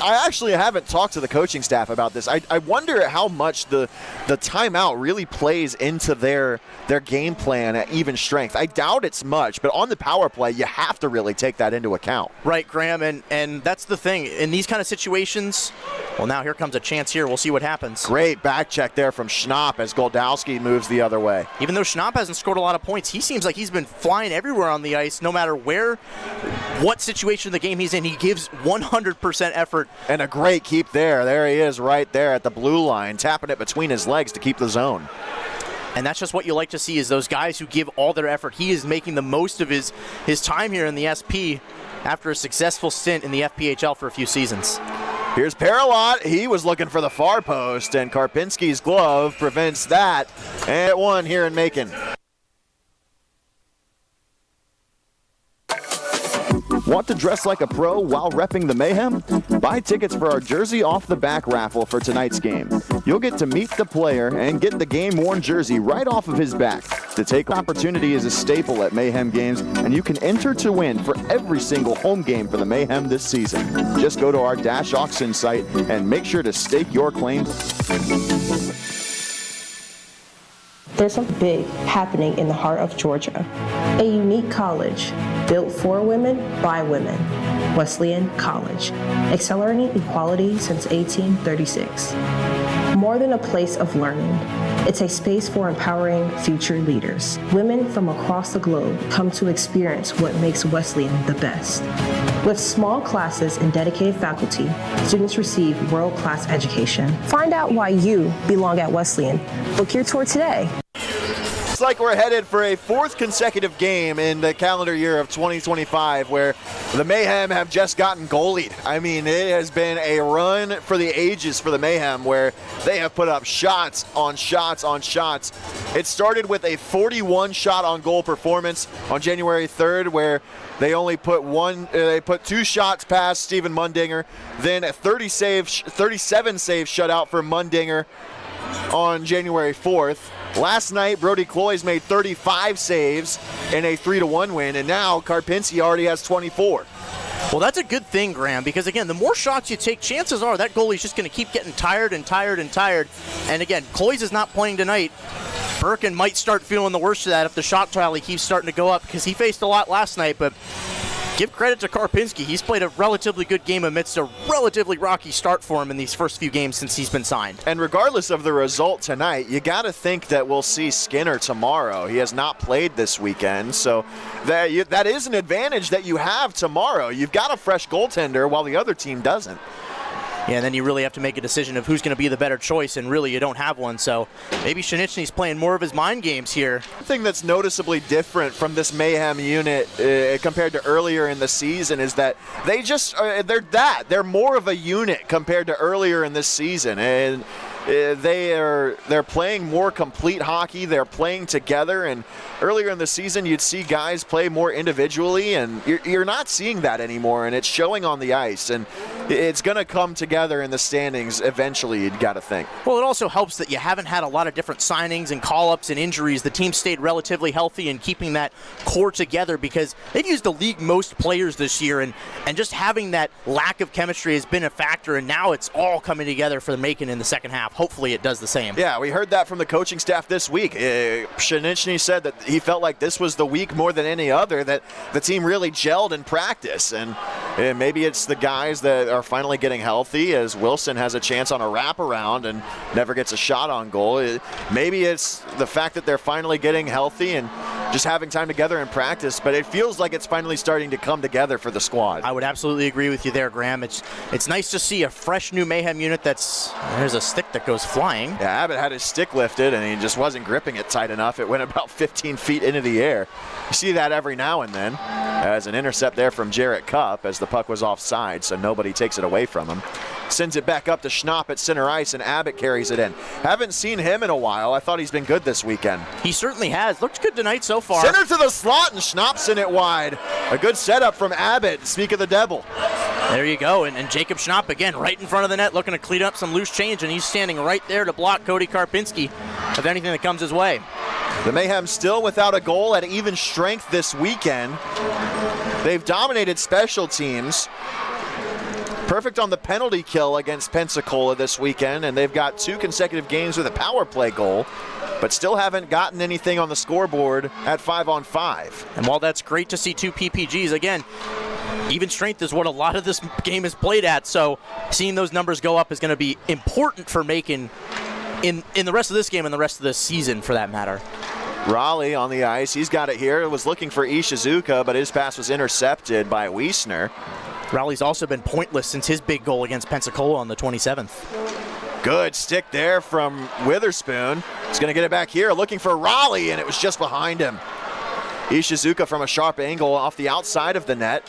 I actually haven't talked to the coaching staff about this. I wonder how much the timeout really plays into their game plan at even strength. I doubt it's much, but on the power play, you have to really take that into account. Right, Graham, and that's the thing. In these kind of situations, well, now here comes a chance here. We'll see what happens. Great back check there from Schnapp as Goldowski moves the other way. Even though Schnapp hasn't scored a lot of points, he seems like he's been flying everywhere on the ice, no matter what situation of the game he's in. He gives 100% effort. And a great keep there. There he is right there at the blue line, tapping it between his legs to keep the zone. And that's just what you like to see, is those guys who give all their effort. He is making the most of his time here in the SP after a successful stint in the FPHL for a few seasons. Here's Paralot. He was looking for the far post, and Karpinski's glove prevents that. And at 1 here in Macon. Want to dress like a pro while repping the Mayhem? Buy tickets for our Jersey Off the Back raffle for tonight's game. You'll get to meet the player and get the game-worn jersey right off of his back. The take opportunity is a staple at Mayhem games, and you can enter to win for every single home game for the Mayhem this season. Just go to our Dash Auction site and make sure to stake your claim. There's something big happening in the heart of Georgia. A unique college built for women by women. Wesleyan College, accelerating equality since 1836. More than a place of learning, it's a space for empowering future leaders. Women from across the globe come to experience what makes Wesleyan the best. With small classes and dedicated faculty, students receive world-class education. Find out why you belong at Wesleyan. Book your tour today. Looks like we're headed for a fourth consecutive game in the calendar year of 2025 where the Mayhem have just gotten goalied. I mean, it has been a run for the ages for the Mayhem where they have put up shots on shots on shots. It started with a 41 shot on goal performance on January 3rd where they only put two shots past Stephen Mundinger, then a 37 save shutout for Mundinger on January 4th. Last night, Brody Cloyes made 35 saves in a 3-1 win, and now Karpinski already has 24. Well, that's a good thing, Graham, because, again, the more shots you take, chances are that goalie's just going to keep getting tired and tired and tired. And, again, Cloyes is not playing tonight. Birkin might start feeling the worst of that if the shot tally keeps starting to go up because he faced a lot last night, but give credit to Karpinski. He's played a relatively good game amidst a relatively rocky start for him in these first few games since he's been signed. And regardless of the result tonight, you got to think that we'll see Skinner tomorrow. He has not played this weekend, so that is an advantage that you have tomorrow. You've got a fresh goaltender while the other team doesn't. Yeah, and then you really have to make a decision of who's going to be the better choice, and really you don't have one. So maybe Shinichny's playing more of his mind games here. The thing that's noticeably different from this Mayhem unit compared to earlier in the season is that they're more of a unit compared to earlier in this season. And they're playing more complete hockey. They're playing together, and earlier in the season you'd see guys play more individually, and you're not seeing that anymore, and it's showing on the ice, and it's going to come together in the standings eventually, you'd got to think. Well, it also helps that you haven't had a lot of different signings and call-ups and injuries. The team stayed relatively healthy and keeping that core together because they've used the league most players this year, and just having that lack of chemistry has been a factor, and now it's all coming together for the Macon in the second half. Hopefully it does the same. Yeah, we heard that from the coaching staff this week. Shinichny said that he felt like this was the week more than any other that the team really gelled in practice, and maybe it's the guys that are finally getting healthy as Wilson has a chance on a wraparound and never gets a shot on goal. Maybe it's the fact that they're finally getting healthy and just having time together in practice, but it feels like it's finally starting to come together for the squad. I would absolutely agree with you there, Graham. It's nice to see a fresh new Mayhem unit there's a stick that goes flying. Yeah, Abbott had his stick lifted and he just wasn't gripping it tight enough. It went about 15 feet into the air. You see that every now and then as an intercept there from Jarrett Cupp as the puck was offside, so nobody takes it away from him. Sends it back up to Schnapp at center ice, and Abbott carries it in. Haven't seen him in a while. I thought he's been good this weekend. He certainly has. Looked good tonight so far. Center to the slot, and Schnapp's in it wide. A good setup from Abbott. Speak of the devil. There you go, and Jacob Schnapp again right in front of the net looking to clean up some loose change, and he's standing right there to block Cody Karpinski of anything that comes his way. The Mayhem still without a goal at even strength this weekend. They've dominated special teams. Perfect on the penalty kill against Pensacola this weekend, and they've got 2 consecutive games with a power play goal, but still haven't gotten anything on the scoreboard at 5-on-5. And while that's great to see 2 PPGs, again, even strength is what a lot of this game is played at, so seeing those numbers go up is going to be important for Macon in the rest of this game and the rest of the season, for that matter. Raleigh on the ice. He's got it here. Was looking for Ishizuka, but his pass was intercepted by Wiesner. Raleigh's also been pointless since his big goal against Pensacola on the 27th. Good stick there from Witherspoon. He's going to get it back here, looking for Raleigh, and it was just behind him. Ishizuka from a sharp angle off the outside of the net.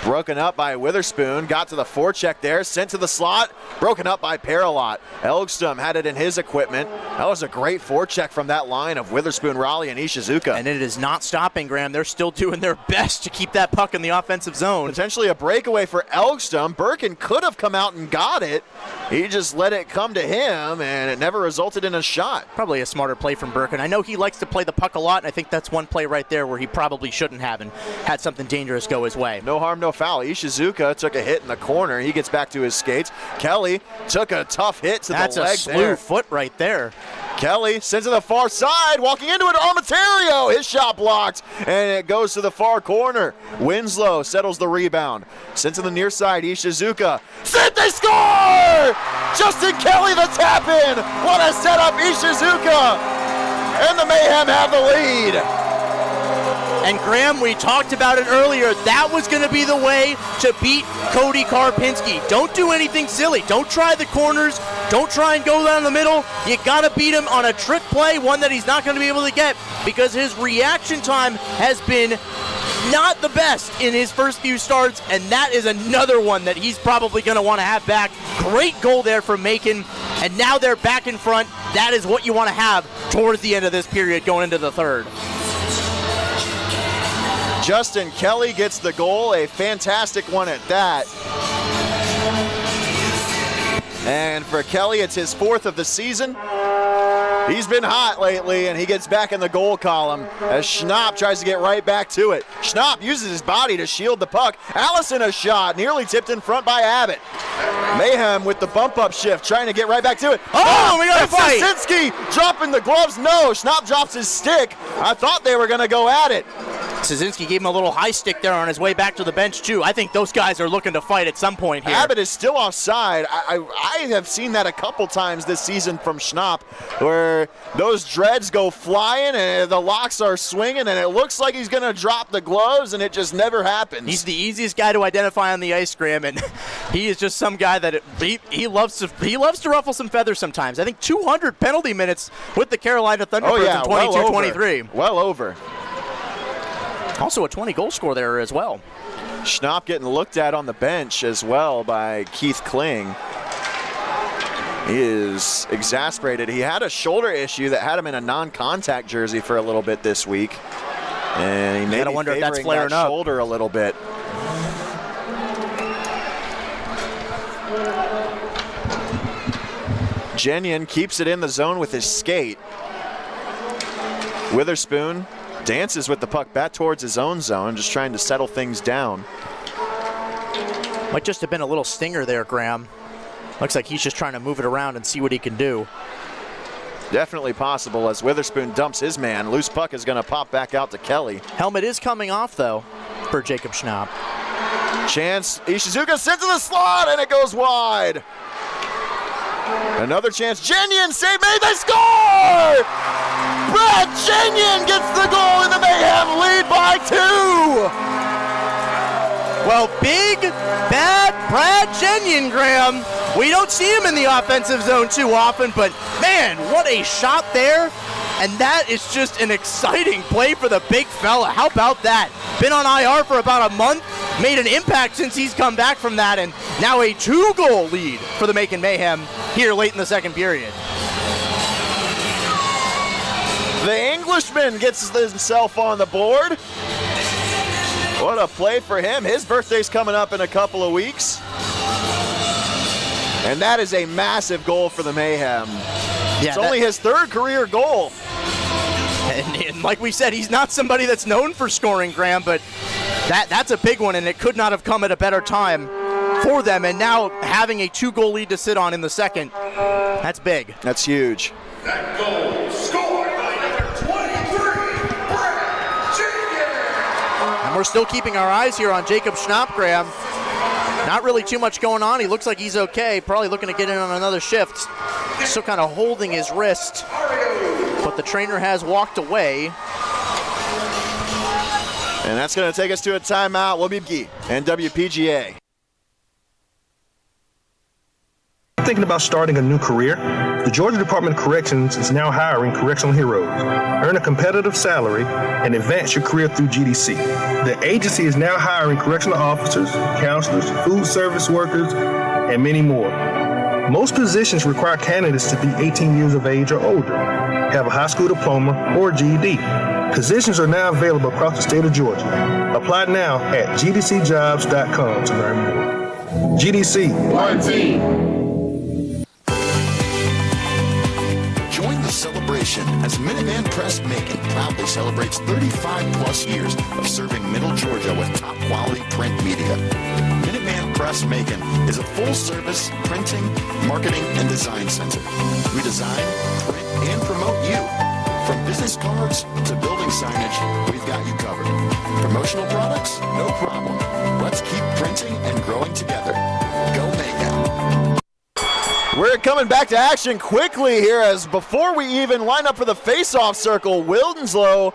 Broken up by Witherspoon, got to the forecheck there, sent to the slot, broken up by Paralot. Elgstrom had it in his equipment. That was a great forecheck from that line of Witherspoon, Raleigh, and Ishizuka. And it is not stopping, Graham. They're still doing their best to keep that puck in the offensive zone. Potentially a breakaway for Elgstrom. Birkin could have come out and got it. He just let it come to him, and it never resulted in a shot. Probably a smarter play from Birkin. I know he likes to play the puck a lot, and I think that's one play right there where he probably shouldn't have and had something dangerous go his way. No harm, no foul. Ishizuka took a hit in the corner. He gets back to his skates. Kelly took a tough hit to the leg there. That's a slew foot right there. Kelly sends to the far side, walking into it, Armentario. His shot blocked, and it goes to the far corner. Winslow settles the rebound. Sent to the near side, Ishizuka. Sent, they score! Justin Kelly, the tap in. What a setup, Ishizuka. And the Mayhem have the lead. And Graham, we talked about it earlier. That was going to be the way to beat Cody Karpinski. Don't do anything silly. Don't try the corners. Don't try and go down the middle. You got to beat him on a trick play, one that he's not going to be able to get because his reaction time has been not the best in his first few starts, and that is another one that he's probably going to want to have back. Great goal there from Macon, and now they're back in front. That is what you want to have towards the end of this period going into the third. Justin Kelly gets the goal, a fantastic one at that. And for Kelly, it's his fourth of the season. He's been hot lately, and he gets back in the goal column as Schnapp tries to get right back to it. Schnapp uses his body to shield the puck. Allison a shot, nearly tipped in front by Abbott. Mayhem with the bump-up shift, trying to get right back to it. Oh, we got a fight! Sasinski dropping the gloves. No, Schnapp drops his stick. I thought they were going to go at it. Sasinski gave him a little high stick there on his way back to the bench, too. I think those guys are looking to fight at some point here. Abbott is still offside. I have seen that a couple times this season from Schnapp, where those dreads go flying and the locks are swinging, and it looks like he's going to drop the gloves, and it just never happens. He's the easiest guy to identify on the ice, Graham, and he is just some guy that he loves to ruffle some feathers sometimes. I think 200 penalty minutes with the Carolina Thunderbirds in 22-23. Well over. Also a 20-goal score there as well. Schnapp getting looked at on the bench as well by Keith Kling. He is exasperated. He had a shoulder issue that had him in a non-contact jersey for a little bit this week. And he may be wonder if that's favoring flaring that up. shoulder a little bit. Jenyon keeps it in the zone with his skate. Witherspoon dances with the puck back towards his own zone, just trying to settle things down. Might just have been a little stinger there, Graham. Looks like he's just trying to move it around and see what he can do. Definitely possible as Witherspoon dumps his man. Loose puck is going to pop back out to Kelly. Helmet is coming off, though, for Jacob Schnapp. Chance, Ishizuka sent to the slot, and it goes wide. Another chance, Jenyon save made, they score! Brad Jenyon gets the goal, and the Mayhem lead by 2! Well, big, bad Brad Jenyon, Graham. We don't see him in the offensive zone too often, but man, what a shot there. And that is just an exciting play for the big fella. How about that? Been on IR for about a month, made an impact since he's come back from that, and now a 2-goal lead for the Macon Mayhem here late in the second period. The Englishman gets himself on the board. What a play for him. His birthday's coming up in a couple of weeks. And that is a massive goal for the Mayhem. Yeah, it's only his third career goal. And like we said, he's not somebody that's known for scoring, Graham, but that's a big one, and it could not have come at a better time for them. And now having a 2-goal lead to sit on in the second, that's big. That's huge. That goal scored by number 23, Brad Jenyon. And we're still keeping our eyes here on Jacob Schnapp, Graham. Not really too much going on. He looks like he's okay. Probably looking to get in on another shift. Still kind of holding his wrist. But the trainer has walked away. And that's going to take us to a timeout. We'll be and WPGA. Thinking about starting a new career? The Georgia Department of Corrections is now hiring correctional heroes. Earn a competitive salary and advance your career through GDC. The agency is now hiring correctional officers, counselors, food service workers, and many more. Most positions require candidates to be 18 years of age or older, have a high school diploma or GED. Positions are now available across the state of Georgia. Apply now at gdcjobs.com to learn more. GDC. One team. Join the celebration as Minuteman Press Macon proudly celebrates 35 plus years of serving Middle Georgia with top quality print media. Minuteman Press Macon is a full-service printing, marketing, and design center. We design, print, and promote you. From business cards to building signage, we've got you covered. Promotional products? No problem. Let's keep printing and growing together. Go Mayhem. We're coming back to action quickly here as before we even line up for the face-off circle, Winslow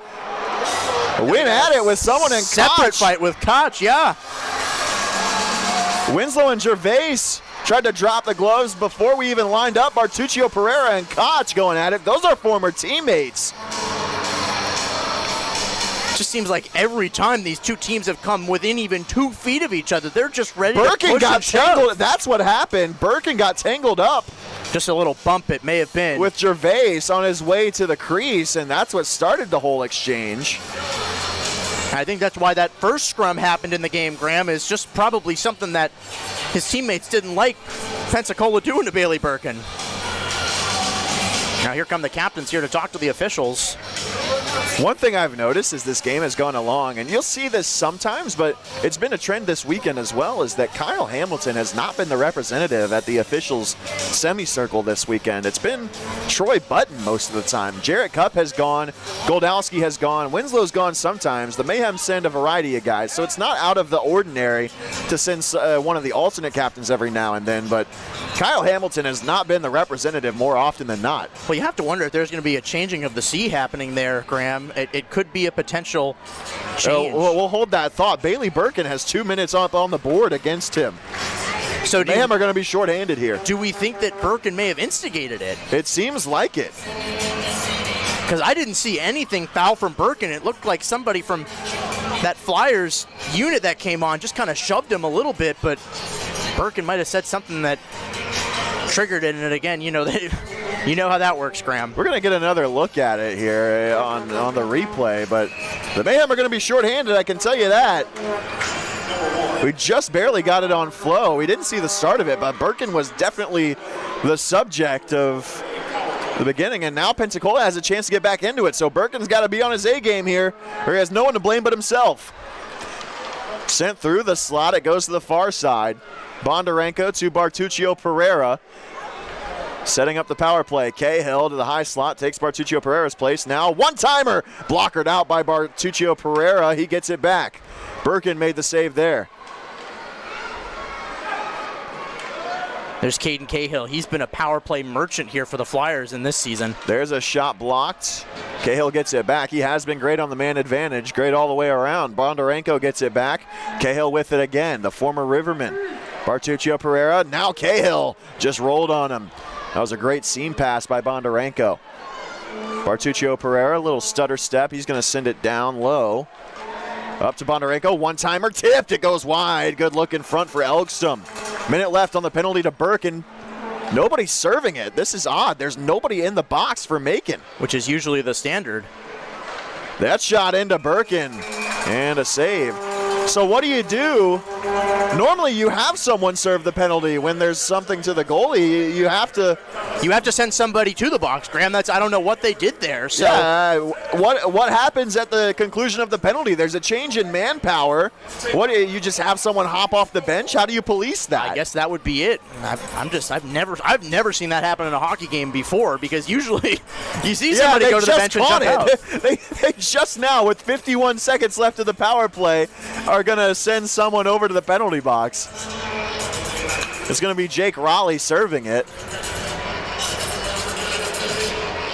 went at it with someone in Separate Koch. fight with Koch, yeah. Winslow and Gervais tried to drop the gloves before we even lined up. Bartuccio Pereira and Koch going at it. Those are former teammates. Just seems like every time these two teams have come within even 2 feet of each other, they're just ready to Birkin push got and shove. tangled. That's what happened. Birkin got tangled up Just a little bump it may have been. with Gervais on his way to the crease, and that's what started the whole exchange. I think that's why that first scrum happened in the game, Graham, is just probably something that his teammates didn't like Pensacola doing to Bailey Birkin. Now here come the captains here to talk to the officials. One thing I've noticed as this game has gone along, and you'll see this sometimes, but it's been a trend this weekend as well, is that Kyle Hamilton has not been the representative at the officials' semicircle this weekend. It's been Troy Button most of the time. Jarrett Cupp has gone, Goldowski has gone, Winslow's gone sometimes. The Mayhem send a variety of guys, so it's not out of the ordinary to send one of the alternate captains every now and then, but Kyle Hamilton has not been the representative more often than not. Well, you have to wonder if there's going to be a changing of the sea happening there, Graham. It could be a potential change. We'll hold that thought. Bailey Birkin has 2 minutes up on the board against him. So Mayhem are going to be shorthanded here. do we think that Birkin may have instigated it? It seems like it. Because I didn't see anything foul from Birkin. It looked like somebody from that Flyers unit that came on just kind of shoved him a little bit, but Birkin might have said something that triggered it, and again, you know how that works, Graham. We're going to get another look at it here on the replay, but the Mayhem are going to be shorthanded, I can tell you that. We just barely got it on flow. We didn't see the start of it, but Birkin was definitely the subject of the beginning, and now Pensacola has a chance to get back into it, so Birkin's got to be on his A game here, or he has no one to blame but himself. Sent through the slot, it goes to the far side. Bondarenko to Bartuccio Pereira. Setting up the power play. Cahill to the high slot, takes Bartuccio Pereira's place. Now one-timer, blockered out by Bartuccio Pereira. He gets it back. Birkin made the save there. There's Caden Cahill. He's been a power play merchant here for the Flyers in this season. There's a shot blocked. Cahill gets it back. He has been great on the man advantage. Great all the way around. Bondarenko gets it back. Cahill with it again. The former Riverman. Bartuccio Pereira. Now Cahill just rolled on him. That was a great seam pass by Bondarenko. Bartuccio Pereira, a little stutter step. He's going to send it down low. Up to Bondarenko, one-timer tipped. It goes wide. Good look in front for Elkstum. Minute left on the penalty to Birkin. Nobody's serving it. This is odd. There's nobody in the box for Macon. Which is usually the standard. That shot into Birkin and a save. So what do? Normally you have someone serve the penalty when there's something to the goalie. You have to send somebody to the box, Graham. I don't know what they did there. So what happens at the conclusion of the penalty? There's a change in manpower. What, you just have someone hop off the bench? How do you police that? I guess that would be it. I've never seen that happen in a hockey game before, because usually you see somebody go to the bench and jump out. They just now, with 51 seconds left of the power play, are going to send someone over to the penalty box. It's going to be Jake Raleigh serving it.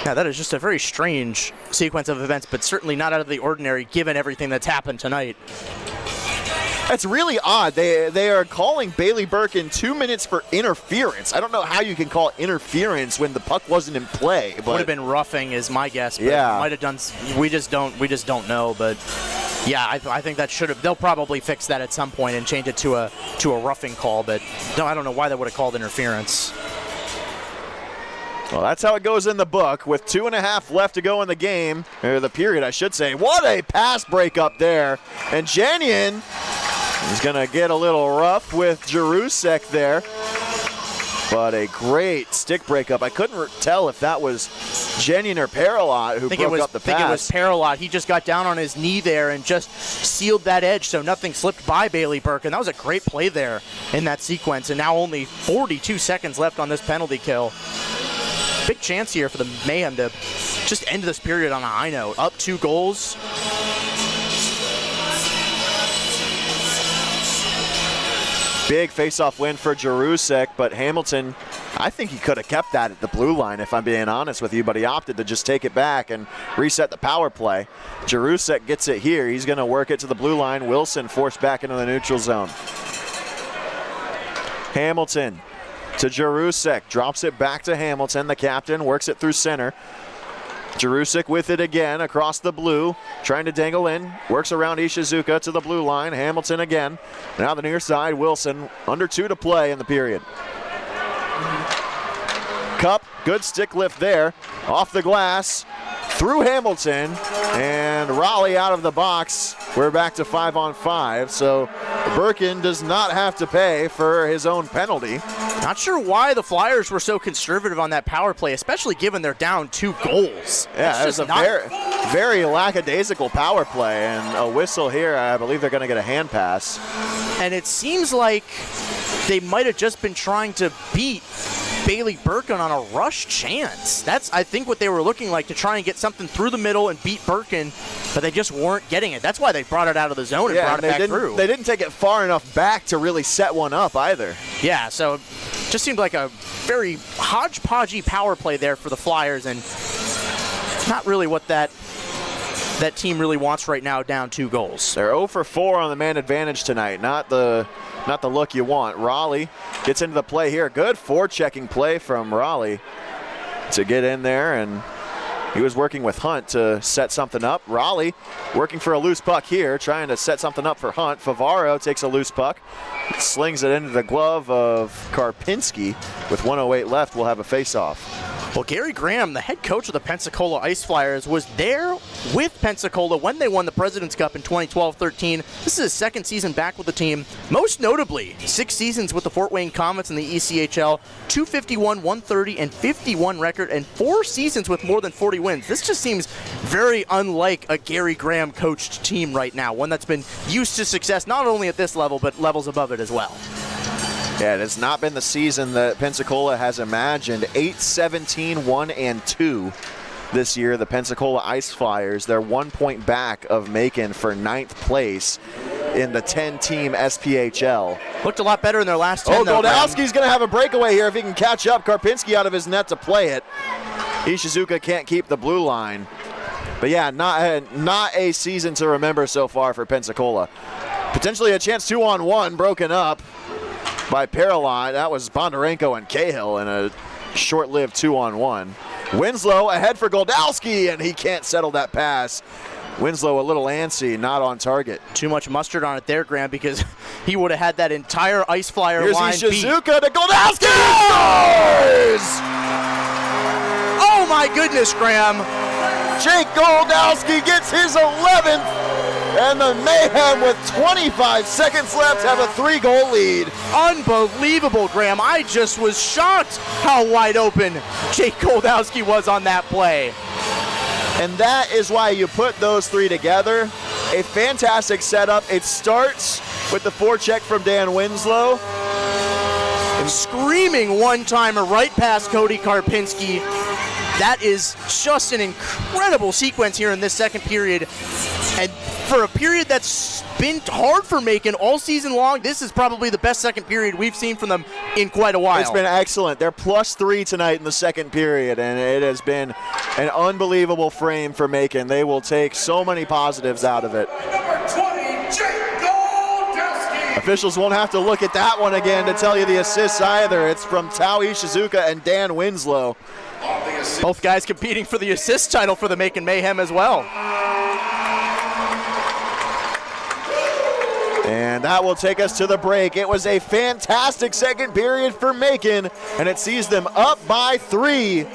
Yeah, that is just a very strange sequence of events, but certainly not out of the ordinary given everything that's happened tonight. That's really odd. They are calling Bailey Burke in 2 minutes for interference. I don't know how you can call interference when the puck wasn't in play. But would have been roughing, is my guess. But yeah, might have done. We just don't know. But yeah, I think that should have. They'll probably fix that at some point and change it to a roughing call. But no, I don't know why they would have called interference. Well, that's how it goes in the book with 2.5 left to go in the game, or the period, I should say. What a pass break up there. And Janyan is going to get a little rough with Jarusek there. But a great stick breakup. I couldn't tell if that was Janyan or Paralot who broke up the pass. I think it was Paralot. He just got down on his knee there and just sealed that edge so nothing slipped by Bailey Burke. And that was a great play there in that sequence. And now only 42 seconds left on this penalty kill. Big chance here for the Mayhem to just end this period on a high note. Up 2 goals. Big face-off win for Jarusek, but Hamilton, I think he could have kept that at the blue line, if I'm being honest with you, but he opted to just take it back and reset the power play. Jarusek gets it here. He's going to work it to the blue line. Wilson forced back into the neutral zone. Hamilton to Jarusek, drops it back to Hamilton. The captain works it through center. Jarusek with it again across the blue, trying to dangle in, works around Ishizuka to the blue line. Hamilton again. Now the near side, Wilson, under 2 to play in the period. Cup, good stick lift there, off the glass, through Hamilton, and Raleigh out of the box. We're back to 5-on-5, so Birkin does not have to pay for his own penalty. Not sure why the Flyers were so conservative on that power play, especially given they're down 2 goals. Yeah, it was a very lackadaisical power play, and a whistle here. I believe they're going to get a hand pass. And it seems like they might have just been trying to beat Bailey Birkin on a rush chance. That's, I think, what they were looking like, to try and get something through the middle and beat Birkin, but they just weren't getting it. That's why they brought it out of the zone and brought it back through. They didn't take it far enough back to really set one up either. Yeah, so just seemed like a very hodgepodgey power play there for the Flyers, and not really what that team really wants right now, down 2 goals. They're 0 for 4 on the man advantage tonight. Not the look you want. Raleigh gets into the play here. Good forechecking play from Raleigh to get in there, and he was working with Hunt to set something up. Raleigh working for a loose puck here, trying to set something up for Hunt. Favaro takes a loose puck, slings it into the glove of Karpinski. With 1:08 left, we'll have a face-off. Well, Gary Graham, the head coach of the Pensacola Ice Flyers, was there with Pensacola when they won the President's Cup in 2012-13. This is his 2nd season back with the team. Most notably, 6 seasons with the Fort Wayne Comets in the ECHL, 251, 130, and 51 record, and 4 seasons with more than 40 wins. This just seems very unlike a Gary Graham coached team right now, one that's been used to success not only at this level, but levels above it as well. Yeah, it has not been the season that Pensacola has imagined. 8-17, 1-2 this year. The Pensacola Ice Flyers, they're 1 point back of Macon for 9th place in the 10-team SPHL. Looked a lot better in their last 10. Goldowski's going to have a breakaway here if he can catch up. Karpinski out of his net to play it. Ishizuka can't keep the blue line. But yeah, not a season to remember so far for Pensacola. Potentially a chance 2-on-1 broken up by Paralot. That was Bondarenko and Cahill in a short-lived 2-on-1. Winslow ahead for Goldowski, and he can't settle that pass. Winslow a little antsy, not on target. Too much mustard on it there, Graham, because he would have had that entire Ice Flyer line beat. Here's Ishizuka to Goldowski! Scores! Oh my goodness, Graham! Jake Goldowski gets his 11th. And the Mayhem, with 25 seconds left, have a 3-goal lead. Unbelievable, Graham. I just was shocked how wide open Jake Goldowski was on that play. And that is why you put those 3 together. A fantastic setup. It starts with the forecheck from Dan Winslow. And screaming one-timer right past Cody Karpinski. That is just an incredible sequence here in this 2nd period. And for a period that's been hard for Macon all season long, this is probably the best 2nd period we've seen from them in quite a while. It's been excellent. They're +3 tonight in the 2nd period, and it has been an unbelievable frame for Macon. They will take so many positives out of it. Number 20, Jake Goldowski. Officials won't have to look at that one again to tell you the assists either. It's from Tao Ishizuka and Dan Winslow. Both guys competing for the assist title for the Macon Mayhem as well. And that will take us to the break. It was a fantastic second period for Macon, and it sees them up by 3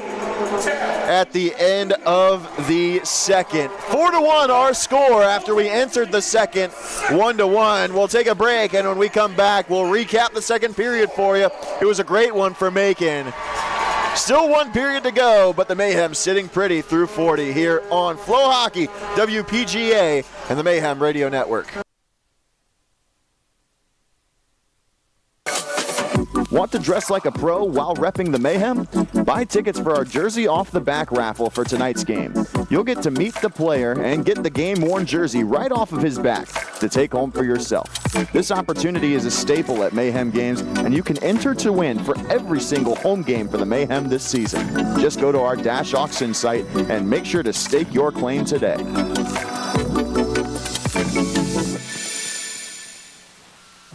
at the end of the second. 4-1 our score after we entered the second, 1-1. We'll take a break, and when we come back, we'll recap the second period for you. It was a great one for Macon. Still one period to go, but the Mayhem sitting pretty through 40 here on Flow Hockey, WPGA, and the Mayhem Radio Network. Want to dress like a pro while repping the Mayhem? Buy tickets for our Jersey Off the Back raffle for tonight's game. You'll get to meet the player and get the game-worn jersey right off of his back to take home for yourself. This opportunity is a staple at Mayhem games, and you can enter to win for every single home game for the Mayhem this season. Just go to our Dash Auction site and make sure to stake your claim today.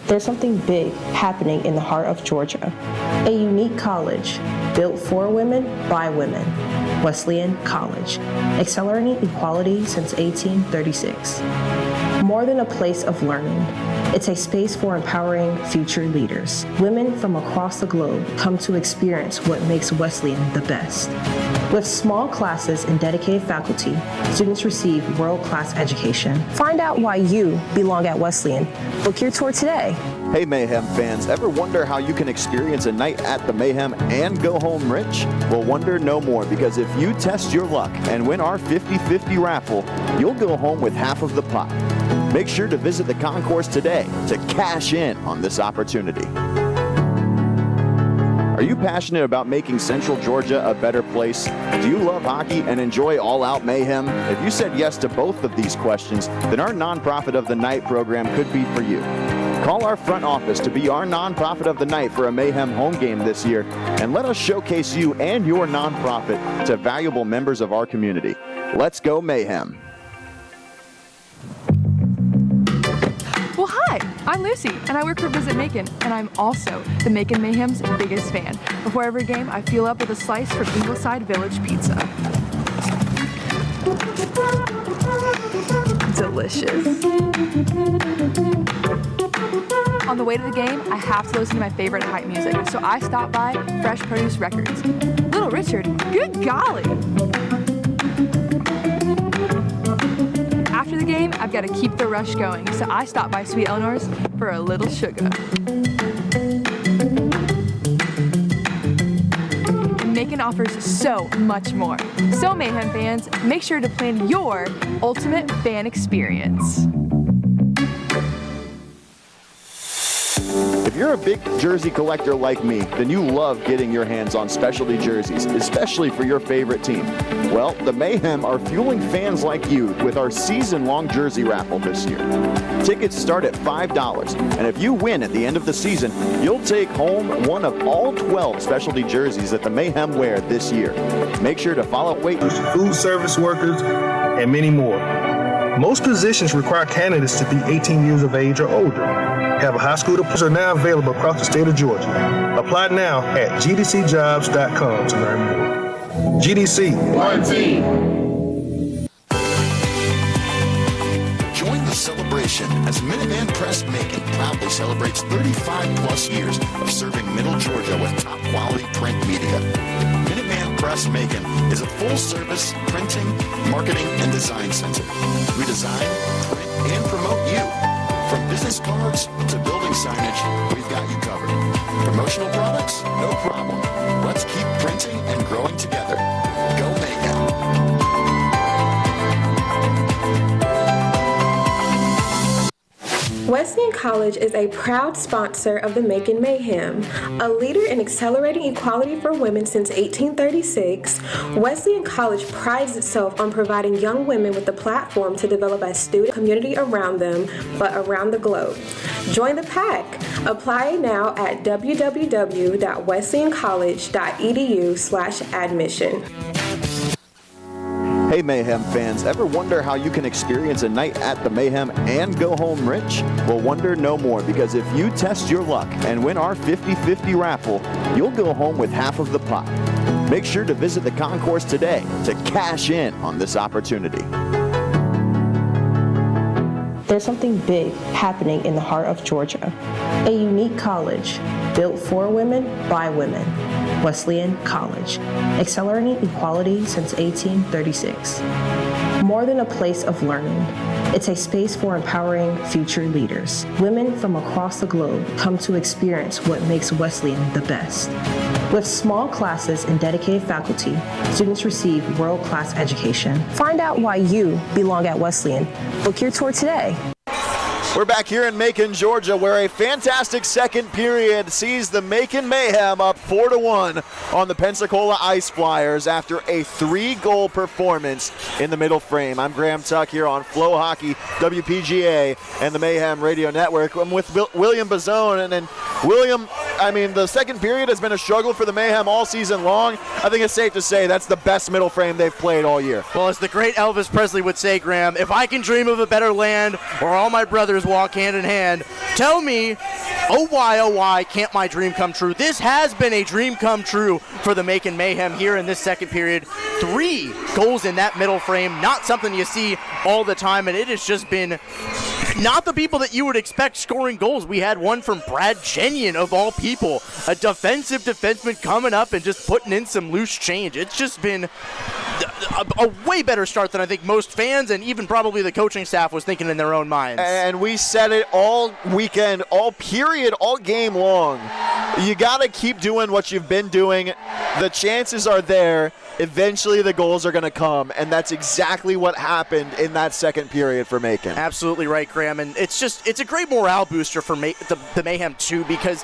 There's something big happening in the heart of Georgia. A unique college built for women by women. Wesleyan College, accelerating equality since 1836. More than a place of learning, it's a space for empowering future leaders. Women from across the globe come to experience what makes Wesleyan the best. With small classes and dedicated faculty, students receive world-class education. Find out why you belong at Wesleyan. Book your tour today. Hey Mayhem fans, ever wonder how you can experience a night at the Mayhem and go home rich? Well, wonder no more, because if you test your luck and win our 50-50 raffle, you'll go home with half of the pot. Make sure to visit the concourse today to cash in on this opportunity. Are you passionate about making Central Georgia a better place? Do you love hockey and enjoy all-out mayhem? If you said yes to both of these questions, then our Nonprofit of the Night program could be for you. Call our front office to be our Nonprofit of the Night for a Mayhem home game this year, and let us showcase you and your nonprofit to valuable members of our community. Let's go Mayhem. Well, hi, I'm Lucy, and I work for Visit Macon, and I'm also the Macon Mayhem's biggest fan. Before every game, I fuel up with a slice from Ingleside Village Pizza. Delicious. On the way to the game, I have to listen to my favorite hype music, so I stopped by Fresh Produce Records. Little Richard, good golly! After the game, I've got to keep the rush going, so I stopped by Sweet Eleanor's for a little sugar. And Macon offers so much more. So Mayhem fans, make sure to plan your ultimate fan experience. If you're a big jersey collector like me, then you love getting your hands on specialty jerseys, especially for your favorite team. Well, the Mayhem are fueling fans like you with our season-long jersey raffle this year. Tickets start at $5, and if you win at the end of the season, you'll take home one of all 12 specialty jerseys that the Mayhem wear this year. Make sure to follow food service workers, and many more. Most positions require candidates to be 18 years of age or older. Have a high school diploma are now available across the state of Georgia. Apply now at gdcjobs.com to learn more. GDC. One team. Join the celebration as Minuteman Press Macon proudly celebrates 35 plus years of serving Middle Georgia with top quality print media. Minuteman Press Macon is a full-service printing, marketing, and design center. We design, print, and promote you. From business cards to building signage, we've got you covered. Promotional products? No problem. Let's keep printing and growing together. Go Mayhem. Wesleyan College is a proud sponsor of the Macon Mayhem. A leader in accelerating equality for women since 1836, Wesleyan College prides itself on providing young women with a platform to develop a student community around them, but around the globe. Join the pack. Apply now at www.wesleyancollege.edu/admission. Hey Mayhem fans, ever wonder how you can experience a night at the Mayhem and go home rich? Well, wonder no more, because if you test your luck and win our 50-50 raffle, you'll go home with half of the pot. Make sure to visit the concourse today to cash in on this opportunity. There's something big happening in the heart of Georgia. A unique college built for women by women. Wesleyan College, accelerating equality since 1836. More than a place of learning, it's a space for empowering future leaders. Women from across the globe come to experience what makes Wesleyan the best. With small classes and dedicated faculty, students receive world-class education. Find out why you belong at Wesleyan. Book your tour today. We're back here in Macon, Georgia, where a fantastic second period sees the Macon Mayhem up 4-1 on the Pensacola Ice Flyers after a 3-goal performance in the middle frame. I'm Graham Tuck here on Flow Hockey, WPGA, and the Mayhem Radio Network. I'm with William Bazone, and then William, I mean, the second period has been a struggle for the Mayhem all season long. I think it's safe to say that's the best middle frame they've played all year. Well, as the great Elvis Presley would say, Graham, if I can dream of a better land where all my brothers walk hand in hand, tell me, oh why can't my dream come true? This has been a dream come true for the Macon Mayhem here in this second period. 3 goals in that middle frame, not something you see all the time, and it has just been not the people that you would expect scoring goals. We had one from Brad Jenyon, of all people, a defensive defenseman coming up and just putting in some loose change. It's just been a way better start than I think most fans and even probably the coaching staff was thinking in their own minds. And we said it all weekend, all period, all game long. You got to keep doing what you've been doing. The chances are there. Eventually the goals are going to come, and that's exactly what happened in that second period for Macon. Absolutely right, Graham, and it's a great morale booster for the Mayhem too, because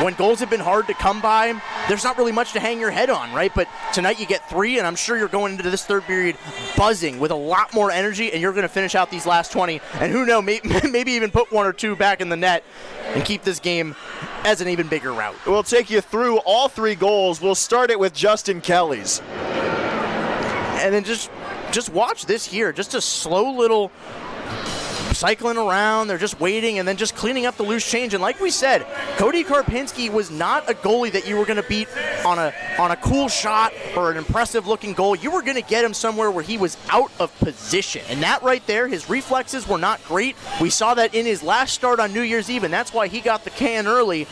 when goals have been hard to come by, there's not really much to hang your head on, right? But tonight you get 3, and I'm sure you're going into this third period buzzing with a lot more energy, and you're going to finish out these last 20, and who knows, maybe even put 1 or 2 back in the net and keep this game as an even bigger route. We'll take you through all 3 goals. We'll start it with Justin Kelly's. And then just watch this here, just a slow little cycling around. They're just waiting and then just cleaning up the loose change. And like we said, Cody Karpinski was not a goalie that you were going to beat on a cool shot or an impressive looking goal. You were going to get him somewhere where he was out of position. And that right there, his reflexes were not great. We saw that in his last start on New Year's Eve, and that's why he got the can early.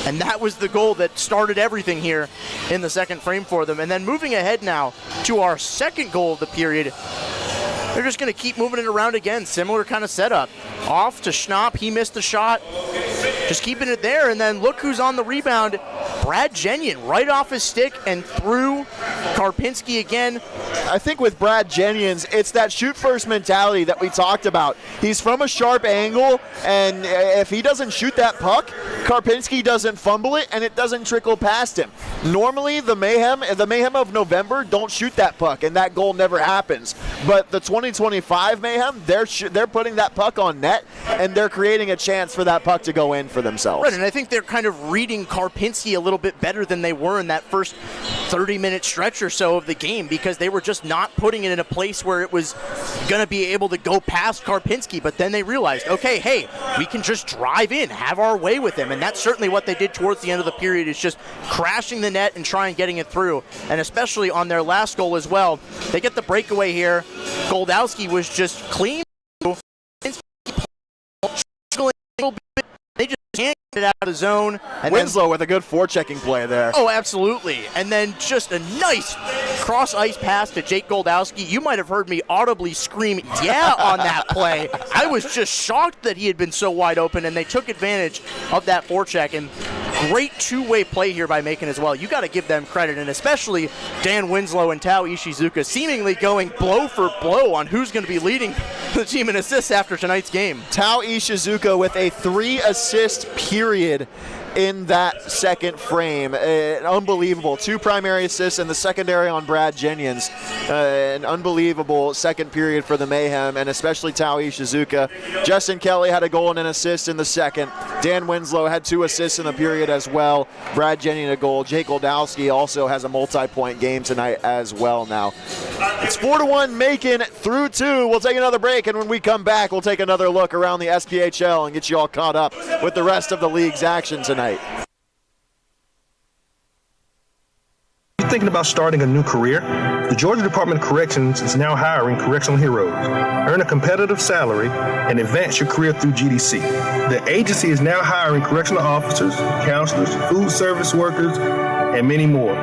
And that was the goal that started everything here in the second frame for them. And then moving ahead now to our second goal of the period, they're just going to keep moving it around again. Similar kind of setup. Off to Schnapp. He missed the shot. Just keeping it there. And then look who's on the rebound. Brad Jenyon right off his stick and through Karpinski again. I think with Brad Jenyon's, it's that shoot first mentality that we talked about. He's from a sharp angle, and if he doesn't shoot that puck, Karpinski doesn't fumble it, and it doesn't trickle past him. Normally, the Mayhem of November don't shoot that puck, and that goal never happens. But the 2025 Mayhem, they're putting that puck on net, and they're creating a chance for that puck to go in for themselves. Right, and I think they're kind of reading Karpinski a little bit better than they were in that first 30-minute stretch or so of the game, because they were just not putting it in a place where it was going to be able to go past Karpinski. But then they realized, okay, hey, we can just drive in, have our way with him. And that's certainly what they did towards the end of the period, is just crashing the net and trying getting it through. And especially on their last goal as well, they get the breakaway here. Goldowski was just clean. They just can't get it out of the zone. And Winslow with a good forechecking play there. Oh, absolutely. And then just a nice cross-ice pass to Jake Goldowski. You might have heard me audibly scream, yeah, on that play. I was just shocked that he had been so wide open, and they took advantage of that forecheck. And great two-way play here by Macon as well. You got to give them credit, and especially Dan Winslow and Tao Ishizuka seemingly going blow for blow on who's going to be leading the team in assists after tonight's game. Tao Ishizuka with a 3-assist period. in that second frame. Unbelievable. 2 primary assists and the secondary on Brad Jennings. An unbelievable second period for the Mayhem, and especially Tao Ishizuka. Justin Kelly had a goal and an assist in the second. Dan Winslow had 2 assists in the period as well. Brad Jennings a goal. Jake Goldowski also has a multi-point game tonight as well now. It's 4-1 Macon through 2. We'll take another break, and when we come back, we'll take another look around the SPHL and get you all caught up with the rest of the league's action tonight. You're thinking about starting a new career? The Georgia Department of Corrections is now hiring correctional heroes. Earn a competitive salary and advance your career through GDC. The agency is now hiring correctional officers, counselors, food service workers, and many more.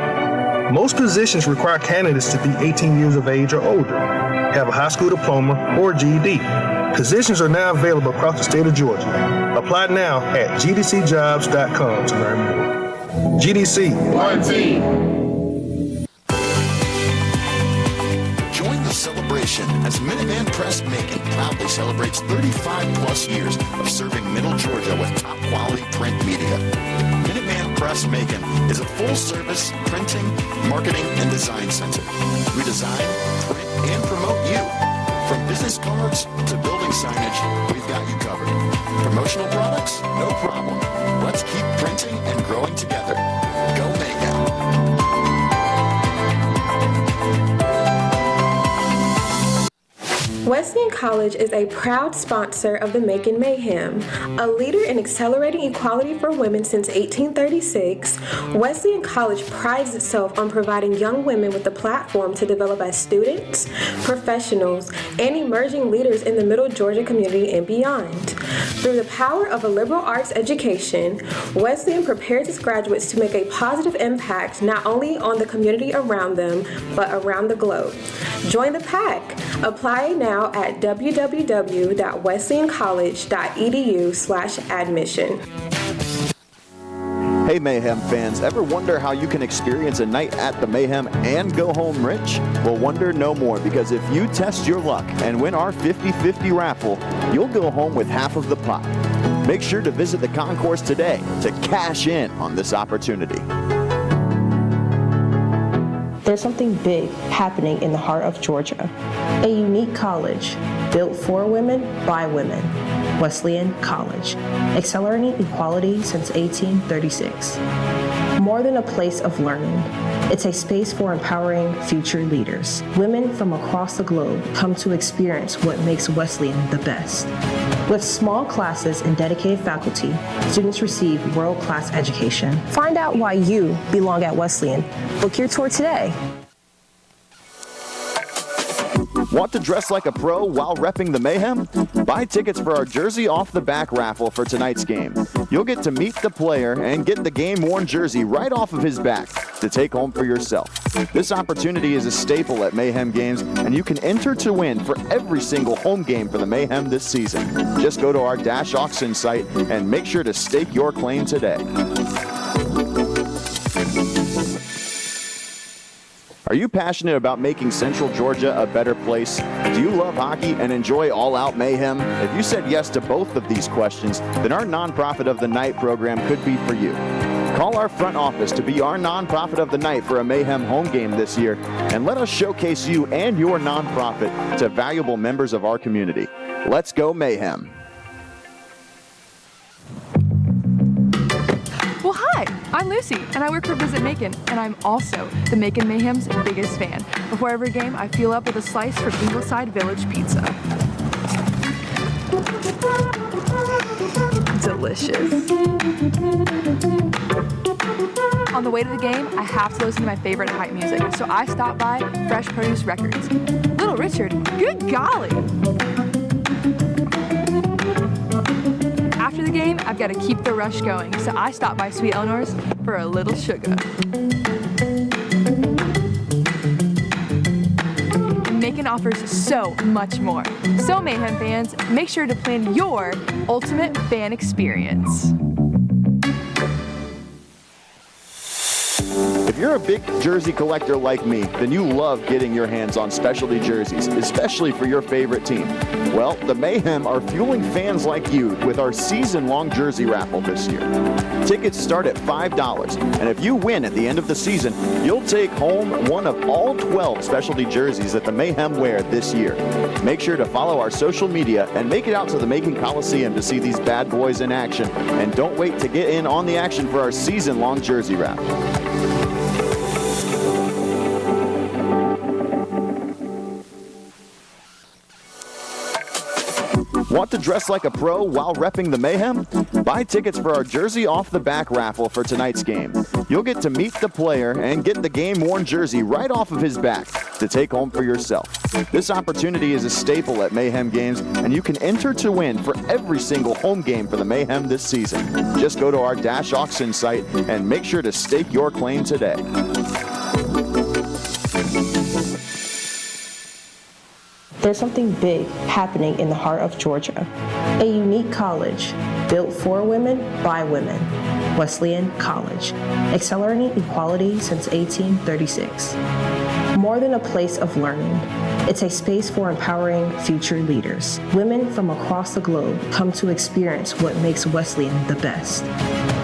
Most positions require candidates to be 18 years of age or older, have a high school diploma or GED. Positions are now available across the state of Georgia. Apply now at gdcjobs.com to learn more. GDC. One team. Join the celebration as Minuteman Press Macon proudly celebrates 35 plus years of serving Middle Georgia with top quality print media. Minuteman Press Macon is a full-service printing, marketing, and design center. We design, print, and promote you. From business cards to building signage, we've got you covered. Promotional products? No problem. Let's keep printing and growing together. Go Mayhem. Wesleyan College is a proud sponsor of the Macon Mayhem. A leader in accelerating equality for women since 1836, Wesleyan College prides itself on providing young women with a platform to develop as students, professionals, and emerging leaders in the Middle Georgia community and beyond. Through the power of a liberal arts education, Wesleyan prepares its graduates to make a positive impact not only on the community around them, but around the globe. Join the pack. Apply now at www.wesleyancollege.edu/admission. Hey Mayhem fans, ever wonder how you can experience a night at the Mayhem and go home rich? Well, wonder no more, because if you test your luck and win our 50-50 raffle, you'll go home with half of the pot. Make sure to visit the concourse today to cash in on this opportunity. There's something big happening in the heart of Georgia. A unique college built for women by women. Wesleyan College, accelerating equality since 1836. More than a place of learning, it's a space for empowering future leaders. Women from across the globe come to experience what makes Wesleyan the best. With small classes and dedicated faculty, students receive world-class education. Find out why you belong at Wesleyan. Book your tour today. Want to dress like a pro while repping the Mayhem? Buy tickets for our Jersey Off the Back raffle for tonight's game. You'll get to meet the player and get the game-worn jersey right off of his back to take home for yourself. This opportunity is a staple at Mayhem games, and you can enter to win for every single home game for the Mayhem this season. Just go to our Dash auction site and make sure to stake your claim today. Are you passionate about making Central Georgia a better place? Do you love hockey and enjoy all-out mayhem? If you said yes to both of these questions, then our Nonprofit of the Night program could be for you. Call our front office to be our Nonprofit of the Night for a Mayhem home game this year, and let us showcase you and your nonprofit to valuable members of our community. Let's go Mayhem. Well, hi, I'm Lucy, and I work for Visit Macon, and I'm also the Macon Mayhem's biggest fan. Before every game, I fuel up with a slice from Ingleside Village Pizza. Delicious. On the way to the game, I have to listen to my favorite hype music, so I stopped by Fresh Produce Records. Little Richard, good golly! After the game, I've got to keep the rush going, so I stopped by Sweet Eleanor's for a little sugar. And Macon offers so much more. So Mayhem fans, make sure to plan your ultimate fan experience. If you're a big jersey collector like me, then you love getting your hands on specialty jerseys, especially for your favorite team. Well, the Mayhem are fueling fans like you with our season-long jersey raffle this year. Tickets start at $5, and if you win at the end of the season, you'll take home one of all 12 specialty jerseys that the Mayhem wear this year. Make sure to follow our social media and make it out to the Macon Coliseum to see these bad boys in action. And don't wait to get in on the action for our season-long jersey raffle. Want to dress like a pro while repping the Mayhem? Buy tickets for our Jersey Off the Back raffle for tonight's game. You'll get to meet the player and get the game-worn jersey right off of his back to take home for yourself. This opportunity is a staple at Mayhem games, and you can enter to win for every single home game for the Mayhem this season. Just go to our Dash Auction site and make sure to stake your claim today. There's something big happening in the heart of Georgia. A unique college built for women by women. Wesleyan College, accelerating equality since 1836. More than a place of learning, it's a space for empowering future leaders. Women from across the globe come to experience what makes Wesleyan the best.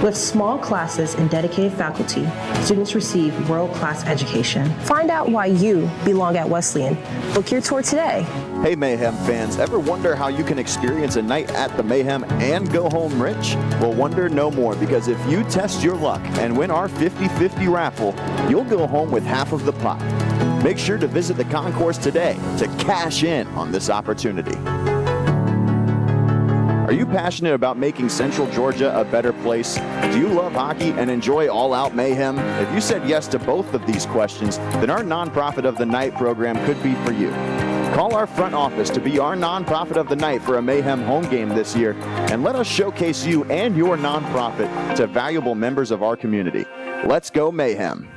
With small classes and dedicated faculty, students receive world-class education. Find out why you belong at Wesleyan. Book your tour today. Hey Mayhem fans, ever wonder how you can experience a night at the Mayhem and go home rich? Well, wonder no more, because if you test your luck and win our 50-50 raffle, you'll go home with half of the pot. Make sure to visit the concourse today to cash in on this opportunity. Are you passionate about making Central Georgia a better place? Do you love hockey and enjoy all-out mayhem? If you said yes to both of these questions, then our Nonprofit of the Night program could be for you. Call our front office to be our Nonprofit of the Night for a Mayhem home game this year, and let us showcase you and your nonprofit to valuable members of our community. Let's go Mayhem.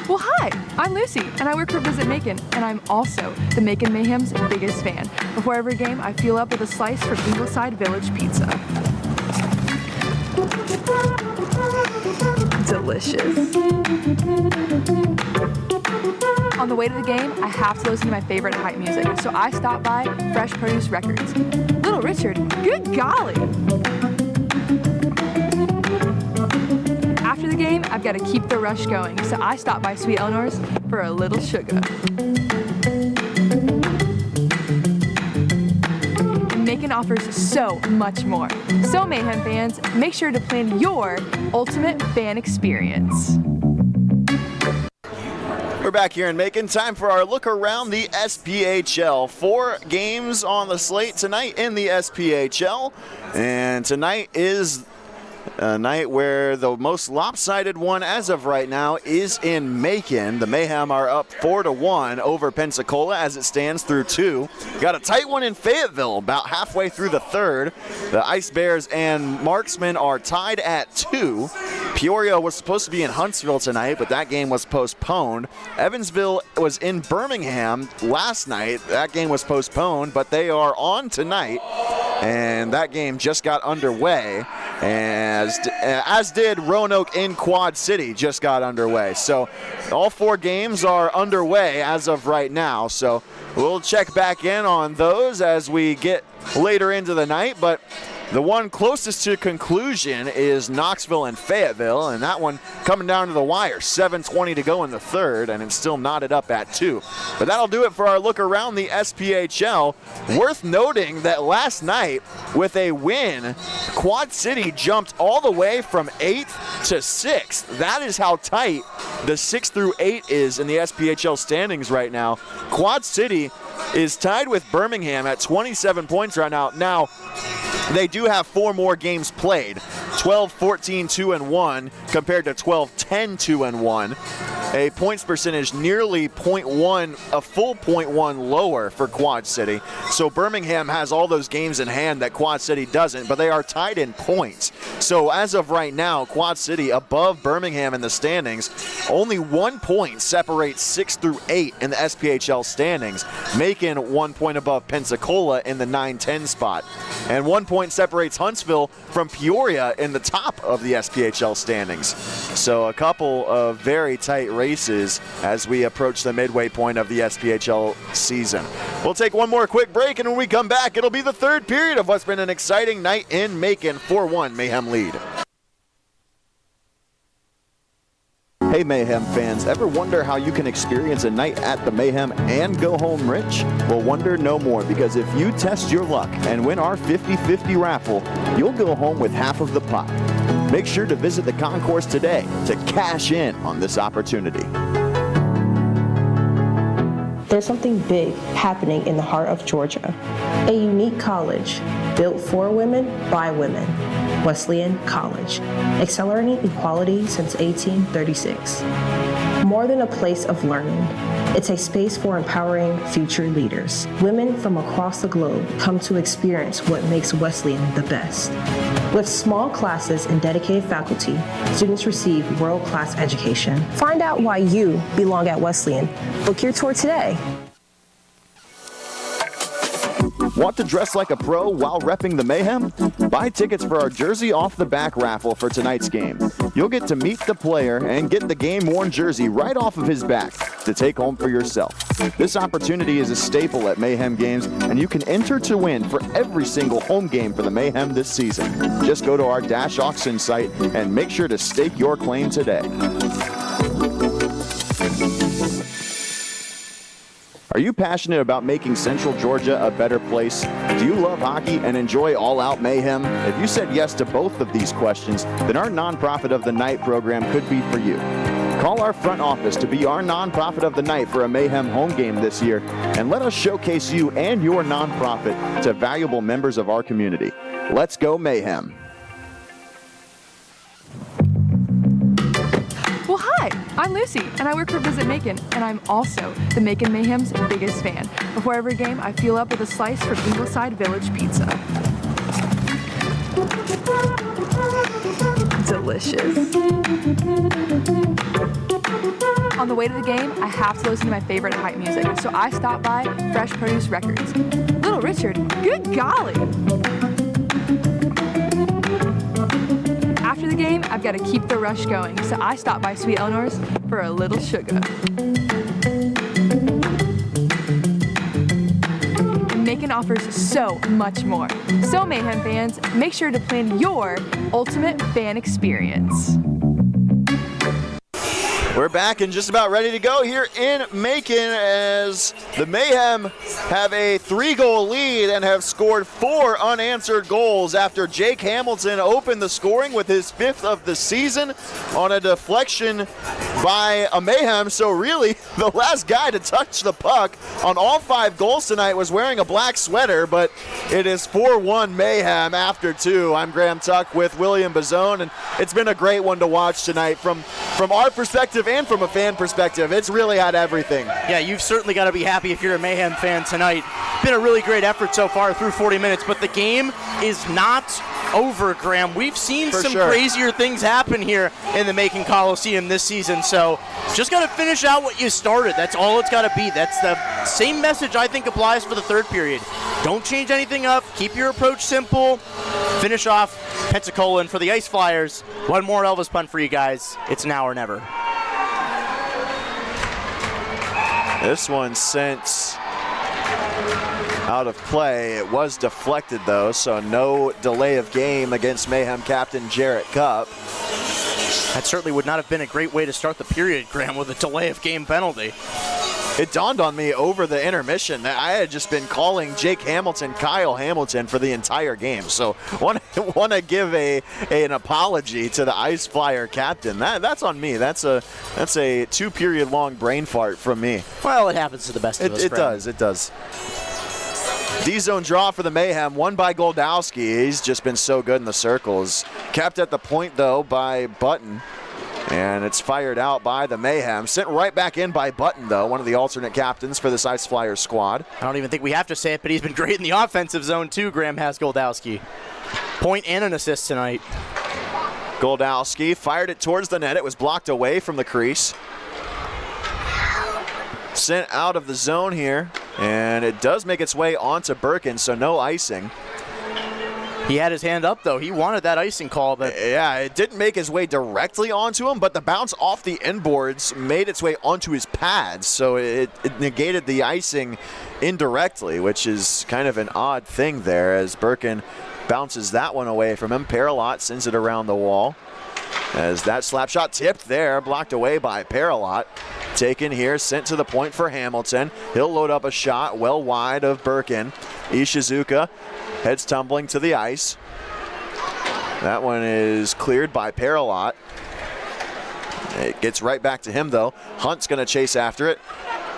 Well, hi, I'm Lucy, and I work for Visit Macon, and I'm also the Macon Mayhem's biggest fan. Before every game, I fuel up with a slice from Ingleside Village Pizza. Delicious. On the way to the game, I have to listen to my favorite hype music, so I stopped by Fresh Produce Records. Little Richard, good golly! After the game, I've got to keep the rush going, so I stopped by Sweet Eleanor's for a little sugar. And Macon offers so much more. So Mayhem fans, make sure to plan your ultimate fan experience. We're back here in Macon. Time for our look around the SPHL. 4 games on the slate tonight in the SPHL. And tonight is a night where the most lopsided one as of right now is in Macon. The Mayhem are up 4-1 over Pensacola as it stands through 2. Got a tight one in Fayetteville about halfway through the 3rd. The Ice Bears and Marksmen are tied at 2. Peoria was supposed to be in Huntsville tonight, but that game was postponed. Evansville was in Birmingham last night. That game was postponed, but they are on tonight, and that game just got underway. As did Roanoke in Quad City just got underway. So all 4 games are underway as of right now. So we'll check back in on those as we get later into the night. But the one closest to conclusion is Knoxville and Fayetteville, and that one coming down to the wire. 7:20 to go in the 3rd, and it's still knotted up at 2. But that'll do it for our look around the SPHL. Worth noting that last night, with a win, Quad City jumped all the way from 8th to 6th. That is how tight the 6 through 8 is in the SPHL standings right now. Quad City is tied with Birmingham at 27 points right now. Now, they do have 4 more games played. 12-14-2-1 compared to 12-10-2-1. a points percentage nearly 0.1, a full 0.1 lower for Quad City. So Birmingham has all those games in hand that Quad City doesn't, but they are tied in points. So as of right now, Quad City above Birmingham in the standings. Only 1 point separates 6 through 8 in the SPHL standings. Macon 1 point above Pensacola in the 9-10 spot. And 1 point separates Huntsville from Peoria in the top of the SPHL standings. So a couple of very tight races as we approach the midway point of the SPHL season. We'll take one more quick break, and when we come back, it'll be the third period of what's been an exciting night in Macon. 4-1 Mayhem lead. Hey Mayhem fans, ever wonder how you can experience a night at the Mayhem and go home rich? Well, wonder no more, because if you test your luck and win our 50-50 raffle, you'll go home with half of the pot. Make sure to visit the concourse today to cash in on this opportunity. There's something big happening in the heart of Georgia. A unique college built for women by women. Wesleyan College, accelerating equality since 1836. More than a place of learning, it's a space for empowering future leaders. Women from across the globe come to experience what makes Wesleyan the best. With small classes and dedicated faculty, students receive world-class education. Find out why you belong at Wesleyan. Book your tour today. Want to dress like a pro while repping the Mayhem? Buy tickets for our Jersey Off the Back raffle for tonight's game. You'll get to meet the player and get the game-worn jersey right off of his back to take home for yourself. This opportunity is a staple at Mayhem games, and you can enter to win for every single home game for the Mayhem this season. Just go to our Dash Auction site and make sure to stake your claim today. Are you passionate about making Central Georgia a better place? Do you love hockey and enjoy all-out mayhem? If you said yes to both of these questions, then our Nonprofit of the Night program could be for you. Call our front office to be our Nonprofit of the Night for a Mayhem home game this year, and let us showcase you and your nonprofit to valuable members of our community. Let's go Mayhem. Well, hi, I'm Lucy, and I work for Visit Macon, and I'm also the Macon Mayhem's biggest fan. Before every game, I fuel up with a slice from Ingleside Village Pizza. Delicious. On the way to the game, I have to listen to my favorite hype music, so I stopped by Fresh Produce Records. Little Richard, good golly! After the game, I've got to keep the rush going, so I stopped by Sweet Eleanor's for a little sugar. And Macon offers so much more. So Mayhem fans, make sure to plan your ultimate fan experience. We're back and just about ready to go here in Macon as the Mayhem have a 3-goal lead and have scored 4 unanswered goals after Jake Hamilton opened the scoring with his 5th of the season on a deflection by a Mayhem. So really, the last guy to touch the puck on all 5 goals tonight was wearing a black sweater, but it is 4-1 Mayhem after 2. I'm Graham Tuck with William Bazone, and it's been a great one to watch tonight from our perspective and from a fan perspective. It's really had everything. Yeah, you've certainly got to be happy if you're a Mayhem fan tonight. Been a really great effort so far through 40 minutes, but the game is not over, Graham. We've seen some crazier things happen here in the Macon Coliseum this season, so just got to finish out what you started. That's all it's got to be. That's the same message I think applies for the third period. Don't change anything up. Keep your approach simple. Finish off Pensacola, and for the Ice Flyers, one more Elvis punt for you guys. It's now or never. This one sent out of play. It was deflected though, so no delay of game against Mayhem captain Jarrett Cupp. That certainly would not have been a great way to start the period, Graham, with a delay of game penalty. It dawned on me over the intermission that I had just been calling Jake Hamilton Kyle Hamilton for the entire game. So want to give an apology to the Ice Flyer captain. That's on me. That's a 2-period long brain fart from me. Well, it happens to the best of us. It does. D-zone draw for the Mayhem, won by Goldowski. He's just been so good in the circles. Kept at the point, though, by Button. And it's fired out by the Mayhem. Sent right back in by Button, though, one of the alternate captains for this Ice Flyers squad. I don't even think we have to say it, but he's been great in the offensive zone, too, Graham Goldowski. Point and an assist tonight. Goldowski fired it towards the net. It was blocked away from the crease. Sent out of the zone here, and it does make its way onto Birkin, so no icing. He had his hand up, though. He wanted that icing call, but yeah, it didn't make his way directly onto him, but the bounce off the inboards made its way onto his pads, so it negated the icing indirectly, which is kind of an odd thing there as Birkin bounces that one away from him. Paralot sends it around the wall as that slap shot tipped there, blocked away by Paralot. Taken here, sent to the point for Hamilton. He'll load up a shot well wide of Birkin. Ishizuka heads tumbling to the ice. That one is cleared by Paralot. It gets right back to him, though. Hunt's going to chase after it.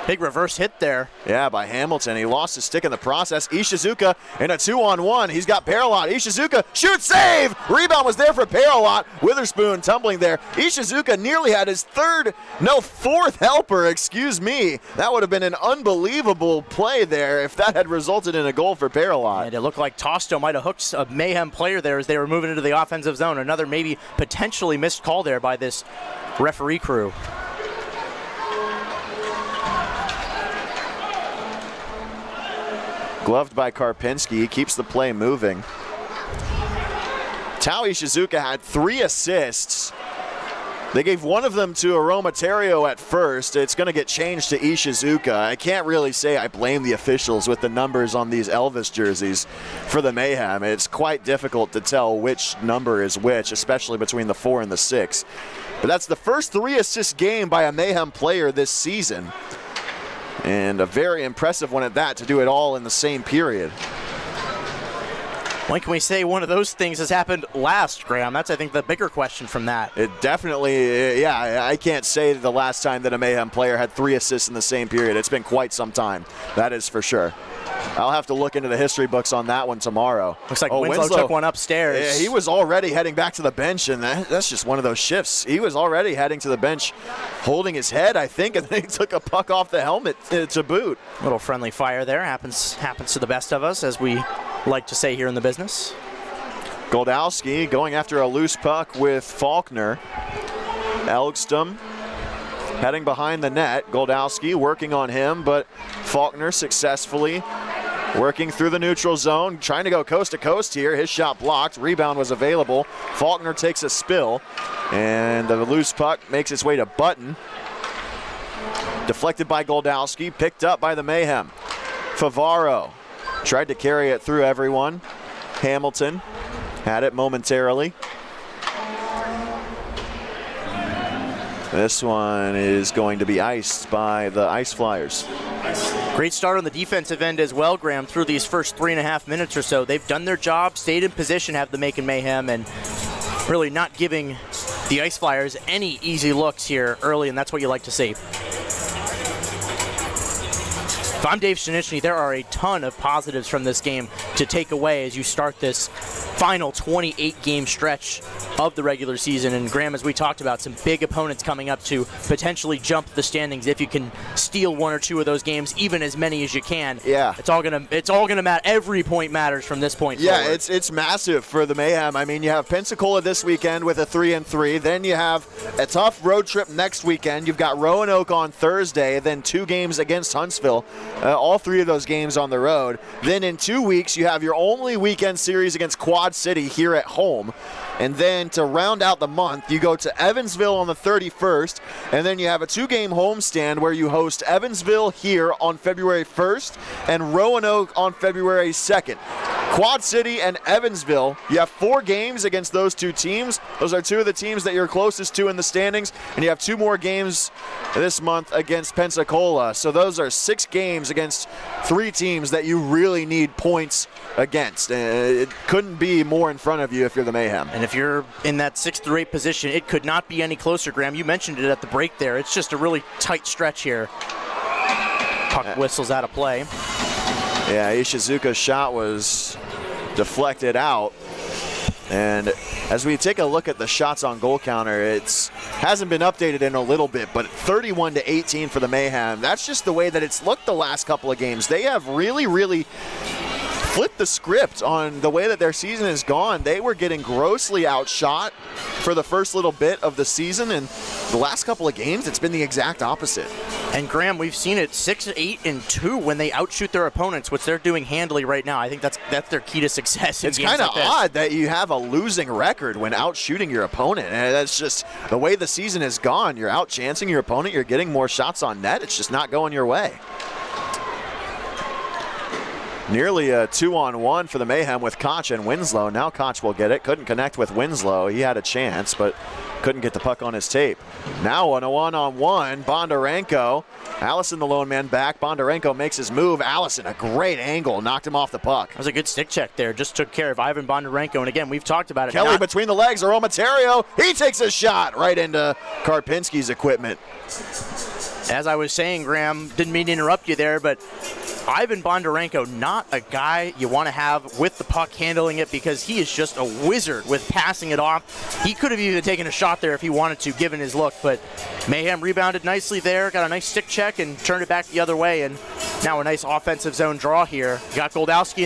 Big reverse hit there. Yeah, by Hamilton. He lost his stick in the process. Ishizuka in a 2-on-1. He's got Paralot. Ishizuka, shoot, save! Rebound was there for Paralot. Witherspoon tumbling there. Ishizuka nearly had his fourth helper, excuse me. That would have been an unbelievable play there if that had resulted in a goal for Paralot. And it looked like Tosto might have hooked a Mayhem player there as they were moving into the offensive zone. Another maybe potentially missed call there by this referee crew. Gloved by Karpinski, he keeps the play moving. Tao Ishizuka had 3 assists. They gave one of them to Aromaterio at first. It's going to get changed to Ishizuka. I can't really say I blame the officials with the numbers on these Elvis jerseys for the Mayhem. It's quite difficult to tell which number is which, especially between the 4 and the 6. But that's the first 3-assist game by a Mayhem player this season. And a very impressive one at that, to do it all in the same period. When can we say one of those things has happened last, Graham? That's, I think, the bigger question from that. It definitely, yeah, I can't say the last time that a Mayhem player had 3 assists in the same period. It's been quite some time. That is for sure. I'll have to look into the history books on that one tomorrow. Looks like Winslow took one upstairs. Yeah, he was already heading back to the bench, and that's just one of those shifts. He was already heading to the bench, holding his head, I think, and then he took a puck off the helmet to boot. A little friendly fire there. Happens to the best of us, as we like to say here in the business. Goldowski going after a loose puck with Faulkner. Elgstom heading behind the net. Goldowski working on him, but Faulkner successfully working through the neutral zone, trying to go coast to coast here. His shot blocked. Rebound was available. Faulkner takes a spill, and the loose puck makes its way to Button. Deflected by Goldowski, picked up by the Mayhem. Favaro tried to carry it through everyone. Hamilton had it momentarily. This one is going to be iced by the Ice Flyers. Great start on the defensive end as well, Graham, through these first 3.5 minutes or so. They've done their job, stayed in position, have the Macon Mayhem, and really not giving the Ice Flyers any easy looks here early, and that's what you like to see. If I'm Dave Stanichny, there are a ton of positives from this game to take away as you start this final 28-game stretch of the regular season. And Graham, as we talked about, some big opponents coming up to potentially jump the standings if you can steal 1 or 2 of those games, even as many as you can. Yeah, it's all gonna matter. Every point matters from this point forward. Yeah, it's massive for the Mayhem. I mean, you have Pensacola this weekend with a 3-3. Then you have a tough road trip next weekend. You've got Roanoke on Thursday. Then 2 games against Huntsville. All 3 of those games on the road. Then in 2 weeks, you have your only weekend series against Quad City here at home. And then to round out the month, you go to Evansville on the 31st, and then you have a 2-game homestand where you host Evansville here on February 1st and Roanoke on February 2nd. Quad City and Evansville, you have 4 games against those 2 teams. Those are 2 of the teams that you're closest to in the standings, and you have 2 more games this month against Pensacola. So those are 6 games against 3 teams that you really need points against. It couldn't be more in front of you if you're the Mayhem. And if you're in that 6th or 8th position, it could not be any closer, Graham. You mentioned it at the break there. It's just a really tight stretch here. Puck whistles out of play. Yeah, Ishizuka's shot was deflected out. And as we take a look at the shots on goal counter, it hasn't been updated in a little bit, but 31-18 for the Mayhem. That's just the way that it's looked the last couple of games. They have really flipped the script on the way that their season has gone. They were getting grossly outshot for the first little bit of the season, and the last couple of games, it's been the exact opposite. And Graham, we've seen it 6-8-2 when they outshoot their opponents, which they're doing handily right now. I think that's their key to success. It's kind of odd that you have a losing record when outshooting your opponent. And that's just the way the season has gone. You're outchancing your opponent. You're getting more shots on net. It's just not going your way. Nearly a 2-on-1 for the Mayhem with Koch and Winslow. Now Koch will get it. Couldn't connect with Winslow. He had a chance, but couldn't get the puck on his tape. Now on a 1-on-1, Bondarenko. Allison, the lone man, back. Bondarenko makes his move. Allison, a great angle, knocked him off the puck. That was a good stick check there. Just took care of Ivan Bondarenko. And again, we've talked about it. Kelly between the legs. Aromaterio. He takes a shot right into Karpinski's equipment. As I was saying, Graham, didn't mean to interrupt you there, but Ivan Bondarenko, not a guy you want to have with the puck handling it, because he is just a wizard with passing it off. He could have even taken a shot there if he wanted to, given his look, but Mayhem rebounded nicely there, got a nice stick check and turned it back the other way, and now a nice offensive zone draw here. You got Goldowski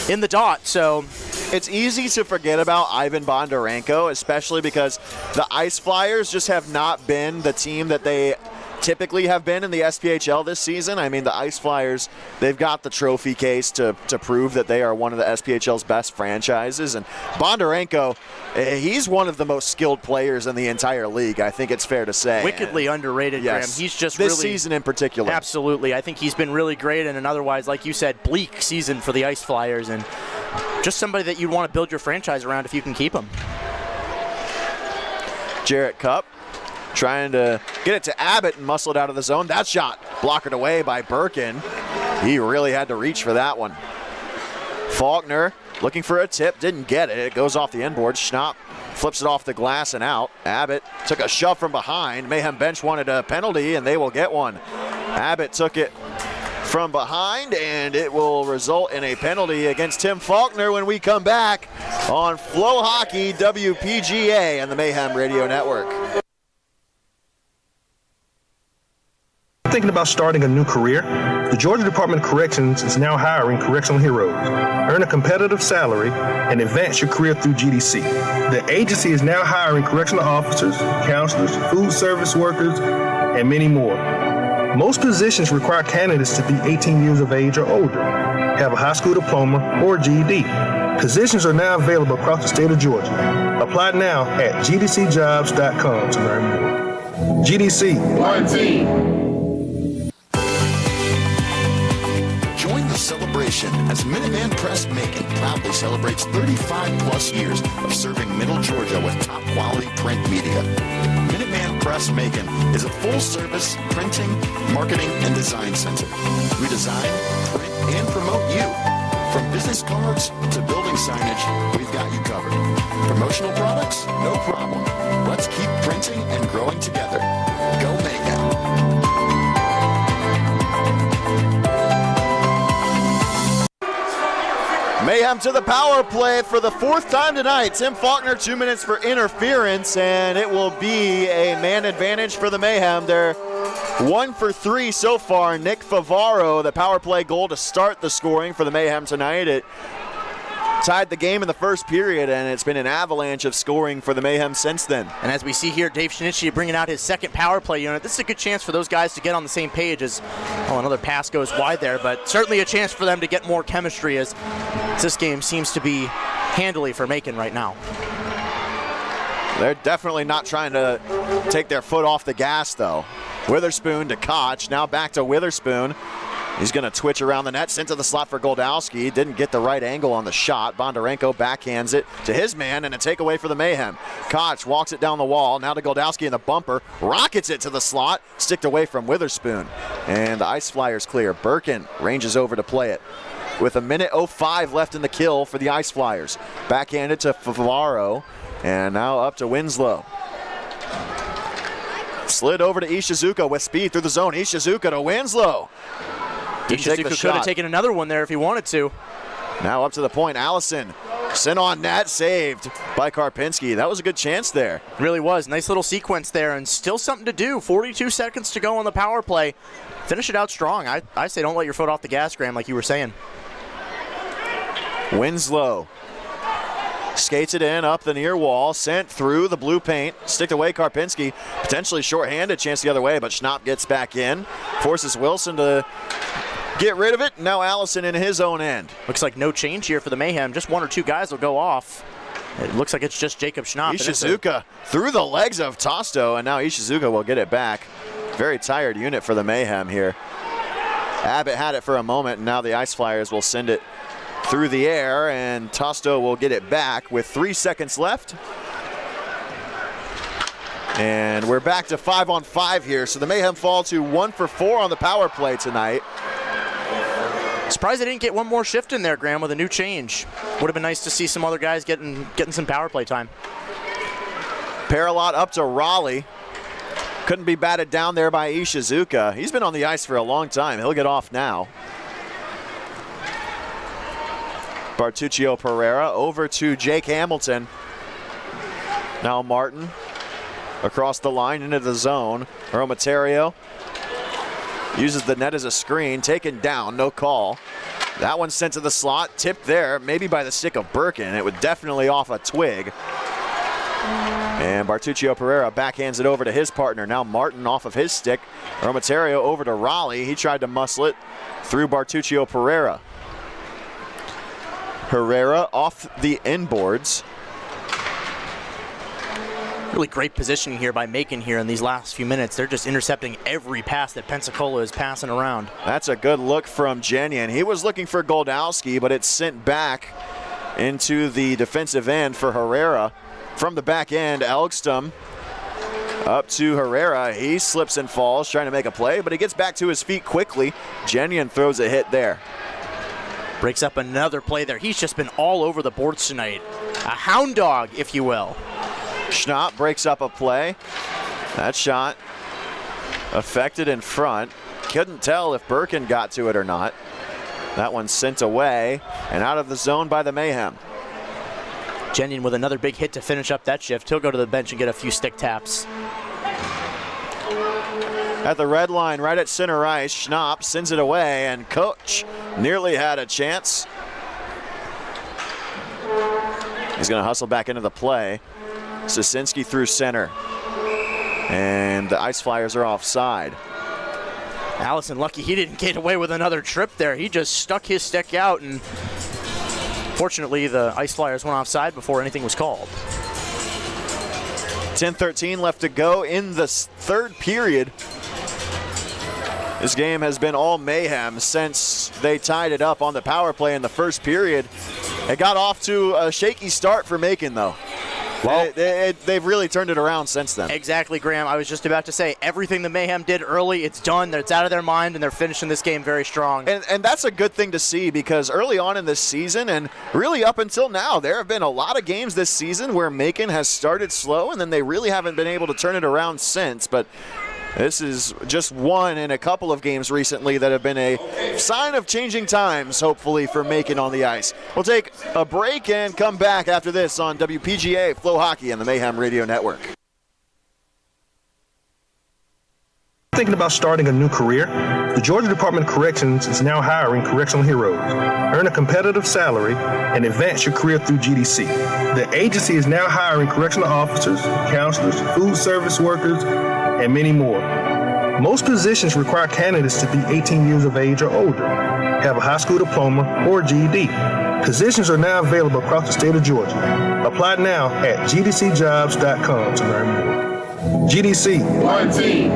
in the dot, so it's easy to forget about Ivan Bondarenko, especially because the Ice Flyers just have not been the team that they typically have been in the SPHL this season. I mean, the Ice Flyers, they've got the trophy case to prove that they are one of the SPHL's best franchises. And Bondarenko, he's one of the most skilled players in the entire league, I think it's fair to say. Wickedly underrated, yes, Graham. He's just this really, season in particular. Absolutely. I think he's been really great in an otherwise, like you said, bleak season for the Ice Flyers, and just somebody that you'd want to build your franchise around if you can keep him. Jarrett Cupp trying to get it to Abbott and muscle it out of the zone. That shot blockered away by Birkin. He really had to reach for that one. Faulkner looking for a tip, didn't get it. It goes off the inboard. Schnapp flips it off the glass and out. Abbott took a shove from behind. Mayhem bench wanted a penalty, and they will get one. Abbott took it from behind, and it will result in a penalty against Tim Faulkner when we come back on Flow Hockey WPGA and the Mayhem Radio Network. Thinking about starting a new career? The Georgia Department of Corrections is now hiring correctional heroes. Earn a competitive salary and advance your career through GDC. The agency is now hiring correctional officers, counselors, food service workers, and many more. Most positions require candidates to be 18 years of age or older, have a high school diploma or GED. Positions are now available across the state of Georgia. Apply now at gdcjobs.com to learn more. GDC. One team. Join the celebration as Minuteman Press Macon proudly celebrates 35-plus years of serving Middle Georgia with top-quality print media. Minuteman Press Macon is a full-service printing, marketing, and design center. We design, print, and promote you. From business cards to building signage, we've got you covered. Promotional products? No problem. Let's keep printing and growing together. Go Mayhem. Mayhem to the power play for the fourth time tonight. Tim Faulkner, 2 minutes for interference, and it will be a man advantage for the Mayhem. They're 1 for 3 so far. Nick Favaro, the power play goal to start the scoring for the Mayhem tonight. It tied the game in the first period, and it's been an avalanche of scoring for the Mayhem since then. And as we see here, Dave Shinichi bringing out his second power play unit. This is a good chance for those guys to get on the same page as, well, another pass goes wide there, but certainly a chance for them to get more chemistry as this game seems to be handily for Macon right now. They're definitely not trying to take their foot off the gas, though. Witherspoon to Koch, now back to Witherspoon. He's going to twitch around the net, sent to the slot for Goldowski. Didn't get the right angle on the shot. Bondarenko backhands it to his man, and a takeaway for the Mayhem. Koch walks it down the wall, now to Goldowski in the bumper. Rockets it to the slot, sticked away from Witherspoon. And the Ice Flyers clear. Birkin ranges over to play it. With a minute 05 left in the kill for the Ice Flyers. Backhanded to Favaro, and now up to Winslow. Slid over to Ishizuka with speed through the zone. Ishizuka to Winslow. Ishizuka could have taken another one there if he wanted to. Now up to the point. Allison Sent on net, saved by Karpinski. That was a good chance there. Really was. Nice little sequence there, and still something to do. 42 seconds to go on the power play. Finish it out strong. I say don't let your foot off the gas, Graham, like you were saying. Winslow skates it in up the near wall, sent through the blue paint, sticked away Karpinski, potentially shorthanded, chance the other way, but Schnapp gets back in, forces Wilson to get rid of it. Now Allison in his own end. Looks like no change here for the Mayhem. Just one or two guys will go off. It looks like it's just Jacob Schnapp. Ishizuka through the legs of Tosto, and now Ishizuka will get it back. Very tired unit for the Mayhem here. Abbott had it for a moment, and now the Ice Flyers will send it through the air, and Tosto will get it back with 3 seconds left. And we're back to 5-on-5 here, so the Mayhem fall to 1 for 4 on the power play tonight. Surprised they didn't get one more shift in there, Graham, with a new change. Would have been nice to see some other guys getting some power play time. Paralot up to Raleigh. Couldn't be batted down there by Ishizuka. He's been on the ice for a long time. He'll get off now. Bartuccio Pereira over to Jake Hamilton. Now Martin across the line into the zone. Romaterio uses the net as a screen, taken down, no call. That one's sent to the slot, tipped there, maybe by the stick of Birkin. It would definitely off a twig. And Bartuccio Pereira backhands it over to his partner. Now Martin off of his stick. Romaterio over to Raleigh. He tried to muscle it through Bartuccio Pereira. Herrera off the inboards. Really great positioning here by Macon here in these last few minutes. They're just intercepting every pass that Pensacola is passing around. That's a good look from Jenyan. He was looking for Goldowski, but it's sent back into the defensive end for Herrera. From the back end, Elgstom up to Herrera. He slips and falls trying to make a play, but he gets back to his feet quickly. Jenyan throws a hit there. Breaks up another play there. He's just been all over the boards tonight. A hound dog, if you will. Schnapp breaks up a play. That shot affected in front. Couldn't tell if Birkin got to it or not. That one's sent away and out of the zone by the Mayhem. Jenyan with another big hit to finish up that shift. He'll go to the bench and get a few stick taps. At the red line, right at center ice, Schnapp sends it away, and Coach nearly had a chance. He's going to hustle back into the play. Sosinski through center. And the Ice Flyers are offside. Allison lucky he didn't get away with another trip there. He just stuck his stick out, and fortunately the Ice Flyers went offside before anything was called. 10:13 left to go in the third period. This game has been all mayhem since they tied it up on the power play in the first period. It got off to a shaky start for Macon, though. Well, they've really turned it around since then. Exactly, Graham. I was just about to say, everything the Mayhem did early, it's done. It's out of their mind, and they're finishing this game very strong. And that's a good thing to see, because early on in this season, and really up until now, there have been a lot of games this season where Macon has started slow, and then they really haven't been able to turn it around since. But this is just one in a couple of games recently that have been a sign of changing times, hopefully, for Macon on the ice. We'll take a break and come back after this on WPGA Flow Hockey and the Mayhem Radio Network. Thinking about starting a new career? The Georgia Department of Corrections is now hiring correctional heroes. Earn a competitive salary and advance your career through GDC. The agency is now hiring correctional officers, counselors, food service workers, and many more. Most positions require candidates to be 18 years of age or older, have a high school diploma or GED. Positions are now available across the state of Georgia. Apply now at gdcjobs.com to learn more. GDC. One team.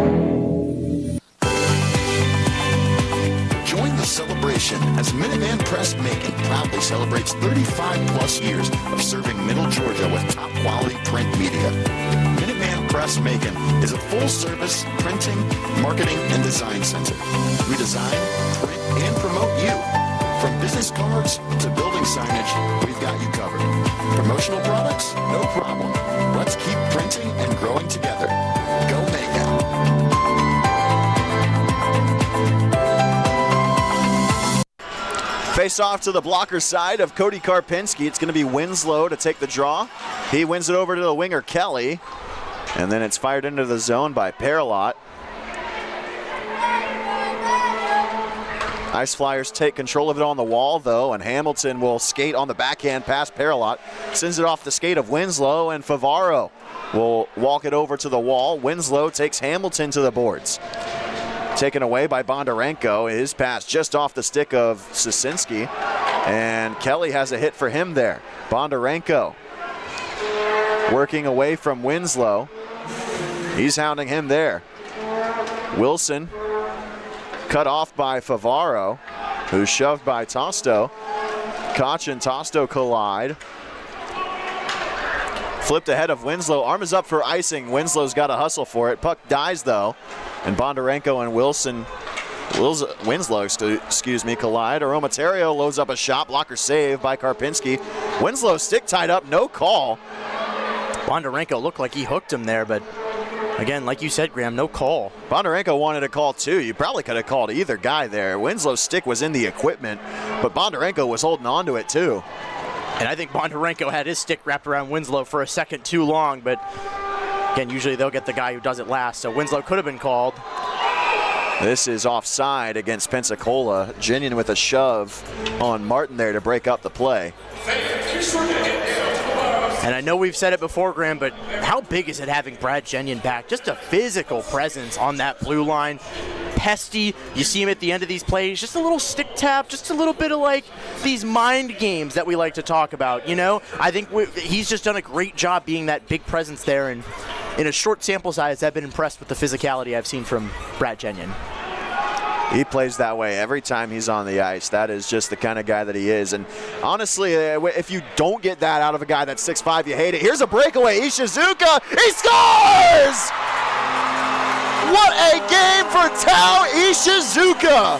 Join the celebration as Minuteman Press Macon proudly celebrates 35 plus years of serving Middle Georgia with top quality print media. Minuteman Press Macon is a full-service printing, marketing, and design center. We design, print, and promote you. From business cards to building signage, we've got you covered. Promotional products? No problem. Let's keep printing and growing together. Go Mayhem. Face off to the blocker side of Cody Karpinski. It's going to be Winslow to take the draw. He wins it over to the winger, Kelly. And then it's fired into the zone by Paralot. Ice Flyers take control of it on the wall, though, and Hamilton will skate on the backhand past Paralot. Sends it off the skate of Winslow, and Favaro will walk it over to the wall. Winslow takes Hamilton to the boards. Taken away by Bondarenko. His pass just off the stick of Sosinski, and Kelly has a hit for him there. Bondarenko working away from Winslow. He's hounding him there. Wilson cut off by Favaro, who's shoved by Tosto. Koch and Tosto collide. Flipped ahead of Winslow. Arm is up for icing. Winslow's got to hustle for it. Puck dies, though. And Bondarenko and Winslow collide. Aromaterio loads up a shot. Blocker save by Karpinski. Winslow stick tied up. No call. Bondarenko looked like he hooked him there, but again, like you said, Graham, no call. Bondarenko wanted a call, too. You probably could have called either guy there. Winslow's stick was in the equipment, but Bondarenko was holding on to it, too. And I think Bondarenko had his stick wrapped around Winslow for a second too long, but again, usually they'll get the guy who does it last, so Winslow could have been called. This is offside against Pensacola. Ginian with a shove on Martin there to break up the play. And I know we've said it before, Graham, but how big is it having Brad Ginian back? Just a physical presence on that blue line. Pesty, you see him at the end of these plays, just a little stick tap, just a little bit of like these mind games that we like to talk about, you know? I think he's just done a great job being that big presence there, and in a short sample size, I've been impressed with the physicality I've seen from Brad Ginian. He plays that way every time he's on the ice. That is just the kind of guy that he is. And honestly, if you don't get that out of a guy that's 6'5", you hate it. Here's a breakaway. Ishizuka, he scores! What a game for Tao Ishizuka!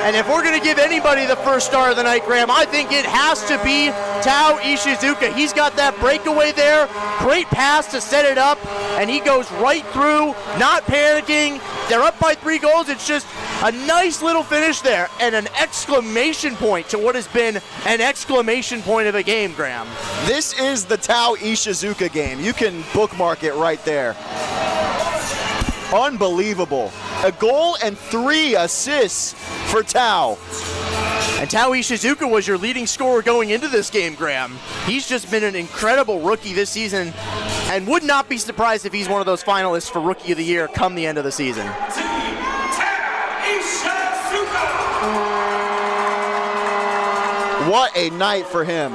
And if we're going to give anybody the first star of the night, Graham, I think it has to be Tao Ishizuka. He's got that breakaway there, great pass to set it up, and he goes right through, not panicking. They're up by 3 goals. It's just a nice little finish there, and an exclamation point to what has been an exclamation point of a game, Graham. This is the Tao Ishizuka game. You can bookmark it right there. Unbelievable. A goal and 3 assists for Tao. And Tao Ishizuka was your leading scorer going into this game, Graham. He's just been an incredible rookie this season, and would not be surprised if he's one of those finalists for Rookie of the Year come the end of the season. What a night for him.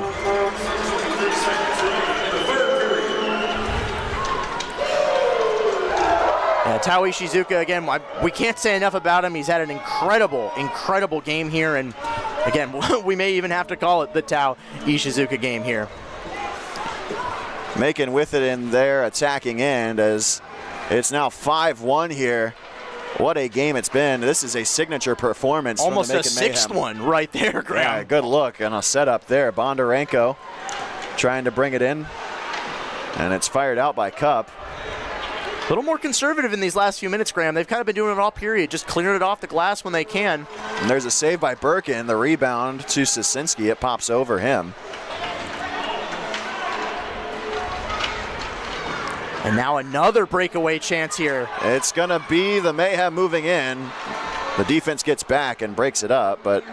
Tao Ishizuka, again, we can't say enough about him. He's had an incredible, incredible game here, and again, we may even have to call it the Tao Ishizuka game here. Macon with it in their attacking end as it's now 5-1 here. What a game it's been. This is a signature performance. Almost from the a sixth one right there, Graham. Yeah, good look and a setup there. Bondarenko trying to bring it in, and it's fired out by Cup. A little more conservative in these last few minutes, Graham. They've kind of been doing it all period, just clearing it off the glass when they can. And there's a save by Birkin. The rebound to Sosinski. It pops over him. And now another breakaway chance here. It's going to be the Mayhem moving in. The defense gets back and breaks it up, but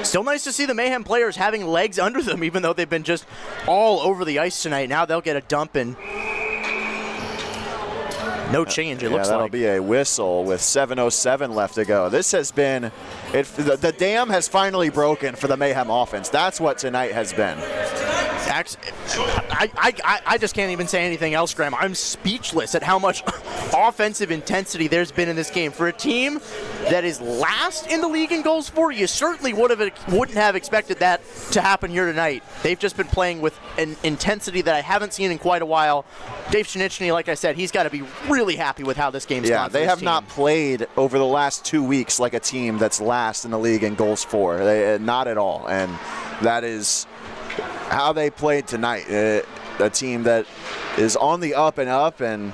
still nice to see the Mayhem players having legs under them, even though they've been just all over the ice tonight. Now they'll get a dump and no change, it looks that'll like. Be a whistle with 7:07 left to go. This has been, the dam has finally broken for the Mayhem offense. That's what tonight has been. I just can't even say anything else, Graham. I'm speechless at how much offensive intensity there's been in this game. For a team that is last in the league in goals for, you certainly wouldn't have expected that to happen here tonight. They've just been playing with an intensity that I haven't seen in quite a while. Dave Shinichny, like I said, he's got to be really happy with how this game's gone. Yeah, they have not played over the last 2 weeks like a team that's last in the league in goals for. Not at all, and that is how they played tonight. A team that is on the up and up, and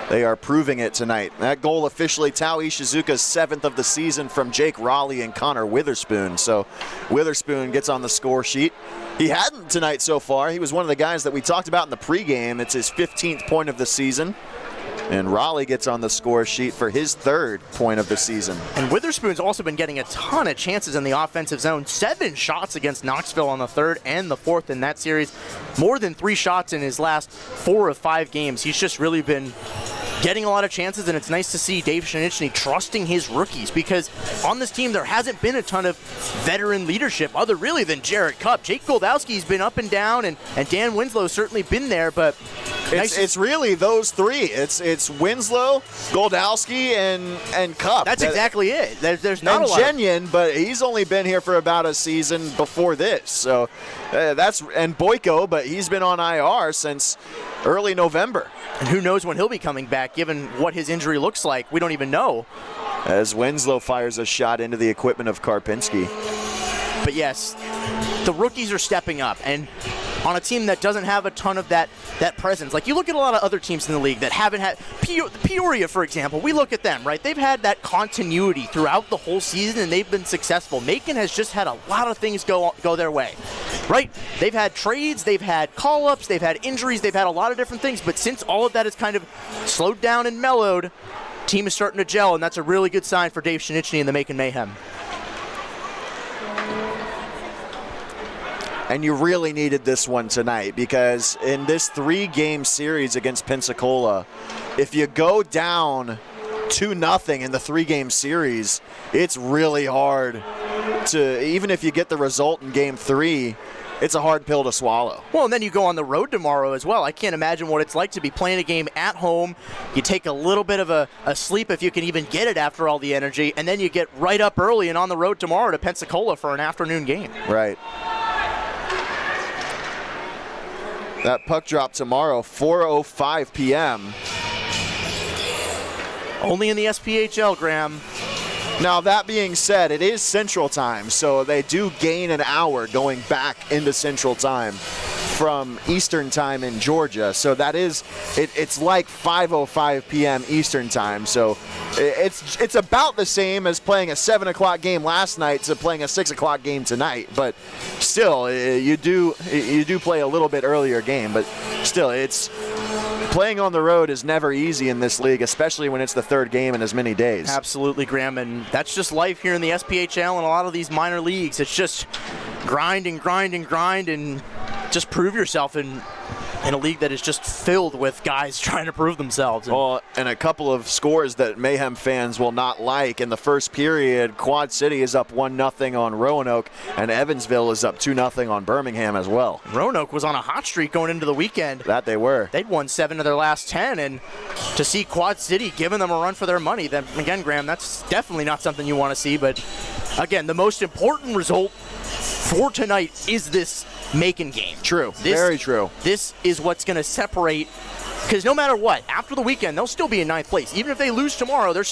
They are proving it tonight. That goal officially Tao Ishizuka's 7th of the season from Jake Raleigh and Connor Witherspoon. So Witherspoon gets on the score sheet. He hadn't tonight so far. He was one of the guys that we talked about in the pregame. It's his 15th point of the season. And Raleigh gets on the score sheet for his 3rd point of the season. And Witherspoon's also been getting a ton of chances in the offensive zone. 7 shots against Knoxville on the 3rd and the 4th in that series. More than 3 shots in his last 4 of 5 games. He's just really been getting a lot of chances, and it's nice to see Dave Shinichny trusting his rookies, because on this team there hasn't been a ton of veteran leadership other really than Jarrett Cupp. Jake Goldowski's been up and down, and Dan Winslow's certainly been there, but it's really those 3. It's Winslow, Goldowski, and Cupp. That's exactly it. There's not and a lot. Jenyon, but he's only been here for about a season before this. So and Boyko, but he's been on IR since early November. And who knows when he'll be coming back, given what his injury looks like. We don't even know. As Winslow fires a shot into the equipment of Karpinski. But yes, the rookies are stepping up, and on a team that doesn't have a ton of that presence. Like, you look at a lot of other teams in the league that haven't had Peoria, for example. We look at them, right? They've had that continuity throughout the whole season, and they've been successful. Macon has just had a lot of things go their way, right? They've had trades, they've had call-ups, they've had injuries, they've had a lot of different things. But since all of that has kind of slowed down and mellowed, team is starting to gel, and that's a really good sign for Dave Shinichny and the Macon Mayhem. And you really needed this one tonight, because in this 3-game series against Pensacola, if you go down 2-0 in the 3-game series, it's really hard to, even if you get the result in game 3, it's a hard pill to swallow. Well, and then you go on the road tomorrow as well. I can't imagine what it's like to be playing a game at home. You take a little bit of a sleep if you can even get it after all the energy, and then you get right up early and on the road tomorrow to Pensacola for an afternoon game. Right. That puck drop tomorrow, 4:05 p.m. Only in the SPHL, Graham. Now, that being said, it is Central Time, so they do gain an hour going back into Central Time from Eastern Time in Georgia. So that is, it's like 5:05 p.m. Eastern Time. So it's about the same as playing a 7 o'clock game last night to playing a 6 o'clock game tonight. But still, you do play a little bit earlier game. But still, it's playing on the road is never easy in this league, especially when it's the 3rd game in as many days. Absolutely, Graham, and that's just life here in the SPHL and a lot of these minor leagues. It's just grind and grind and grind and just prove yourself in a league that is just filled with guys trying to prove themselves. Well, and a couple of scores that Mayhem fans will not like. In the first period, Quad City is up 1-0 on Roanoke, and Evansville is up 2-0 on Birmingham as well. Roanoke was on a hot streak going into the weekend. That they were. They'd won 7 of their last 10, and to see Quad City giving them a run for their money, then again, Graham, that's definitely not something you want to see. But again, the most important result for tonight is this Macon game. True. Very true. This is what's going to separate, because no matter what, after the weekend, they'll still be in 9th place. Even if they lose tomorrow, they'll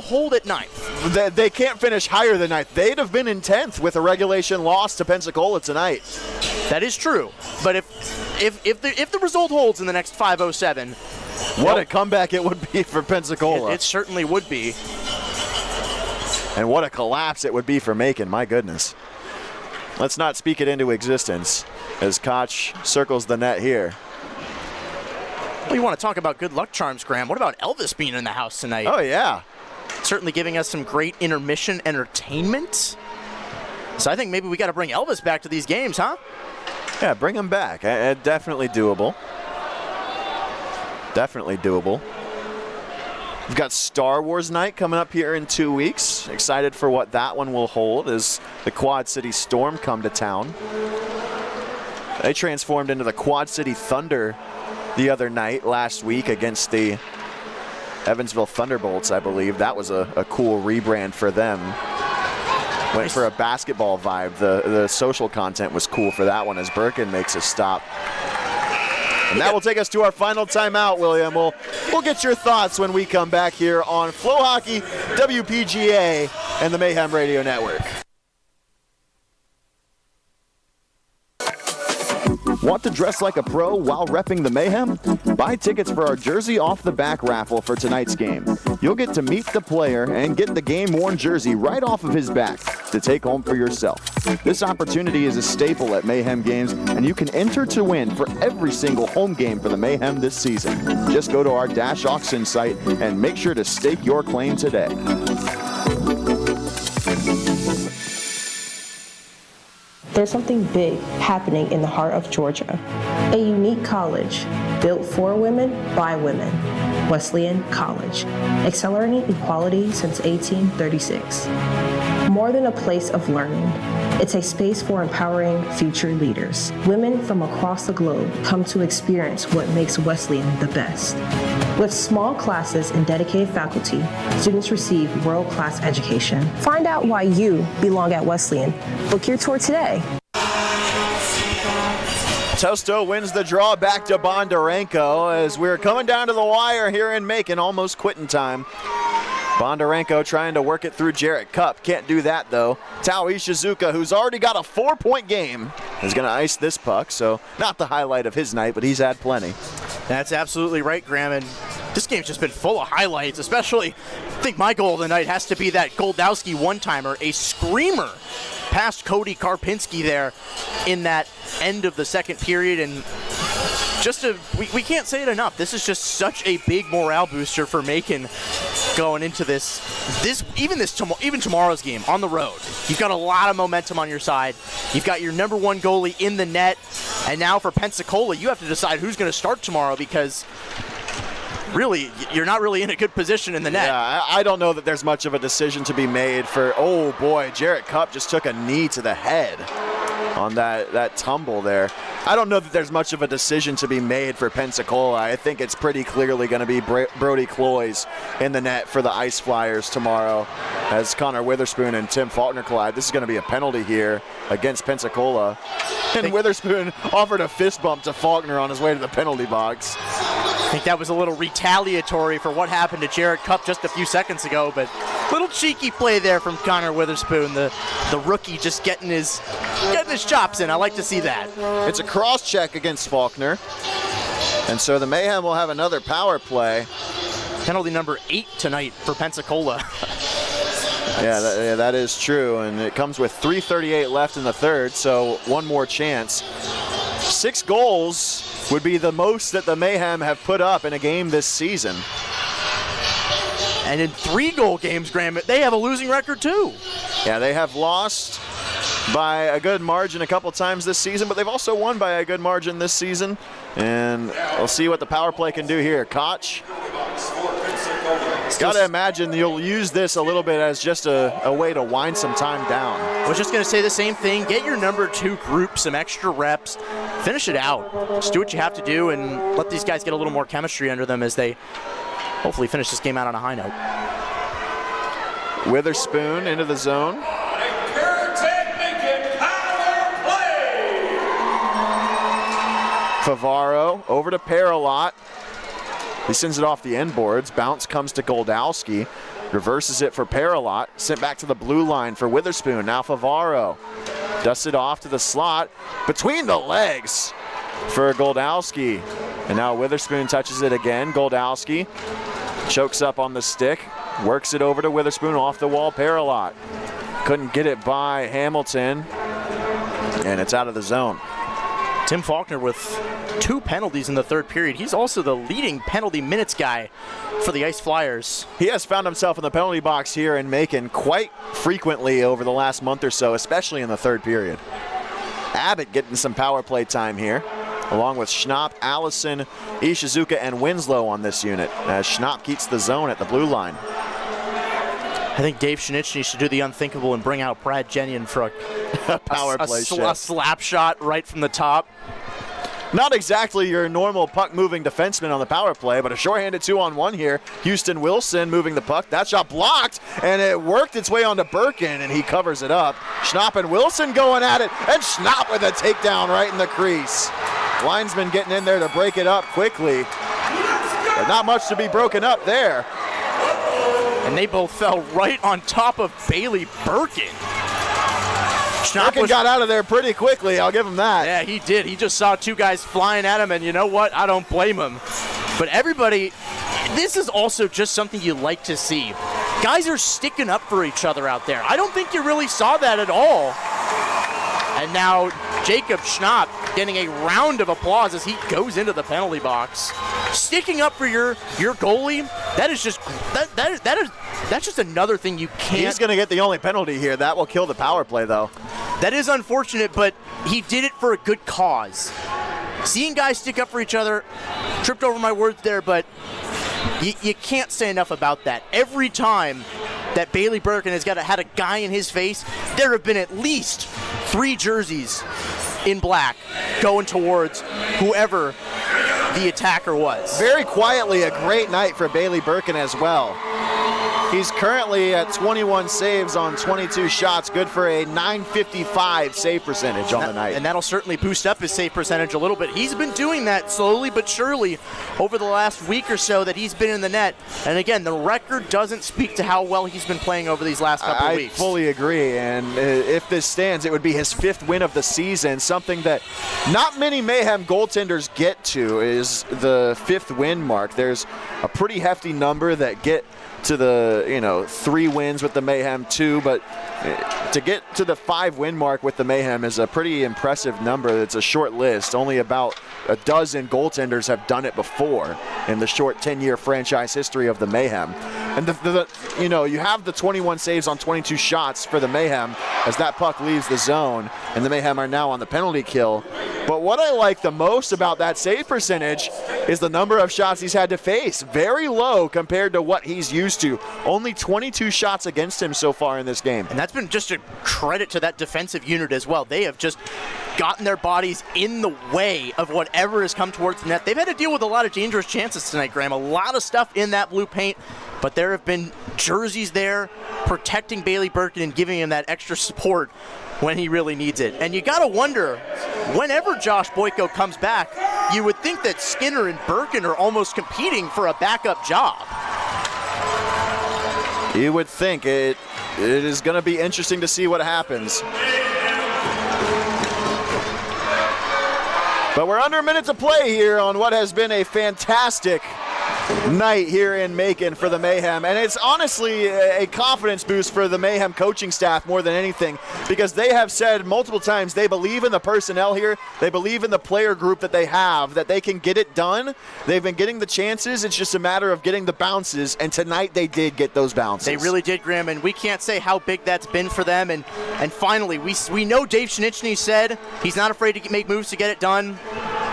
hold at 9th. They can't finish higher than 9th. They'd have been in 10th with a regulation loss to Pensacola tonight. That is true. But if the result holds in the next 5:07, what a comeback it would be for Pensacola. It certainly would be. And what a collapse it would be for Macon, my goodness. Let's not speak it into existence as Koch circles the net here. Well, you want to talk about good luck charms, Graham. What about Elvis being in the house tonight? Oh, yeah. Certainly giving us some great intermission entertainment. So I think maybe we got to bring Elvis back to these games, huh? Yeah, bring him back. Definitely doable. Definitely doable. We've got Star Wars night coming up here in 2 weeks. Excited for what that one will hold as the Quad City Storm come to town. They transformed into the Quad City Thunder the other night last week against the Evansville Thunderbolts, I believe. That was a cool rebrand for them. Went for a basketball vibe. The social content was cool for that one as Birkin makes a stop. And that will take us to our final timeout, William. We'll get your thoughts when we come back here on Flow Hockey, WPGA, and the Mayhem Radio Network. Want to dress like a pro while repping the Mayhem? Buy tickets for our Jersey Off the Back raffle for tonight's game. You'll get to meet the player and get the game-worn jersey right off of his back to take home for yourself. This opportunity is a staple at Mayhem games, and you can enter to win for every single home game for the Mayhem this season. Just go to our Dash Auction site and make sure to stake your claim today. There's something big happening in the heart of Georgia. A unique college built for women by women. Wesleyan College, accelerating equality since 1836. More than a place of learning, it's a space for empowering future leaders. Women from across the globe come to experience what makes Wesleyan the best. With small classes and dedicated faculty, students receive world-class education. Find out why you belong at Wesleyan. Book your tour today. Tosto wins the draw back to Bondarenko as we're coming down to the wire here in Macon, almost quitting time. Bondarenko trying to work it through Jarrett Cupp. Can't do that, though. Tao Ishizuka, who's already got a 4-point game, is going to ice this puck. So not the highlight of his night, but he's had plenty. That's absolutely right, Graham. And this game's just been full of highlights, especially I think my goal of the night has to be that Goldowski one-timer, a screamer past Cody Karpinski there in that end of the second period. And we can't say it enough. This is just such a big morale booster for Macon going into even tomorrow's game on the road. You've got a lot of momentum on your side. You've got your number one goalie in the net. And now for Pensacola, you have to decide who's going to start tomorrow because really, you're not really in a good position in the net. Yeah, I don't know that there's much of a decision to be made for, oh boy, Jarrett Cupp just took a knee to the head on that tumble there. I don't know that there's much of a decision to be made for Pensacola. I think it's pretty clearly going to be Brody Cloyes in the net for the Ice Flyers tomorrow as Connor Witherspoon and Tim Faulkner collide. This is going to be a penalty here against Pensacola. And Witherspoon offered a fist bump to Faulkner on his way to the penalty box. I think that was a little retaliatory for what happened to Jarrett Cupp just a few seconds ago, but little cheeky play there from Connor Witherspoon, the rookie just getting his chops in. I like to see that. It's a cross check against Faulkner, and so the Mayhem will have another power play. Penalty number 8 tonight for Pensacola. Yeah, that is true, and it comes with 3:38 left in the third, so one more chance. 6 goals would be the most that the Mayhem have put up in a game this season. And in 3-goal games, Graham, they have a losing record too. Yeah, they have lost by a good margin a couple times this season, but they've also won by a good margin this season. And we'll see what the power play can do here. Koch. Got to imagine you'll use this a little bit as just a way to wind some time down. I was just going to say the same thing. Get your number 2 group some extra reps. Finish it out. Just do what you have to do and let these guys get a little more chemistry under them as they hopefully finish this game out on a high note. Witherspoon into the zone. Favaro over to Paralot. He sends it off the end boards. Bounce comes to Goldowski. Reverses it for Paralot. Sent back to the blue line for Witherspoon. Now Favaro dusts it off to the slot. Between the legs for Goldowski. And now Witherspoon touches it again. Goldowski chokes up on the stick. Works it over to Witherspoon off the wall. Paralot couldn't get it by Hamilton. And it's out of the zone. Tim Faulkner with 2 penalties in the third period. He's also the leading penalty minutes guy for the Ice Flyers. He has found himself in the penalty box here in Macon quite frequently over the last month or so, especially in the third period. Abbott getting some power play time here, along with Schnapp, Allison, Ishizuka, and Winslow on this unit, as Schnapp keeps the zone at the blue line. I think Dave Shinichny should do the unthinkable and bring out Brad Jenyon for a power play a slap shot right from the top. Not exactly your normal puck-moving defenseman on the power play, but a shorthanded 2-on-1 here. Houston Wilson moving the puck. That shot blocked, and it worked its way onto Birkin, and he covers it up. Schnapp and Wilson going at it, and Schnapp with a takedown right in the crease. Linesman getting in there to break it up quickly, but not much to be broken up there. And they both fell right on top of Bailey Birkin. Birkin got out of there pretty quickly. I'll give him that. Yeah, he did. He just saw two guys flying at him, and you know what? I don't blame him. But everybody, this is also just something you like to see. Guys are sticking up for each other out there. I don't think you really saw that at all. And now Jacob Schnapp getting a round of applause as he goes into the penalty box. Sticking up for your goalie, that is just that's just another thing you can't. He's going to get the only penalty here. That will kill the power play, though. That is unfortunate, but he did it for a good cause. Seeing guys stick up for each other, tripped over my words there, but you can't say enough about that. Every time that Bailey Birkin has had a guy in his face, there have been at least 3 jerseys in black going towards whoever the attacker was. Very quietly, a great night for Bailey Birkin as well. He's currently at 21 saves on 22 shots, good for a .955 save percentage on the night. And that'll certainly boost up his save percentage a little bit. He's been doing that slowly but surely over the last week or so that he's been in the net. And again, the record doesn't speak to how well he's been playing over these last couple of weeks. I fully agree, and if this stands, it would be his 5th win of the season, something that not many Mayhem goaltenders get to is the 5th win mark. There's a pretty hefty number that get to the 3 wins with the Mayhem, 2, but to get to the 5 win mark with the Mayhem is a pretty impressive number. It's a short list. Only about a dozen goaltenders have done it before in the short 10-year franchise history of the Mayhem. And you have the 21 saves on 22 shots for the Mayhem as that puck leaves the zone, and the Mayhem are now on the penalty kill. But what I like the most about that save percentage is the number of shots he's had to face. Very low compared to what he's used to. Only 22 shots against him so far in this game. And that's been just a credit to that defensive unit as well. They have just gotten their bodies in the way of whatever has come towards the net. They've had to deal with a lot of dangerous chances tonight, Graham. A lot of stuff in that blue paint, but there have been jerseys there protecting Bailey Birkin and giving him that extra support when he really needs it. And you got to wonder, whenever Josh Boyko comes back, you would think that Skinner and Birkin are almost competing for a backup job. You would think. It is going to be interesting to see what happens. But we're under a minute to play here on what has been a fantastic night here in Macon for the Mayhem, and it's honestly a confidence boost for the Mayhem coaching staff more than anything, because they have said multiple times they believe in the personnel here, they believe in the player group that they have, that they can get it done. They've been getting the chances, it's just a matter of getting the bounces, and tonight they did get those bounces. They really did, Graham, and we can't say how big that's been for them. And finally, we know Dave Shinichny said he's not afraid to make moves to get it done,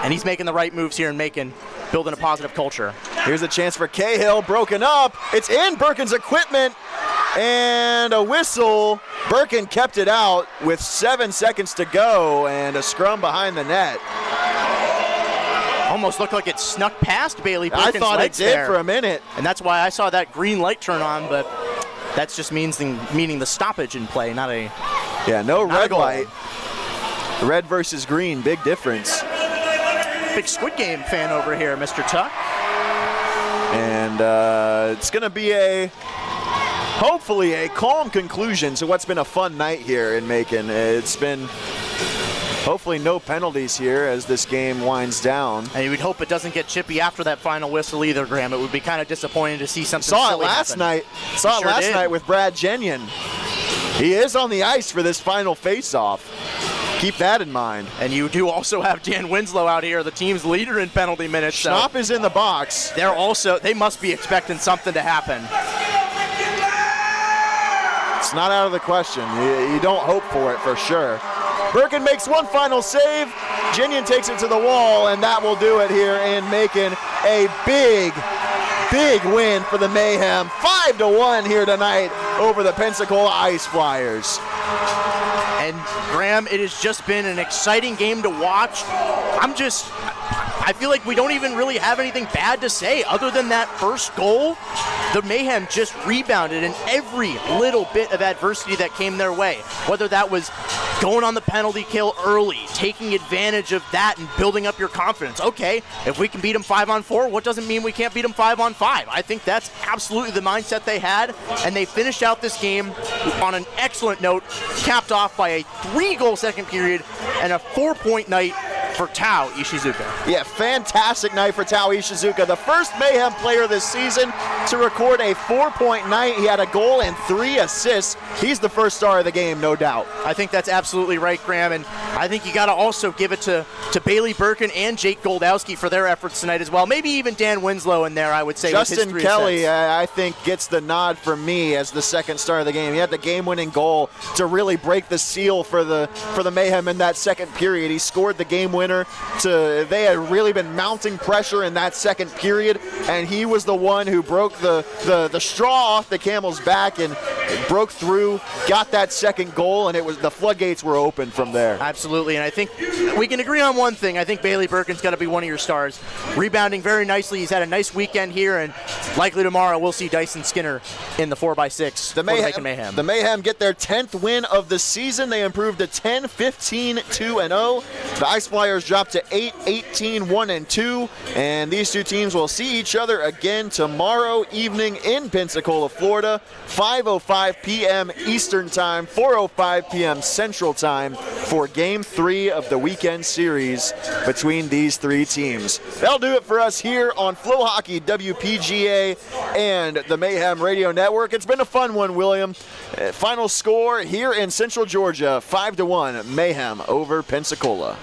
and he's making the right moves here in Macon, building a positive culture. Here's a chance for Cahill, broken up. It's in Birkin's equipment, and a whistle. Birkin kept it out with 7 seconds to go, and a scrum behind the net. Almost looked like it snuck past Bailey Birkin's I thought it did there for a minute. And that's why I saw that green light turn on, but that's just meaning the stoppage in play, not a no not red light. Red versus green, big difference. Big Squid Game fan over here, Mr. Tuck. And it's going to be hopefully a calm conclusion to what's been a fun night here in Macon. It's been hopefully no penalties here as this game winds down. And you would hope it doesn't get chippy after that final whistle either, Graham. It would be kind of disappointing to see something Saw it silly last happen. night. Saw it sure last did. night with Brad Genion. He is on the ice for this final face-off. Keep that in mind. And you do also have Dan Winslow out here, the team's leader in penalty minutes. Schnapp is in the box. They must be expecting something to happen. It's not out of the question. You don't hope for it for sure. Birkin makes one final save. Genion takes it to the wall, and that will do it here in Macon. A big win for the Mayhem. 5-1 here tonight over the Pensacola Ice Flyers. And Graham, it has just been an exciting game to watch. I feel like we don't even really have anything bad to say other than that first goal. The Mayhem just rebounded in every little bit of adversity that came their way, whether that was going on the penalty kill early, taking advantage of that and building up your confidence. Okay, if we can beat them 5-on-4, what doesn't mean we can't beat them 5-on-5? I think that's absolutely the mindset they had, and they finished out this game on an excellent note, capped off by a 3-goal second period and a 4-point night for Tao Ishizuka. Yeah, fantastic night for Tao Ishizuka, the first Mayhem player this season to record a 4-point night. He had a goal and 3 assists. He's the first star of the game, no doubt. I think that's absolutely right, Graham, and I think you got to also give it to Bailey Birkin and Jake Goldowski for their efforts tonight as well. Maybe even Dan Winslow in there, I would say. Justin with his 3 Kelly, assists. I think, gets the nod from me as the second star of the game. He had the game-winning goal to really break the seal for the Mayhem in that second period. He scored the game winner. They had really been mounting pressure in that second period, and he was the one who broke the straw off the camel's back and broke through, got that second goal, and the floodgates were open from there. Absolutely, and I think we can agree on one thing. I think Bailey Birkin's got to be one of your stars. Rebounding very nicely. He's had a nice weekend here, and likely tomorrow we'll see Dyson Skinner in the 4x6 for the Macon Mayhem. The Mayhem get their 10th win of the season. They improved to 10-15-2-0. The Ice Flyers dropped to 8-18-1-2, and these two teams will see each other again tomorrow evening in Pensacola, Florida, 5:05 p.m. Eastern Time, 4:05 p.m. Central Time for Game 3 of the weekend series between these 3 teams. That'll do it for us here on Flow Hockey, WPGA, and the Mayhem Radio Network. It's been a fun one, William. Final score here in Central Georgia, 5-1, Mayhem over Pensacola.